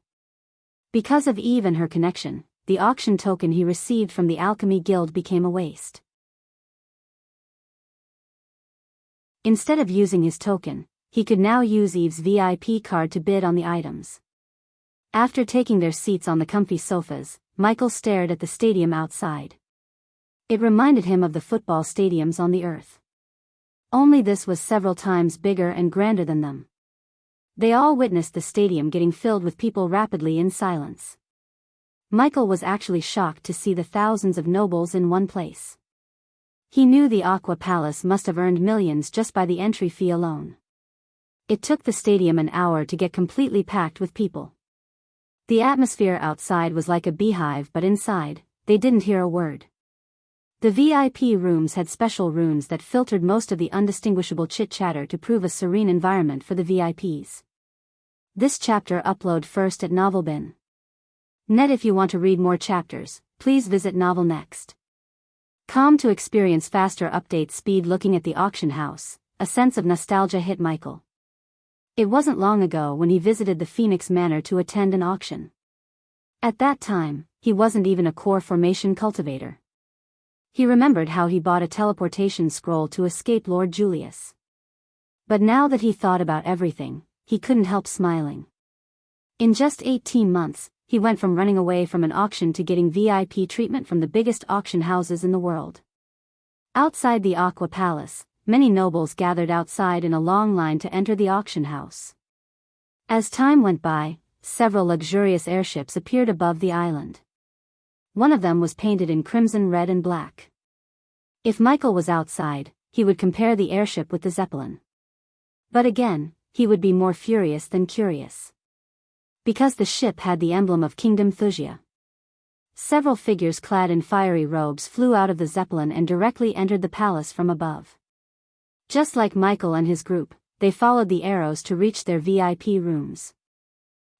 Because of Eve and her connection, the auction token he received from the Alchemy Guild became a waste. Instead of using his token, he could now use Eve's VIP card to bid on the items. After taking their seats on the comfy sofas, Michael stared at the stadium outside. It reminded him of the football stadiums on the Earth. Only this was several times bigger and grander than them. They all witnessed the stadium getting filled with people rapidly in silence. Michael was actually shocked to see the thousands of nobles in one place. He knew the Aqua Palace must have earned millions just by the entry fee alone. It took the stadium an hour to get completely packed with people. The atmosphere outside was like a beehive, but inside, they didn't hear a word. The VIP rooms had special runes that filtered most of the undistinguishable chit-chatter to prove a serene environment for the VIPs. This chapter upload first at Novelbin. Net. If you want to read more chapters, please visit Novel Next. Calm to experience faster update speed. Looking at the auction house, a sense of nostalgia hit Michael. It wasn't long ago when he visited the Phoenix Manor to attend an auction. At that time, he wasn't even a core formation cultivator. He remembered how he bought a teleportation scroll to escape Lord Julius. But now that he thought about everything, he couldn't help smiling. In just 18 months, he went from running away from an auction to getting VIP treatment from the biggest auction houses in the world. Outside the Aqua Palace, many nobles gathered outside in a long line to enter the auction house. As time went by, several luxurious airships appeared above the island. One of them was painted in crimson, red and black. If Michael was outside, he would compare the airship with the Zeppelin. But again, he would be more furious than curious. Because the ship had the emblem of Kingdom Wuxia. Several figures clad in fiery robes flew out of the Zeppelin and directly entered the palace from above. Just like Michael and his group, they followed the arrows to reach their VIP rooms.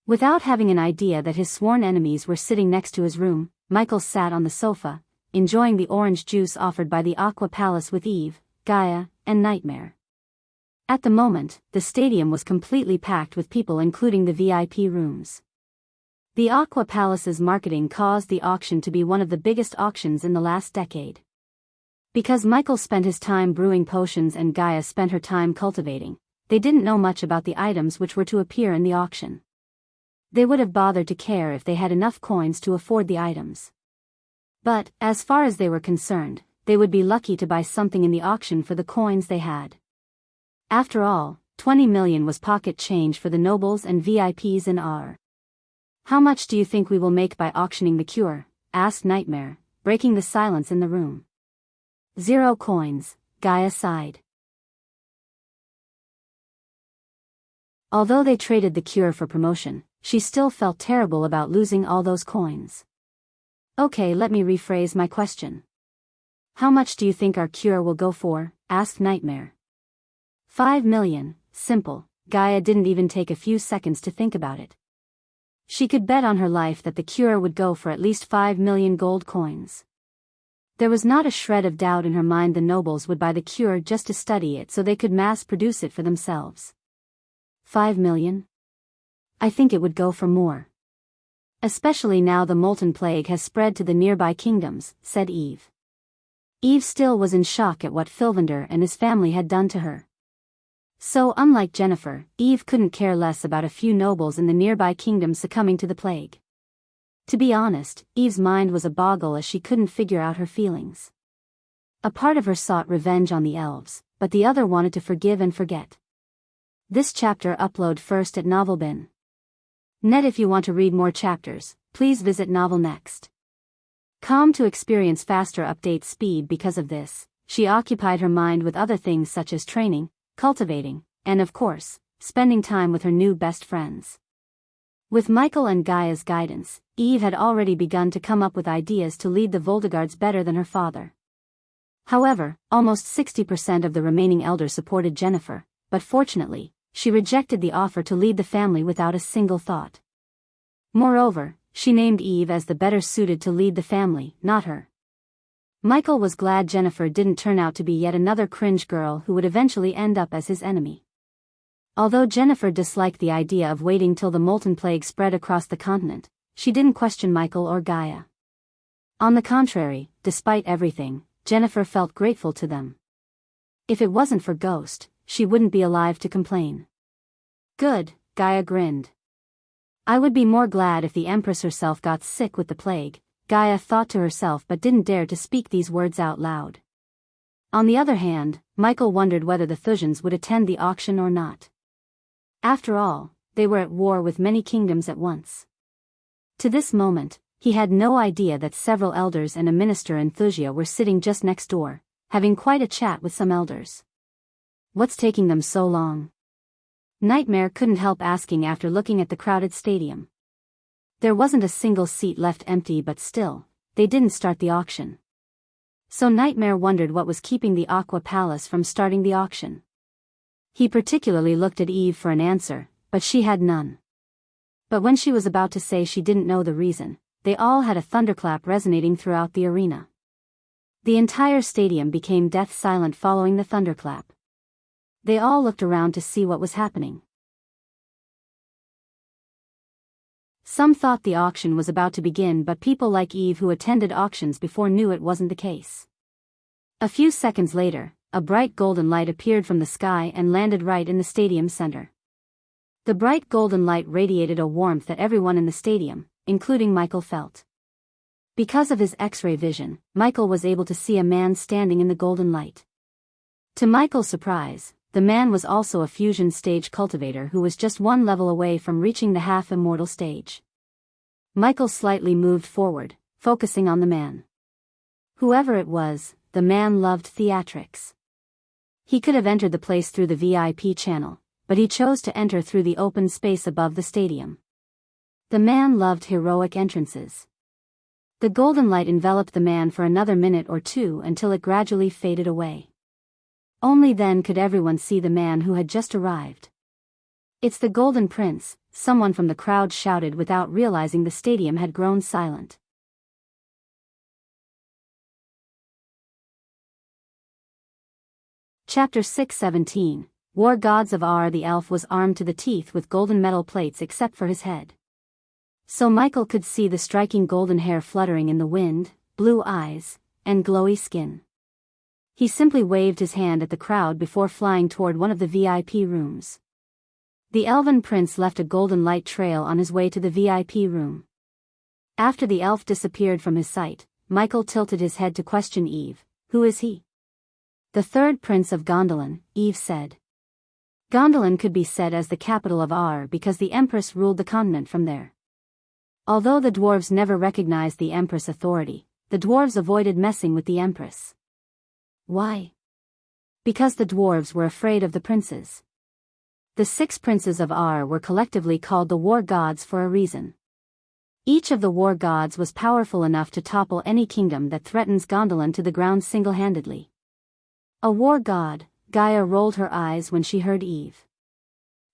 Without having an idea that his sworn enemies were sitting next to his room, Michael sat on the sofa, enjoying the orange juice offered by the Aqua Palace with Eve, Gaia, and Nightmare. At the moment, the stadium was completely packed with people, including the VIP rooms. The Aqua Palace's marketing caused the auction to be one of the biggest auctions in the last decade. Because Michael spent his time brewing potions and Gaia spent her time cultivating, they didn't know much about the items which were to appear in the auction. They would have bothered to care if they had enough coins to afford the items. But, as far as they were concerned, they would be lucky to buy something in the auction for the coins they had. After all, 20 million was pocket change for the nobles and VIPs in R. "How much do you think we will make by auctioning the cure?" asked Nightmare, breaking the silence in the room. 0 coins, Gaia sighed. Although they traded the cure for promotion, she still felt terrible about losing all those coins. "Okay, let me rephrase my question. How much do you think our cure will go for?" asked Nightmare. 5 million, simple. Gaia didn't even take a few seconds to think about it. She could bet on her life that the cure would go for at least 5 million gold coins. There was not a shred of doubt in her mind the nobles would buy the cure just to study it so they could mass-produce it for themselves. 5 million? I think it would go for more. Especially now the molten plague has spread to the nearby kingdoms, said Eve. Eve still was in shock at what Filvander and his family had done to her. So unlike Jennifer, Eve couldn't care less about a few nobles in the nearby kingdom succumbing to the plague. To be honest, Eve's mind was a boggle as she couldn't figure out her feelings. A part of her sought revenge on the elves, but the other wanted to forgive and forget. This chapter upload first at Novelbin. Net. If you want to read more chapters, please visit Novel Next. Calm to experience faster update speed. Because of this, she occupied her mind with other things such as training, cultivating, and of course, spending time with her new best friends. With Michael and Gaia's guidance, Eve had already begun to come up with ideas to lead the Voldegards better than her father. However, almost 60% of the remaining elders supported Jennifer, but fortunately, she rejected the offer to lead the family without a single thought. Moreover, she named Eve as the better suited to lead the family, not her. Michael was glad Jennifer didn't turn out to be yet another cringe girl who would eventually end up as his enemy. Although Jennifer disliked the idea of waiting till the molten plague spread across the continent, she didn't question Michael or Gaia. On the contrary, despite everything, Jennifer felt grateful to them. If it wasn't for Ghost, she wouldn't be alive to complain. Good, Gaia grinned. I would be more glad if the Empress herself got sick with the plague, Gaia thought to herself but didn't dare to speak these words out loud. On the other hand, Michael wondered whether the Thusians would attend the auction or not. After all, they were at war with many kingdoms at once. To this moment, he had no idea that several elders and a minister in Thusia were sitting just next door, having quite a chat with some elders. What's taking them so long? Nightmare couldn't help asking after looking at the crowded stadium. There wasn't a single seat left empty, but still, they didn't start the auction. So Nightmare wondered what was keeping the Aqua Palace from starting the auction. He particularly looked at Eve for an answer, but she had none. But when she was about to say she didn't know the reason, they all had a thunderclap resonating throughout the arena. The entire stadium became death silent following the thunderclap. They all looked around to see what was happening. Some thought the auction was about to begin, but people like Eve who attended auctions before knew it wasn't the case. A few seconds later, a bright golden light appeared from the sky and landed right in the stadium center. The bright golden light radiated a warmth that everyone in the stadium, including Michael, felt. Because of his X-ray vision, Michael was able to see a man standing in the golden light. To Michael's surprise, the man was also a fusion stage cultivator who was just one level away from reaching the half-immortal stage. Michael slightly moved forward, focusing on the man. Whoever it was, the man loved theatrics. He could have entered the place through the VIP channel, but he chose to enter through the open space above the stadium. The man loved heroic entrances. The golden light enveloped the man for another minute or two until it gradually faded away. Only then could everyone see the man who had just arrived. "It's the Golden Prince," someone from the crowd shouted without realizing the stadium had grown silent. Chapter 6:17 War Gods of Ar. The elf was armed to the teeth with golden metal plates except for his head. So Michael could see the striking golden hair fluttering in the wind, blue eyes, and glowy skin. He simply waved his hand at the crowd before flying toward one of the VIP rooms. The elven prince left a golden light trail on his way to the VIP room. After the elf disappeared from his sight, Michael tilted his head to question Eve. "Who is he?" "The third prince of Gondolin," Eve said. Gondolin could be said as the capital of Ar because the Empress ruled the continent from there. Although the dwarves never recognized the Empress' authority, the dwarves avoided messing with the Empress. Why? Because the dwarves were afraid of the princes. The 6 princes of Ar were collectively called the War Gods for a reason. Each of the War Gods was powerful enough to topple any kingdom that threatens Gondolin to the ground single-handedly. A war god, Gaia rolled her eyes when she heard Eve.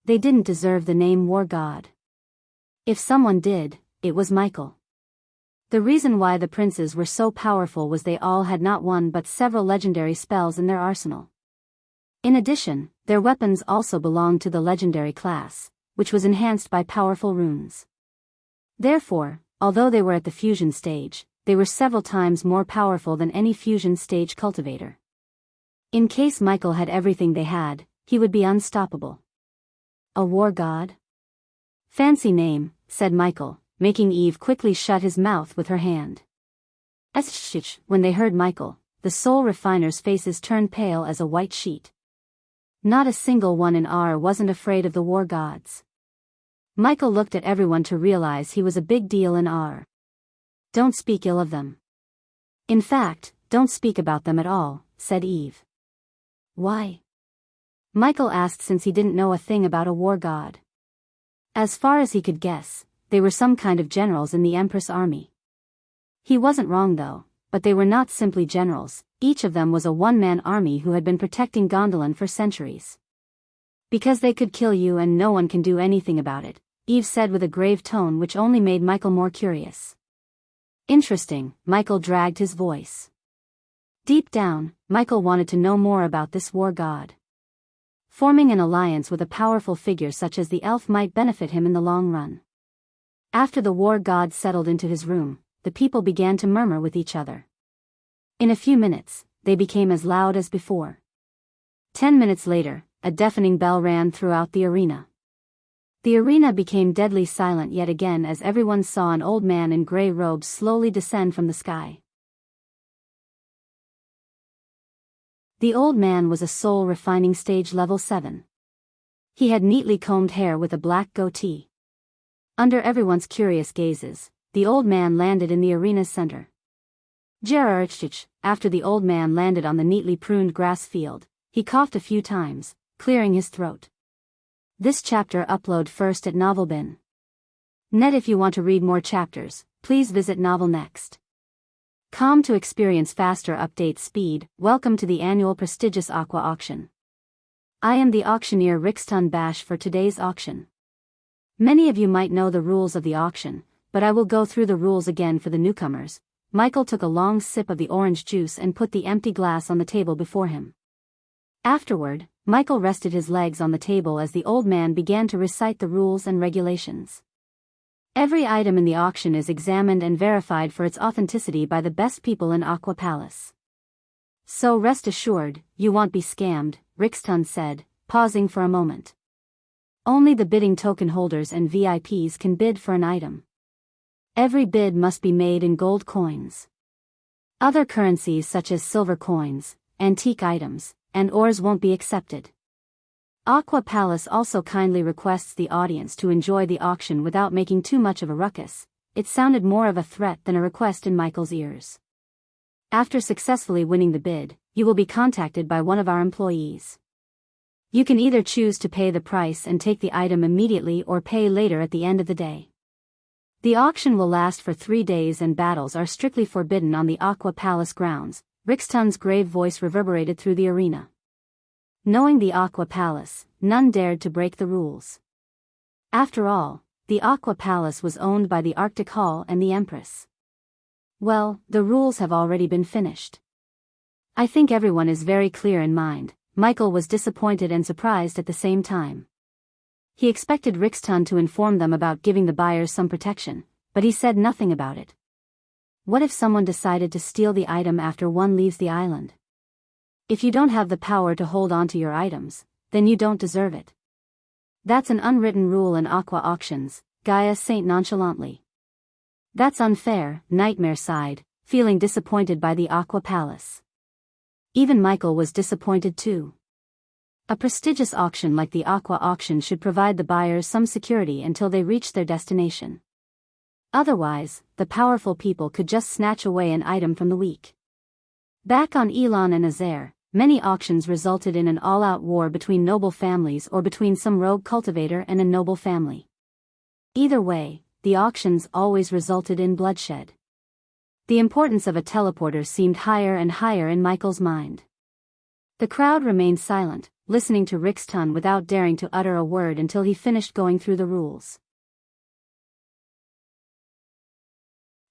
They didn't deserve the name War God. If someone did, it was Michael. The reason why the princes were so powerful was they all had not one but several legendary spells in their arsenal. In addition, their weapons also belonged to the legendary class, which was enhanced by powerful runes. Therefore, although they were at the fusion stage, they were several times more powerful than any fusion stage cultivator. In case Michael had everything they had, he would be unstoppable. A war god? Fancy name, said Michael, making Eve quickly shut his mouth with her hand. When they heard Michael, the soul refiners' faces turned pale as a white sheet. Not a single one in Ar wasn't afraid of the war gods. Michael looked at everyone to realize he was a big deal in Ar. Don't speak ill of them. In fact, don't speak about them at all, said Eve. Why? Michael asked since he didn't know a thing about a war god. As far as he could guess, they were some kind of generals in the Empress army. He wasn't wrong though, but they were not simply generals, each of them was a one-man army who had been protecting Gondolin for centuries. Because they could kill you and no one can do anything about it, Eve said with a grave tone which only made Michael more curious. Interesting, Michael dragged his voice. Deep down, Michael wanted to know more about this war god. Forming an alliance with a powerful figure such as the elf might benefit him in the long run. After the war god settled into his room, the people began to murmur with each other. In a few minutes, they became as loud as before. 10 minutes later, a deafening bell rang throughout the arena. The arena became deadly silent yet again as everyone saw an old man in gray robes slowly descend from the sky. The old man was a soul refining stage level 7. He had neatly combed hair with a black goatee. Under everyone's curious gazes, the old man landed in the arena's center. After the old man landed on the neatly pruned grass field, he coughed a few times, clearing his throat. This chapter upload first at Novelbin. Net. If you want to read more chapters, please visit Novel Next. Com to experience faster update speed. Welcome to the annual prestigious Aqua auction. I am the auctioneer Rixton Bash for today's auction. Many of you might know the rules of the auction, but I will go through the rules again for the newcomers. Michael took a long sip of the orange juice and put the empty glass on the table before him. Afterward, Michael rested his legs on the table as the old man began to recite the rules and regulations. Every item in the auction is examined and verified for its authenticity by the best people in Aqua Palace. So rest assured, you won't be scammed, Rixton said, pausing for a moment. Only the bidding token holders and VIPs can bid for an item. Every bid must be made in gold coins. Other currencies such as silver coins, antique items, and ores won't be accepted. Aqua Palace also kindly requests the audience to enjoy the auction without making too much of a ruckus. It sounded more of a threat than a request in Michael's ears. After successfully winning the bid, you will be contacted by one of our employees. You can either choose to pay the price and take the item immediately or pay later at the end of the day. The auction will last for 3 days and battles are strictly forbidden on the Aqua Palace grounds. Rixton's grave voice reverberated through the arena. Knowing the Aqua Palace, none dared to break the rules. After all, the Aqua Palace was owned by the Arctic Hall and the Empress. Well, the rules have already been finished. I think everyone is very clear in mind. Michael was disappointed and surprised at the same time. He expected Rixton to inform them about giving the buyers some protection, but he said nothing about it. What if someone decided to steal the item after one leaves the island? If you don't have the power to hold on to your items, then you don't deserve it. That's an unwritten rule in aqua auctions, Gaia said nonchalantly. That's unfair, Nightmare sighed, feeling disappointed by the Aqua Palace. Even Michael was disappointed too. A prestigious auction like the Aqua auction should provide the buyers some security until they reach their destination. Otherwise, the powerful people could just snatch away an item from the weak. Back on Elon and Azair, many auctions resulted in an all-out war between noble families or between some rogue cultivator and a noble family. Either way, the auctions always resulted in bloodshed. The importance of a teleporter seemed higher and higher in Michael's mind. The crowd remained silent, listening to Rixton without daring to utter a word until he finished going through the rules.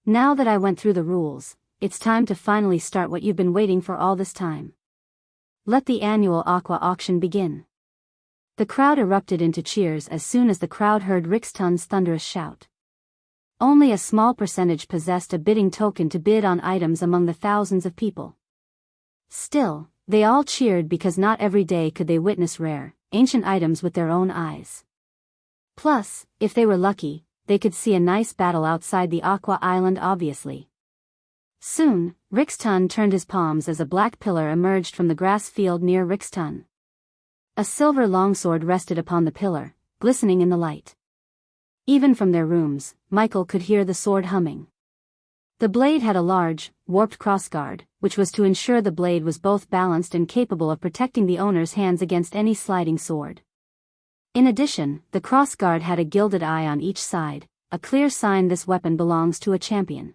Now that I went through the rules, it's time to finally start what you've been waiting for all this time. Let the annual Aqua auction begin. The crowd erupted into cheers as soon as the crowd heard Rixton's thunderous shout. Only a small percentage possessed a bidding token to bid on items among the thousands of people. Still, they all cheered because not every day could they witness rare, ancient items with their own eyes. Plus, if they were lucky, they could see a nice battle outside the Aqua Island obviously. Soon, Rixton turned his palms as a black pillar emerged from the grass field near Rixton. A silver longsword rested upon the pillar, glistening in the light. Even from their rooms, Michael could hear the sword humming. The blade had a large, warped crossguard, which was to ensure the blade was both balanced and capable of protecting the owner's hands against any sliding sword. In addition, the crossguard had a gilded eye on each side, a clear sign this weapon belongs to a champion.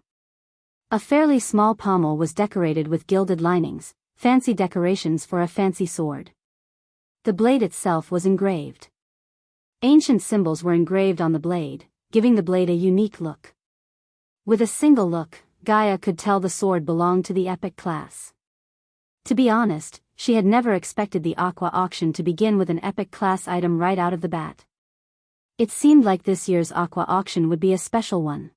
A fairly small pommel was decorated with gilded linings, fancy decorations for a fancy sword. The blade itself was engraved. Ancient symbols were engraved on the blade, giving the blade a unique look. With a single look, Gaia could tell the sword belonged to the epic class. To be honest, she had never expected the Aqua auction to begin with an epic class item right out of the bat. It seemed like this year's Aqua auction would be a special one.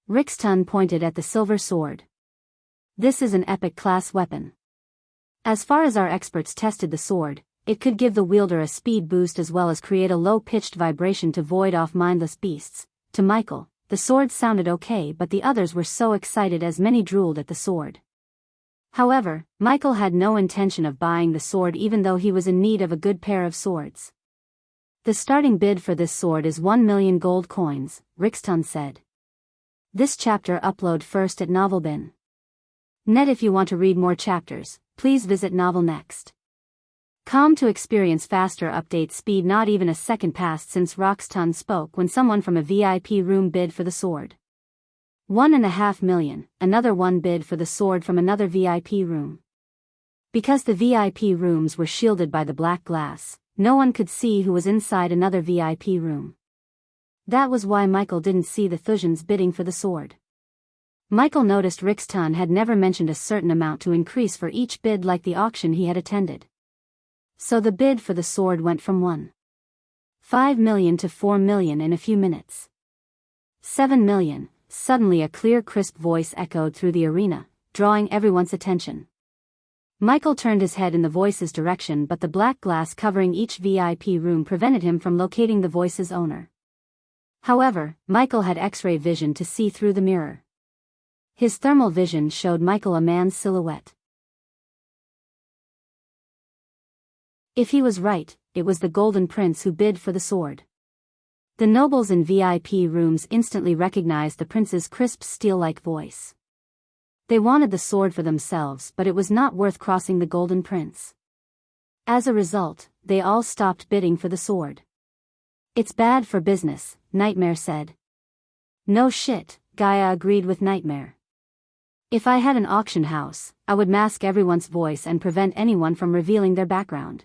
Rixton pointed at the silver sword. This is an epic class weapon. As far as our experts tested the sword, it could give the wielder a speed boost as well as create a low-pitched vibration to void off mindless beasts. To Michael, the sword sounded okay, but the others were so excited as many drooled at the sword. However, Michael had no intention of buying the sword even though he was in need of a good pair of swords. The starting bid for this sword is 1 million gold coins, Rixton said. This chapter upload first at Novelbin. Net. If you want to read more chapters, please visit Novel Next. To experience faster update speed. Not even a second passed since Rixton spoke when someone from a VIP room bid for the sword. 1.5 million, another one bid for the sword from another VIP room. Because the VIP rooms were shielded by the black glass, no one could see who was inside another VIP room. That was why Michael didn't see the Thujans bidding for the sword. Michael noticed Rixton had never mentioned a certain amount to increase for each bid like the auction he had attended. So the bid for the sword went from 1.5 million to 4 million in a few minutes. 7 million, suddenly a clear crisp voice echoed through the arena, drawing everyone's attention. Michael turned his head in the voice's direction, but the black glass covering each VIP room prevented him from locating the voice's owner. However, Michael had X-ray vision to see through the mirror. His thermal vision showed Michael a man's silhouette. If he was right, it was the Golden Prince who bid for the sword. The nobles in VIP rooms instantly recognized the prince's crisp steel-like voice. They wanted the sword for themselves, but it was not worth crossing the Golden Prince. As a result, they all stopped bidding for the sword. "It's bad for business," Nightmare said. "No shit," Gaia agreed with Nightmare. "If I had an auction house, I would mask everyone's voice and prevent anyone from revealing their background.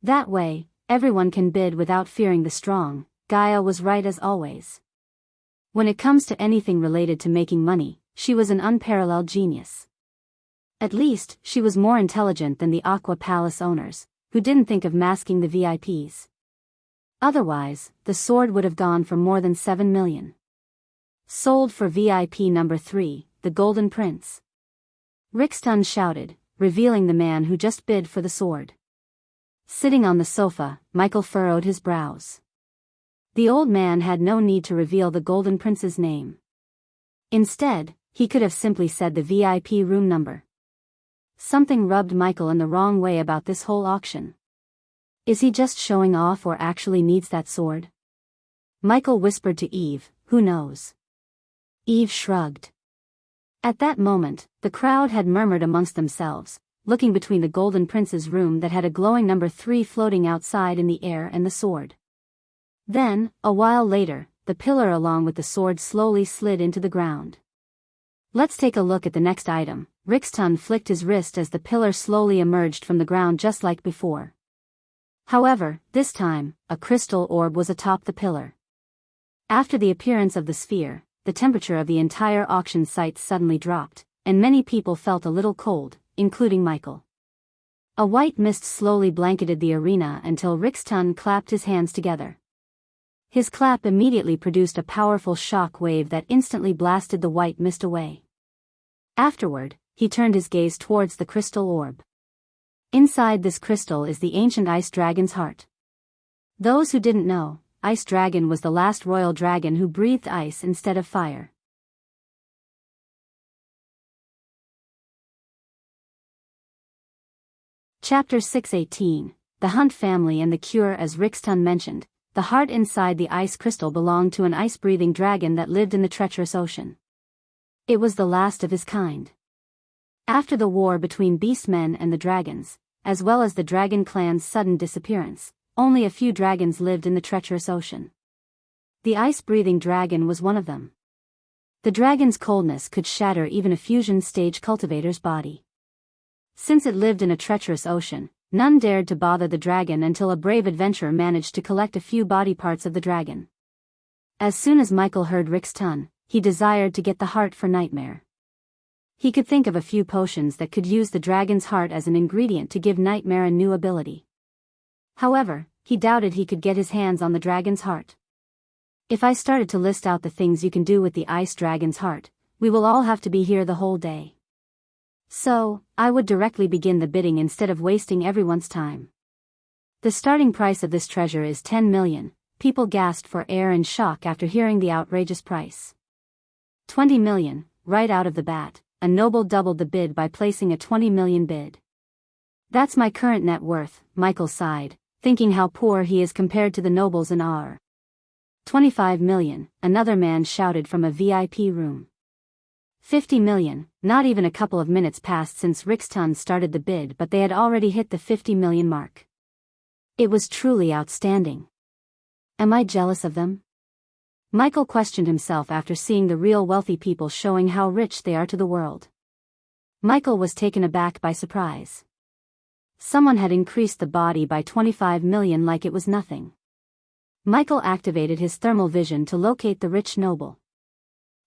That way, everyone can bid without fearing the strong." Gaia was right as always. When it comes to anything related to making money, she was an unparalleled genius. At least, she was more intelligent than the Aqua Palace owners, who didn't think of masking the VIPs. Otherwise, the sword would have gone for more than 7 million. "Sold for VIP number 3, the Golden Prince," Rixton shouted, revealing the man who just bid for the sword. Sitting on the sofa, Michael furrowed his brows. The old man had no need to reveal the Golden Prince's name. Instead, he could have simply said the VIP room number. Something rubbed Michael in the wrong way about this whole auction. Is he just showing off or actually needs that sword? Michael whispered to Eve, "Who knows?" Eve shrugged. At that moment, the crowd had murmured amongst themselves, looking between the Golden Prince's room that had a glowing number 3 floating outside in the air and the sword. Then, a while later, the pillar along with the sword slowly slid into the ground. "Let's take a look at the next item." Rixton flicked his wrist as the pillar slowly emerged from the ground just like before. However, this time, a crystal orb was atop the pillar. After the appearance of the sphere, the temperature of the entire auction site suddenly dropped, and many people felt a little cold, including Michael. A white mist slowly blanketed the arena until Rixton clapped his hands together. His clap immediately produced a powerful shock wave that instantly blasted the white mist away. Afterward, he turned his gaze towards the crystal orb. Inside this crystal is the ancient ice dragon's heart. Those who didn't know, Ice Dragon was the last royal dragon who breathed ice instead of fire. Chapter 618, The Hunt Family and the Cure. As Rixton mentioned, the heart inside the ice crystal belonged to an ice-breathing dragon that lived in the treacherous ocean. It was the last of his kind. After the war between beastmen and the dragons, as well as the dragon clan's sudden disappearance, only a few dragons lived in the treacherous ocean. The ice-breathing dragon was one of them. The dragon's coldness could shatter even a fusion-stage cultivator's body. Since it lived in a treacherous ocean, none dared to bother the dragon until a brave adventurer managed to collect a few body parts of the dragon. As soon as Michael heard Rixton, he desired to get the heart for Nightmare. He could think of a few potions that could use the dragon's heart as an ingredient to give Nightmare a new ability. However, he doubted he could get his hands on the dragon's heart. If I started to list out the things you can do with the ice dragon's heart, we will all have to be here the whole day. So, I would directly begin the bidding instead of wasting everyone's time. The starting price of this treasure is 10 million, people gasped for air in shock after hearing the outrageous price. 20 million, right out of the bat, a noble doubled the bid by placing a 20 million bid. "That's my current net worth," Michael sighed, thinking how poor he is compared to the nobles in our. 25 million, another man shouted from a VIP room. 50 million, not even a couple of minutes passed since Rixton started the bid, but they had already hit the 50 million mark. It was truly outstanding. Am I jealous of them? Michael questioned himself after seeing the real wealthy people showing how rich they are to the world. Michael was taken aback by surprise. Someone had increased the body by 25 million like it was nothing. Michael activated his thermal vision to locate the rich noble.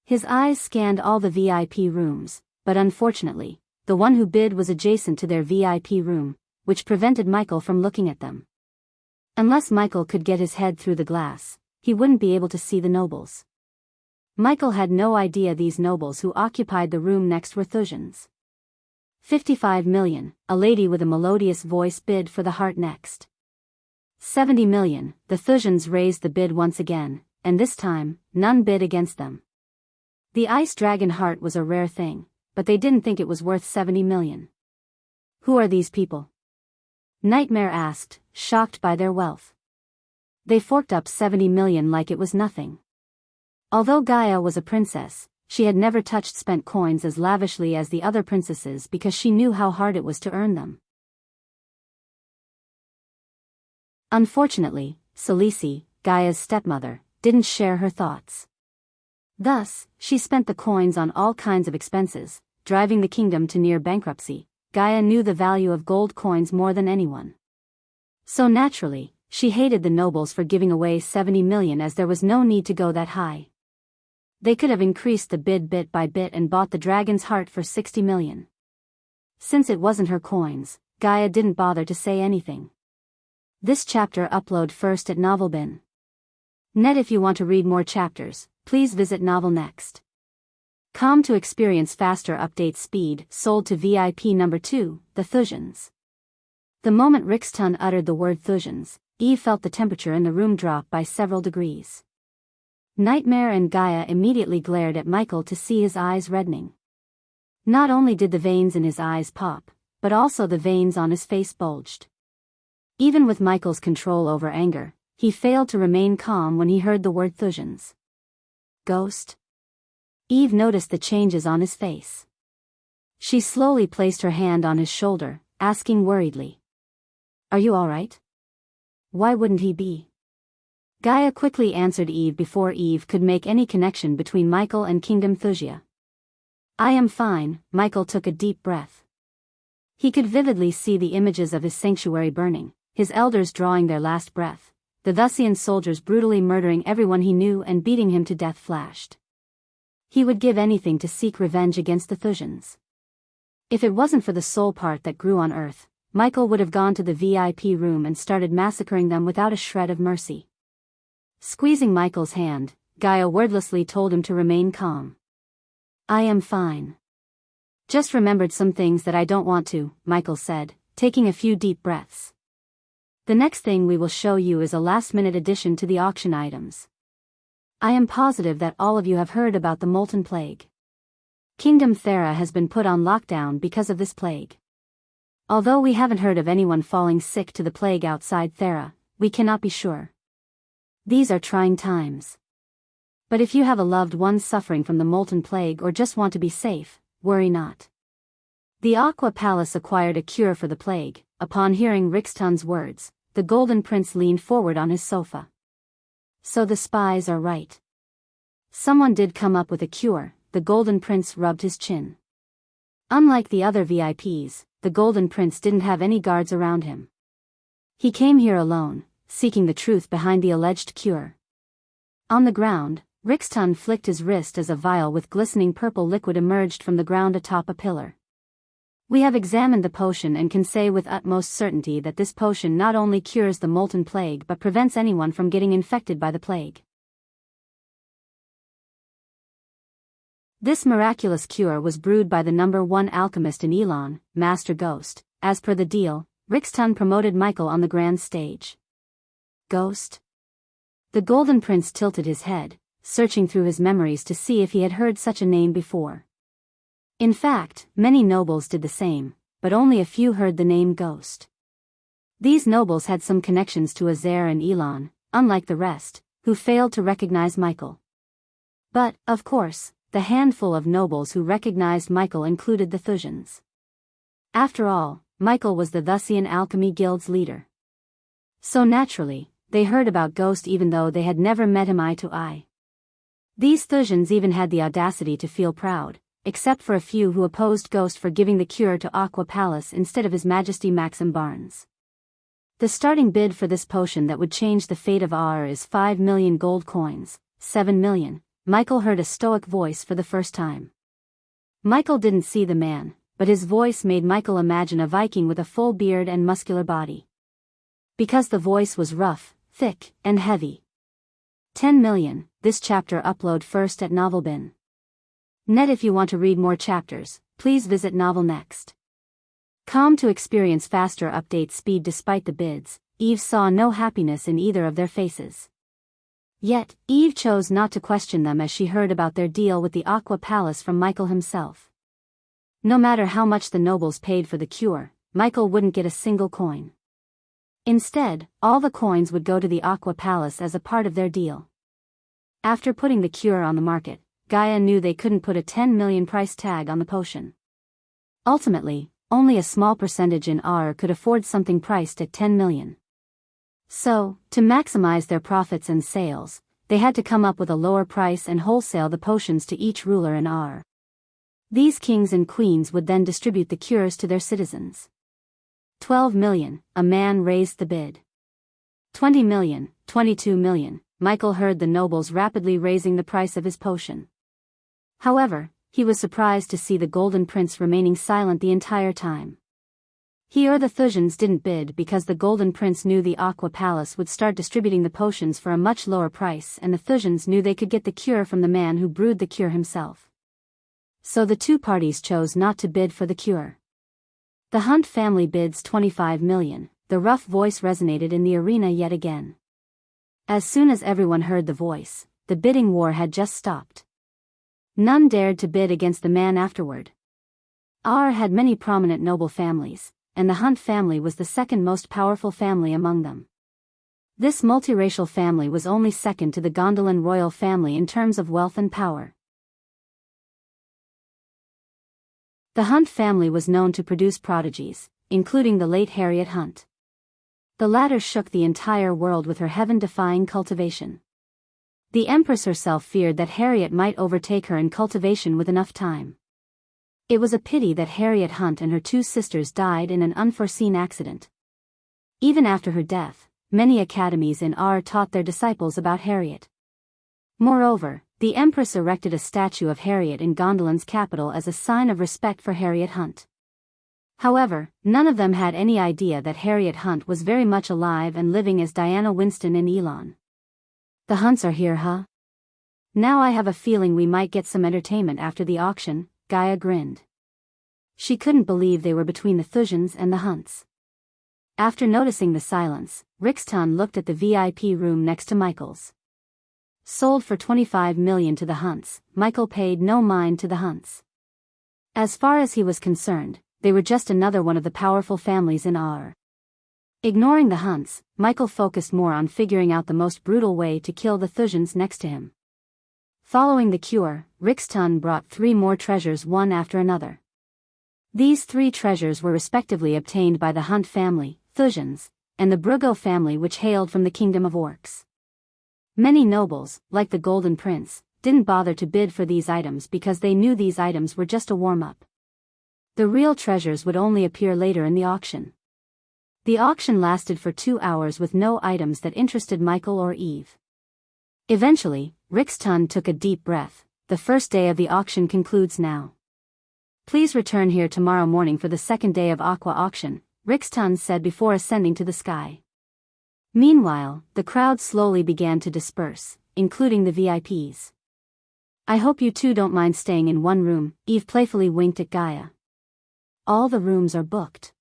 His eyes scanned all the VIP rooms, but unfortunately, the one who bid was adjacent to their VIP room, which prevented Michael from looking at them. Unless Michael could get his head through the glass, he wouldn't be able to see the nobles. Michael had no idea these nobles who occupied the room next were Thujans. 55 million, a lady with a melodious voice bid for the heart next. 70 million, the Thujans raised the bid once again, and this time, none bid against them. The ice dragon heart was a rare thing, but they didn't think it was worth 70 million. Who are these people? Nightmare asked, shocked by their wealth. They forked up 70 million like it was nothing. Although Gaia was a princess, she had never touched spent coins as lavishly as the other princesses because she knew how hard it was to earn them. Unfortunately, Salisi, Gaia's stepmother, didn't share her thoughts. Thus, she spent the coins on all kinds of expenses, driving the kingdom to near bankruptcy. Gaia knew the value of gold coins more than anyone. So naturally, she hated the nobles for giving away 70 million as there was no need to go that high. They could have increased the bid bit by bit and bought the dragon's heart for 60 million. Since it wasn't her coins, Gaia didn't bother to say anything. This chapter upload first at Novelbin. Net. If you want to read more chapters, please visit Novel Next. Com to experience faster update speed. Sold to VIP number 2, the Thujans. The moment Rixton uttered the word Thujans, Eve felt the temperature in the room drop by several degrees. Nightmare and Gaia immediately glared at Michael to see his eyes reddening. Not only did the veins in his eyes pop, but also the veins on his face bulged. Even with Michael's control over anger, he failed to remain calm when he heard the word Thujans. Ghost? Eve noticed the changes on his face. She slowly placed her hand on his shoulder, asking worriedly, "Are you all right?" "Why wouldn't he be?" Gaia quickly answered Eve before Eve could make any connection between Michael and Kingdom Thusia. "I am fine." Michael took a deep breath. He could vividly see the images of his sanctuary burning, his elders drawing their last breath, the Thusian soldiers brutally murdering everyone he knew and beating him to death flashed. He would give anything to seek revenge against the Thujans. If it wasn't for the soul part that grew on Earth, Michael would have gone to the VIP room and started massacring them without a shred of mercy. Squeezing Michael's hand, Gaia wordlessly told him to remain calm. "I am fine. Just remembered some things that I don't want to," Michael said, taking a few deep breaths. "The next thing we will show you is a last-minute addition to the auction items. I am positive that all of you have heard about the Molten Plague. Kingdom Thera has been put on lockdown because of this plague. Although we haven't heard of anyone falling sick to the plague outside Thera, we cannot be sure. These are trying times. But if you have a loved one suffering from the Molten Plague or just want to be safe, worry not. The Aqua Palace acquired a cure for the plague." Upon hearing Rixton's words, the Golden Prince leaned forward on his sofa. "So the spies are right. Someone did come up with a cure." The Golden Prince rubbed his chin. Unlike the other VIPs, the Golden Prince didn't have any guards around him. He came here alone, seeking the truth behind the alleged cure. On the ground, Rixton flicked his wrist as a vial with glistening purple liquid emerged from the ground atop a pillar. "We have examined the potion and can say with utmost certainty that this potion not only cures the Molten Plague but prevents anyone from getting infected by the plague. This miraculous cure was brewed by the number 1 alchemist in Elon, Master Ghost. As per the deal, Rixton promoted Michael on the grand stage." "Ghost?" The Golden Prince tilted his head, searching through his memories to see if he had heard such a name before. In fact, many nobles did the same, but only a few heard the name Ghost. These nobles had some connections to Azair and Elon, unlike the rest, who failed to recognize Michael. But, of course, the handful of nobles who recognized Michael included the Thujans. After all, Michael was the Thusian Alchemy Guild's leader. So naturally, they heard about Ghost even though they had never met him eye to eye. These Thujans even had the audacity to feel proud, except for a few who opposed Ghost for giving the cure to Aqua Palace instead of His Majesty Maxim Barnes. The starting bid for this potion that would change the fate of Aur is 5 million gold coins, 7 million, Michael heard a stoic voice for the first time. Michael didn't see the man, but his voice made Michael imagine a Viking with a full beard and muscular body. Because the voice was rough, thick, and heavy. 10 million, this chapter upload first at Novelbin. Net. If you want to read more chapters, please visit Novel Next. To experience faster update speed. Despite the bids, Eve saw no happiness in either of their faces. Yet, Eve chose not to question them as she heard about their deal with the Aqua Palace from Michael himself. No matter how much the nobles paid for the cure, Michael wouldn't get a single coin. Instead, all the coins would go to the Aqua Palace as a part of their deal. After putting the cure on the market, Gaia knew they couldn't put a 10 million price tag on the potion. Ultimately, only a small percentage in AR could afford something priced at 10 million. So, to maximize their profits and sales, they had to come up with a lower price and wholesale the potions to each ruler in AR. These kings and queens would then distribute the cures to their citizens. 12 million, a man raised the bid. 20 million, 22 million, Michael heard the nobles rapidly raising the price of his potion. However, he was surprised to see the Golden Prince remaining silent the entire time. He or the Thujans didn't bid because the Golden Prince knew the Aqua Palace would start distributing the potions for a much lower price, and the Thujans knew they could get the cure from the man who brewed the cure himself. So the two parties chose not to bid for the cure. The Hunt family bids 25 million, the rough voice resonated in the arena yet again. As soon as everyone heard the voice, the bidding war had just stopped. None dared to bid against the man afterward. AR had many prominent noble families, and the Hunt family was the second most powerful family among them. This multiracial family was only second to the Gondolin royal family in terms of wealth and power. The Hunt family was known to produce prodigies, including the late Harriet Hunt. The latter shook the entire world with her heaven-defying cultivation. The Empress herself feared that Harriet might overtake her in cultivation with enough time. It was a pity that Harriet Hunt and her two sisters died in an unforeseen accident. Even after her death, many academies in AR taught their disciples about Harriet. Moreover, the Empress erected a statue of Harriet in Gondolin's capital as a sign of respect for Harriet Hunt. However, none of them had any idea that Harriet Hunt was very much alive and living as Diana Winston in Elon. The Hunts are here, huh? Now I have a feeling we might get some entertainment after the auction. Gaia grinned. She couldn't believe they were between the Thujans and the Hunts. After noticing the silence, Rixton looked at the VIP room next to Michael's. Sold for 25 million to the Hunts, Michael paid no mind to the Hunts. As far as he was concerned, they were just another one of the powerful families in AR. Ignoring the Hunts, Michael focused more on figuring out the most brutal way to kill the Thujans next to him. Following the cure, Rixton brought 3 more treasures one after another. These 3 treasures were respectively obtained by the Hunt family, Thujans, and the Brugo family, which hailed from the kingdom of orcs. Many nobles, like the Golden Prince, didn't bother to bid for these items because they knew these items were just a warm-up. The real treasures would only appear later in the auction. The auction lasted for 2 hours with no items that interested Michael or Eve. Eventually, Rixton took a deep breath. The first day of the auction concludes now. Please return here tomorrow morning for the second day of Aqua auction, Rixton said before ascending to the sky. Meanwhile, the crowd slowly began to disperse, including the VIPs. I hope you two don't mind staying in one room, Eve playfully winked at Gaia. All the rooms are booked.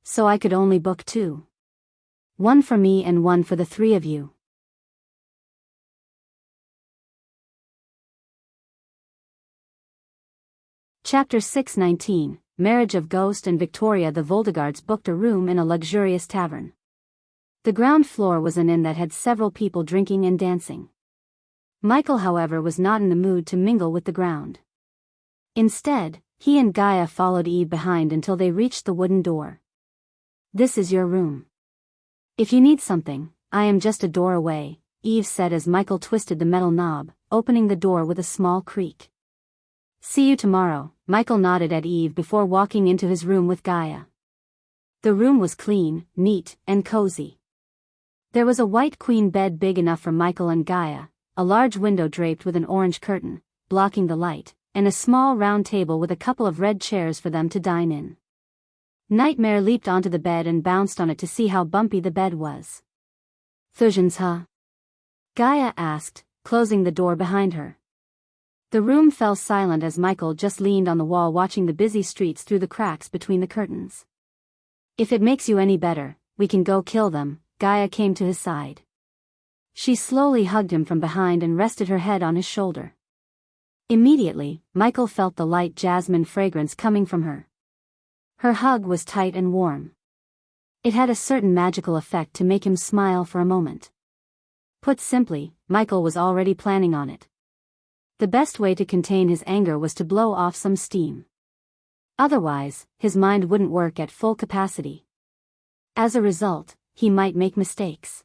So I could only book 2. One for me and one for the 3 of you. Chapter 619, Marriage of Ghost and Victoria. The Voldegards booked a room in a luxurious tavern. The ground floor was an inn that had several people drinking and dancing. Michael, however, was not in the mood to mingle with the ground. Instead, he and Gaia followed Eve behind until they reached the wooden door. This is your room. If you need something, I am just a door away, Eve said as Michael twisted the metal knob, opening the door with a small creak. See you tomorrow, Michael nodded at Eve before walking into his room with Gaia. The room was clean, neat, and cozy. There was a white queen bed big enough for Michael and Gaia, a large window draped with an orange curtain, blocking the light, and a small round table with a couple of red chairs for them to dine in. Nightmare leaped onto the bed and bounced on it to see how bumpy the bed was. "Thusians, huh?" Gaia asked, closing the door behind her. The room fell silent as Michael just leaned on the wall watching the busy streets through the cracks between the curtains. "If it makes you any better, we can go kill them," Gaia came to his side. She slowly hugged him from behind and rested her head on his shoulder. Immediately, Michael felt the light jasmine fragrance coming from her. Her hug was tight and warm. It had a certain magical effect to make him smile for a moment. Put simply, Michael was already planning on it. The best way to contain his anger was to blow off some steam. Otherwise, his mind wouldn't work at full capacity. As a result, he might make mistakes.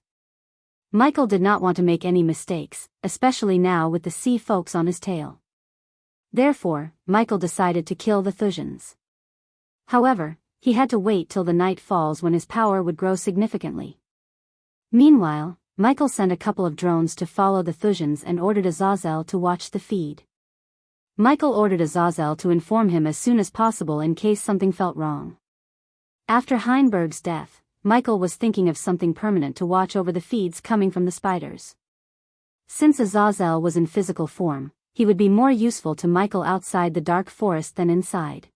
Michael did not want to make any mistakes, especially now with the sea folks on his tail. Therefore, Michael decided to kill the Thusians. However, he had to wait till the night falls when his power would grow significantly. Meanwhile, Michael sent a couple of drones to follow the Thusians and ordered Azazel to watch the feed. Michael ordered Azazel to inform him as soon as possible in case something felt wrong. After Heinberg's death, Michael was thinking of something permanent to watch over the feeds coming from the spiders. Since Azazel was in physical form, he would be more useful to Michael outside the dark forest than inside.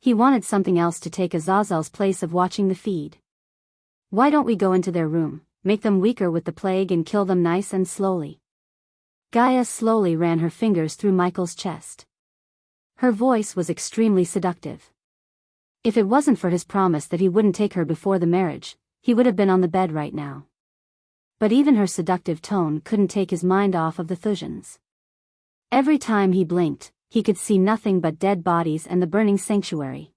He wanted something else to take Azazel's place of watching the feed. "Why don't we go into their room, make them weaker with the plague and kill them nice and slowly?" Gaia slowly ran her fingers through Michael's chest. Her voice was extremely seductive. If it wasn't for his promise that he wouldn't take her before the marriage, he would have been on the bed right now. But even her seductive tone couldn't take his mind off of the Thusians. Every time he blinked, he could see nothing but dead bodies and the burning sanctuary.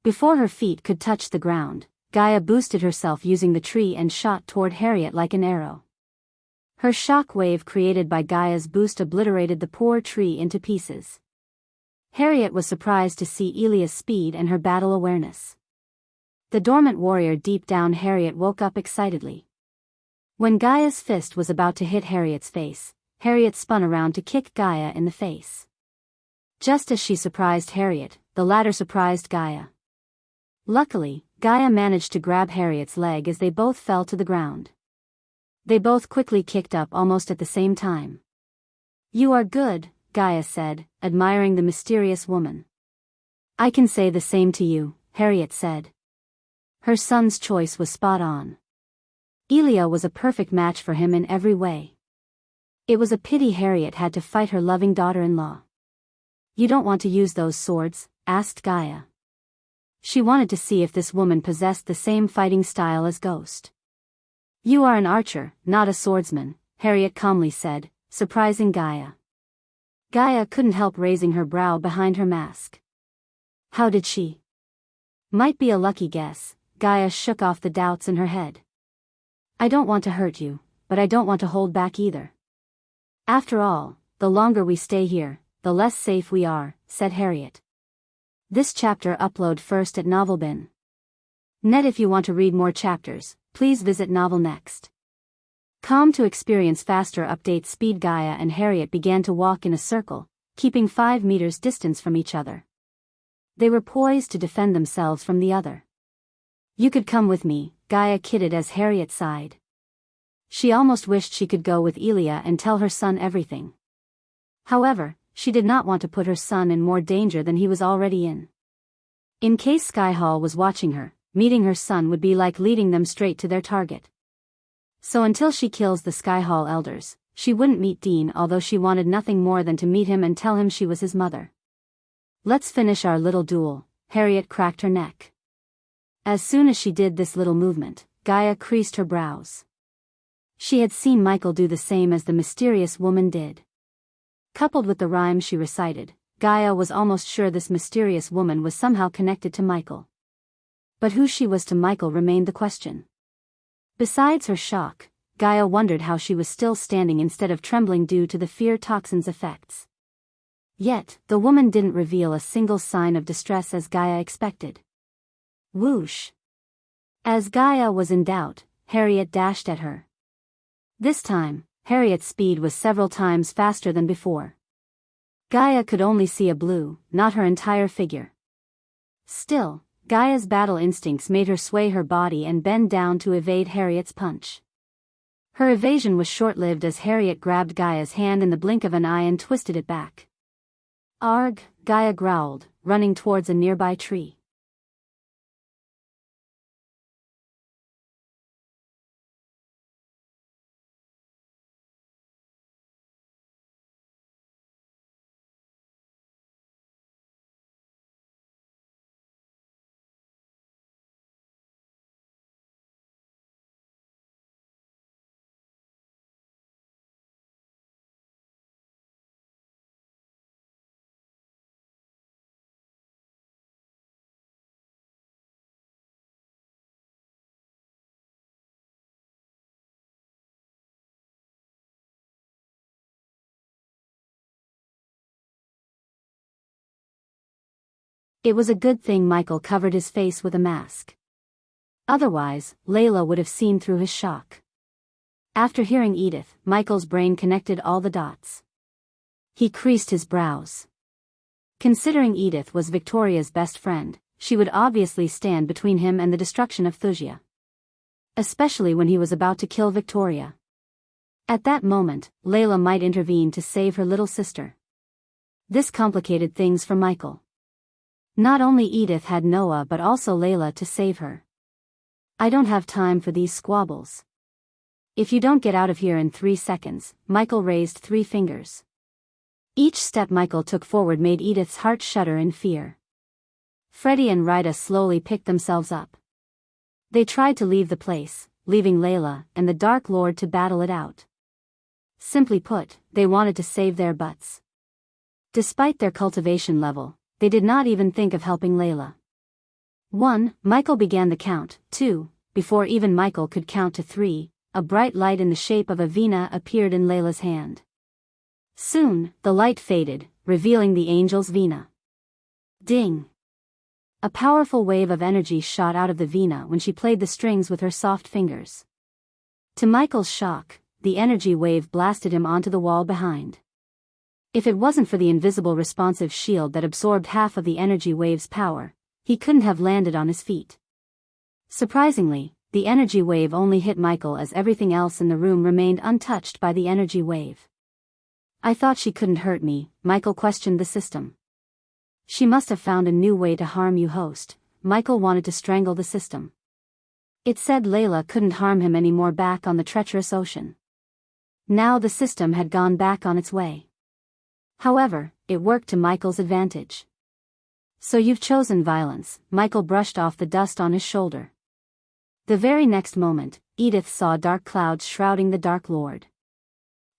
Before her feet could touch the ground, Gaia boosted herself using the tree and shot toward Harriet like an arrow. Her shock wave created by Gaia's boost obliterated the poor tree into pieces. Harriet was surprised to see Elia's speed and her battle awareness. The dormant warrior deep down Harriet woke up excitedly. When Gaia's fist was about to hit Harriet's face, Harriet spun around to kick Gaia in the face. Just as she surprised Harriet, the latter surprised Gaia. Luckily, Gaia managed to grab Harriet's leg as they both fell to the ground. They both quickly kicked up almost at the same time. "You are good," Gaia said, admiring the mysterious woman. "I can say the same to you," Harriet said. Her son's choice was spot on. Elia was a perfect match for him in every way. It was a pity Harriet had to fight her loving daughter-in-law. "You don't want to use those swords?" asked Gaia. She wanted to see if this woman possessed the same fighting style as Ghost. "You are an archer, not a swordsman," Harriet calmly said, surprising Gaia. Gaia couldn't help raising her brow behind her mask. How did she? Might be a lucky guess. Gaia shook off the doubts in her head. "I don't want to hurt you, but I don't want to hold back either. After all, the longer we stay here, the less safe we are, said Harriet. This chapter upload first at Novelbin. Net. If you want to read more chapters, please visit Novel Next. To experience faster update speed, Gaia and Harriet began to walk in a circle, keeping 5 meters distance from each other. They were poised to defend themselves from the other. You could come with me, Gaia kidded as Harriet sighed. She almost wished she could go with Elia and tell her son everything. However, she did not want to put her son in more danger than he was already in. In case Skyhall was watching her, meeting her son would be like leading them straight to their target. So until she kills the Skyhall elders, she wouldn't meet Dean, although she wanted nothing more than to meet him and tell him she was his mother. Let's finish our little duel, Harriet cracked her neck. As soon as she did this little movement, Gaia creased her brows. She had seen Michael do the same as the mysterious woman did. Coupled with the rhyme she recited, Gaia was almost sure this mysterious woman was somehow connected to Michael. But who she was to Michael remained the question. Besides her shock, Gaia wondered how she was still standing instead of trembling due to the fear toxin's effects. Yet, the woman didn't reveal a single sign of distress as Gaia expected. Whoosh! As Gaia was in doubt, Harriet dashed at her. This time, Harriet's speed was several times faster than before. Gaia could only see a blue, not her entire figure. Still, Gaia's battle instincts made her sway her body and bend down to evade Harriet's punch. Her evasion was short-lived as Harriet grabbed Gaia's hand in the blink of an eye and twisted it back. Arg, Gaia growled, running towards a nearby tree. It was a good thing Michael covered his face with a mask. Otherwise, Layla would have seen through his shock. After hearing Edith, Michael's brain connected all the dots. He creased his brows. Considering Edith was Victoria's best friend, she would obviously stand between him and the destruction of Thusia. Especially when he was about to kill Victoria. At that moment, Layla might intervene to save her little sister. This complicated things for Michael. Not only Edith had Noah but also Layla to save her. I don't have time for these squabbles. If you don't get out of here in 3 seconds, Michael raised 3 fingers. Each step Michael took forward made Edith's heart shudder in fear. Freddie and Rita slowly picked themselves up. They tried to leave the place, leaving Layla and the Dark Lord to battle it out. Simply put, they wanted to save their butts. Despite their cultivation level, they did not even think of helping Layla. 1. Michael began the count. 2. Before even Michael could count to 3, a bright light in the shape of a Vina appeared in Layla's hand. Soon, the light faded, revealing the angel's Vina. Ding! A powerful wave of energy shot out of the Vina when she played the strings with her soft fingers. To Michael's shock, the energy wave blasted him onto the wall behind. If it wasn't for the invisible responsive shield that absorbed half of the energy wave's power, he couldn't have landed on his feet. Surprisingly, the energy wave only hit Michael as everything else in the room remained untouched by the energy wave. I thought she couldn't hurt me, Michael questioned the system. She must have found a new way to harm you, host. Michael wanted to strangle the system. It said Layla couldn't harm him anymore back on the treacherous ocean. Now the system had gone back on its way. However, it worked to Michael's advantage. So you've chosen violence, Michael brushed off the dust on his shoulder. The very next moment, Edith saw dark clouds shrouding the Dark Lord.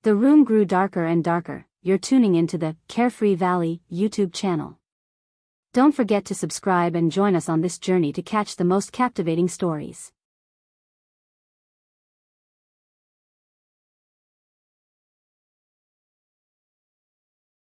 The room grew darker and darker. You're tuning into the Carefree Valley YouTube channel. Don't forget to subscribe and join us on this journey to catch the most captivating stories.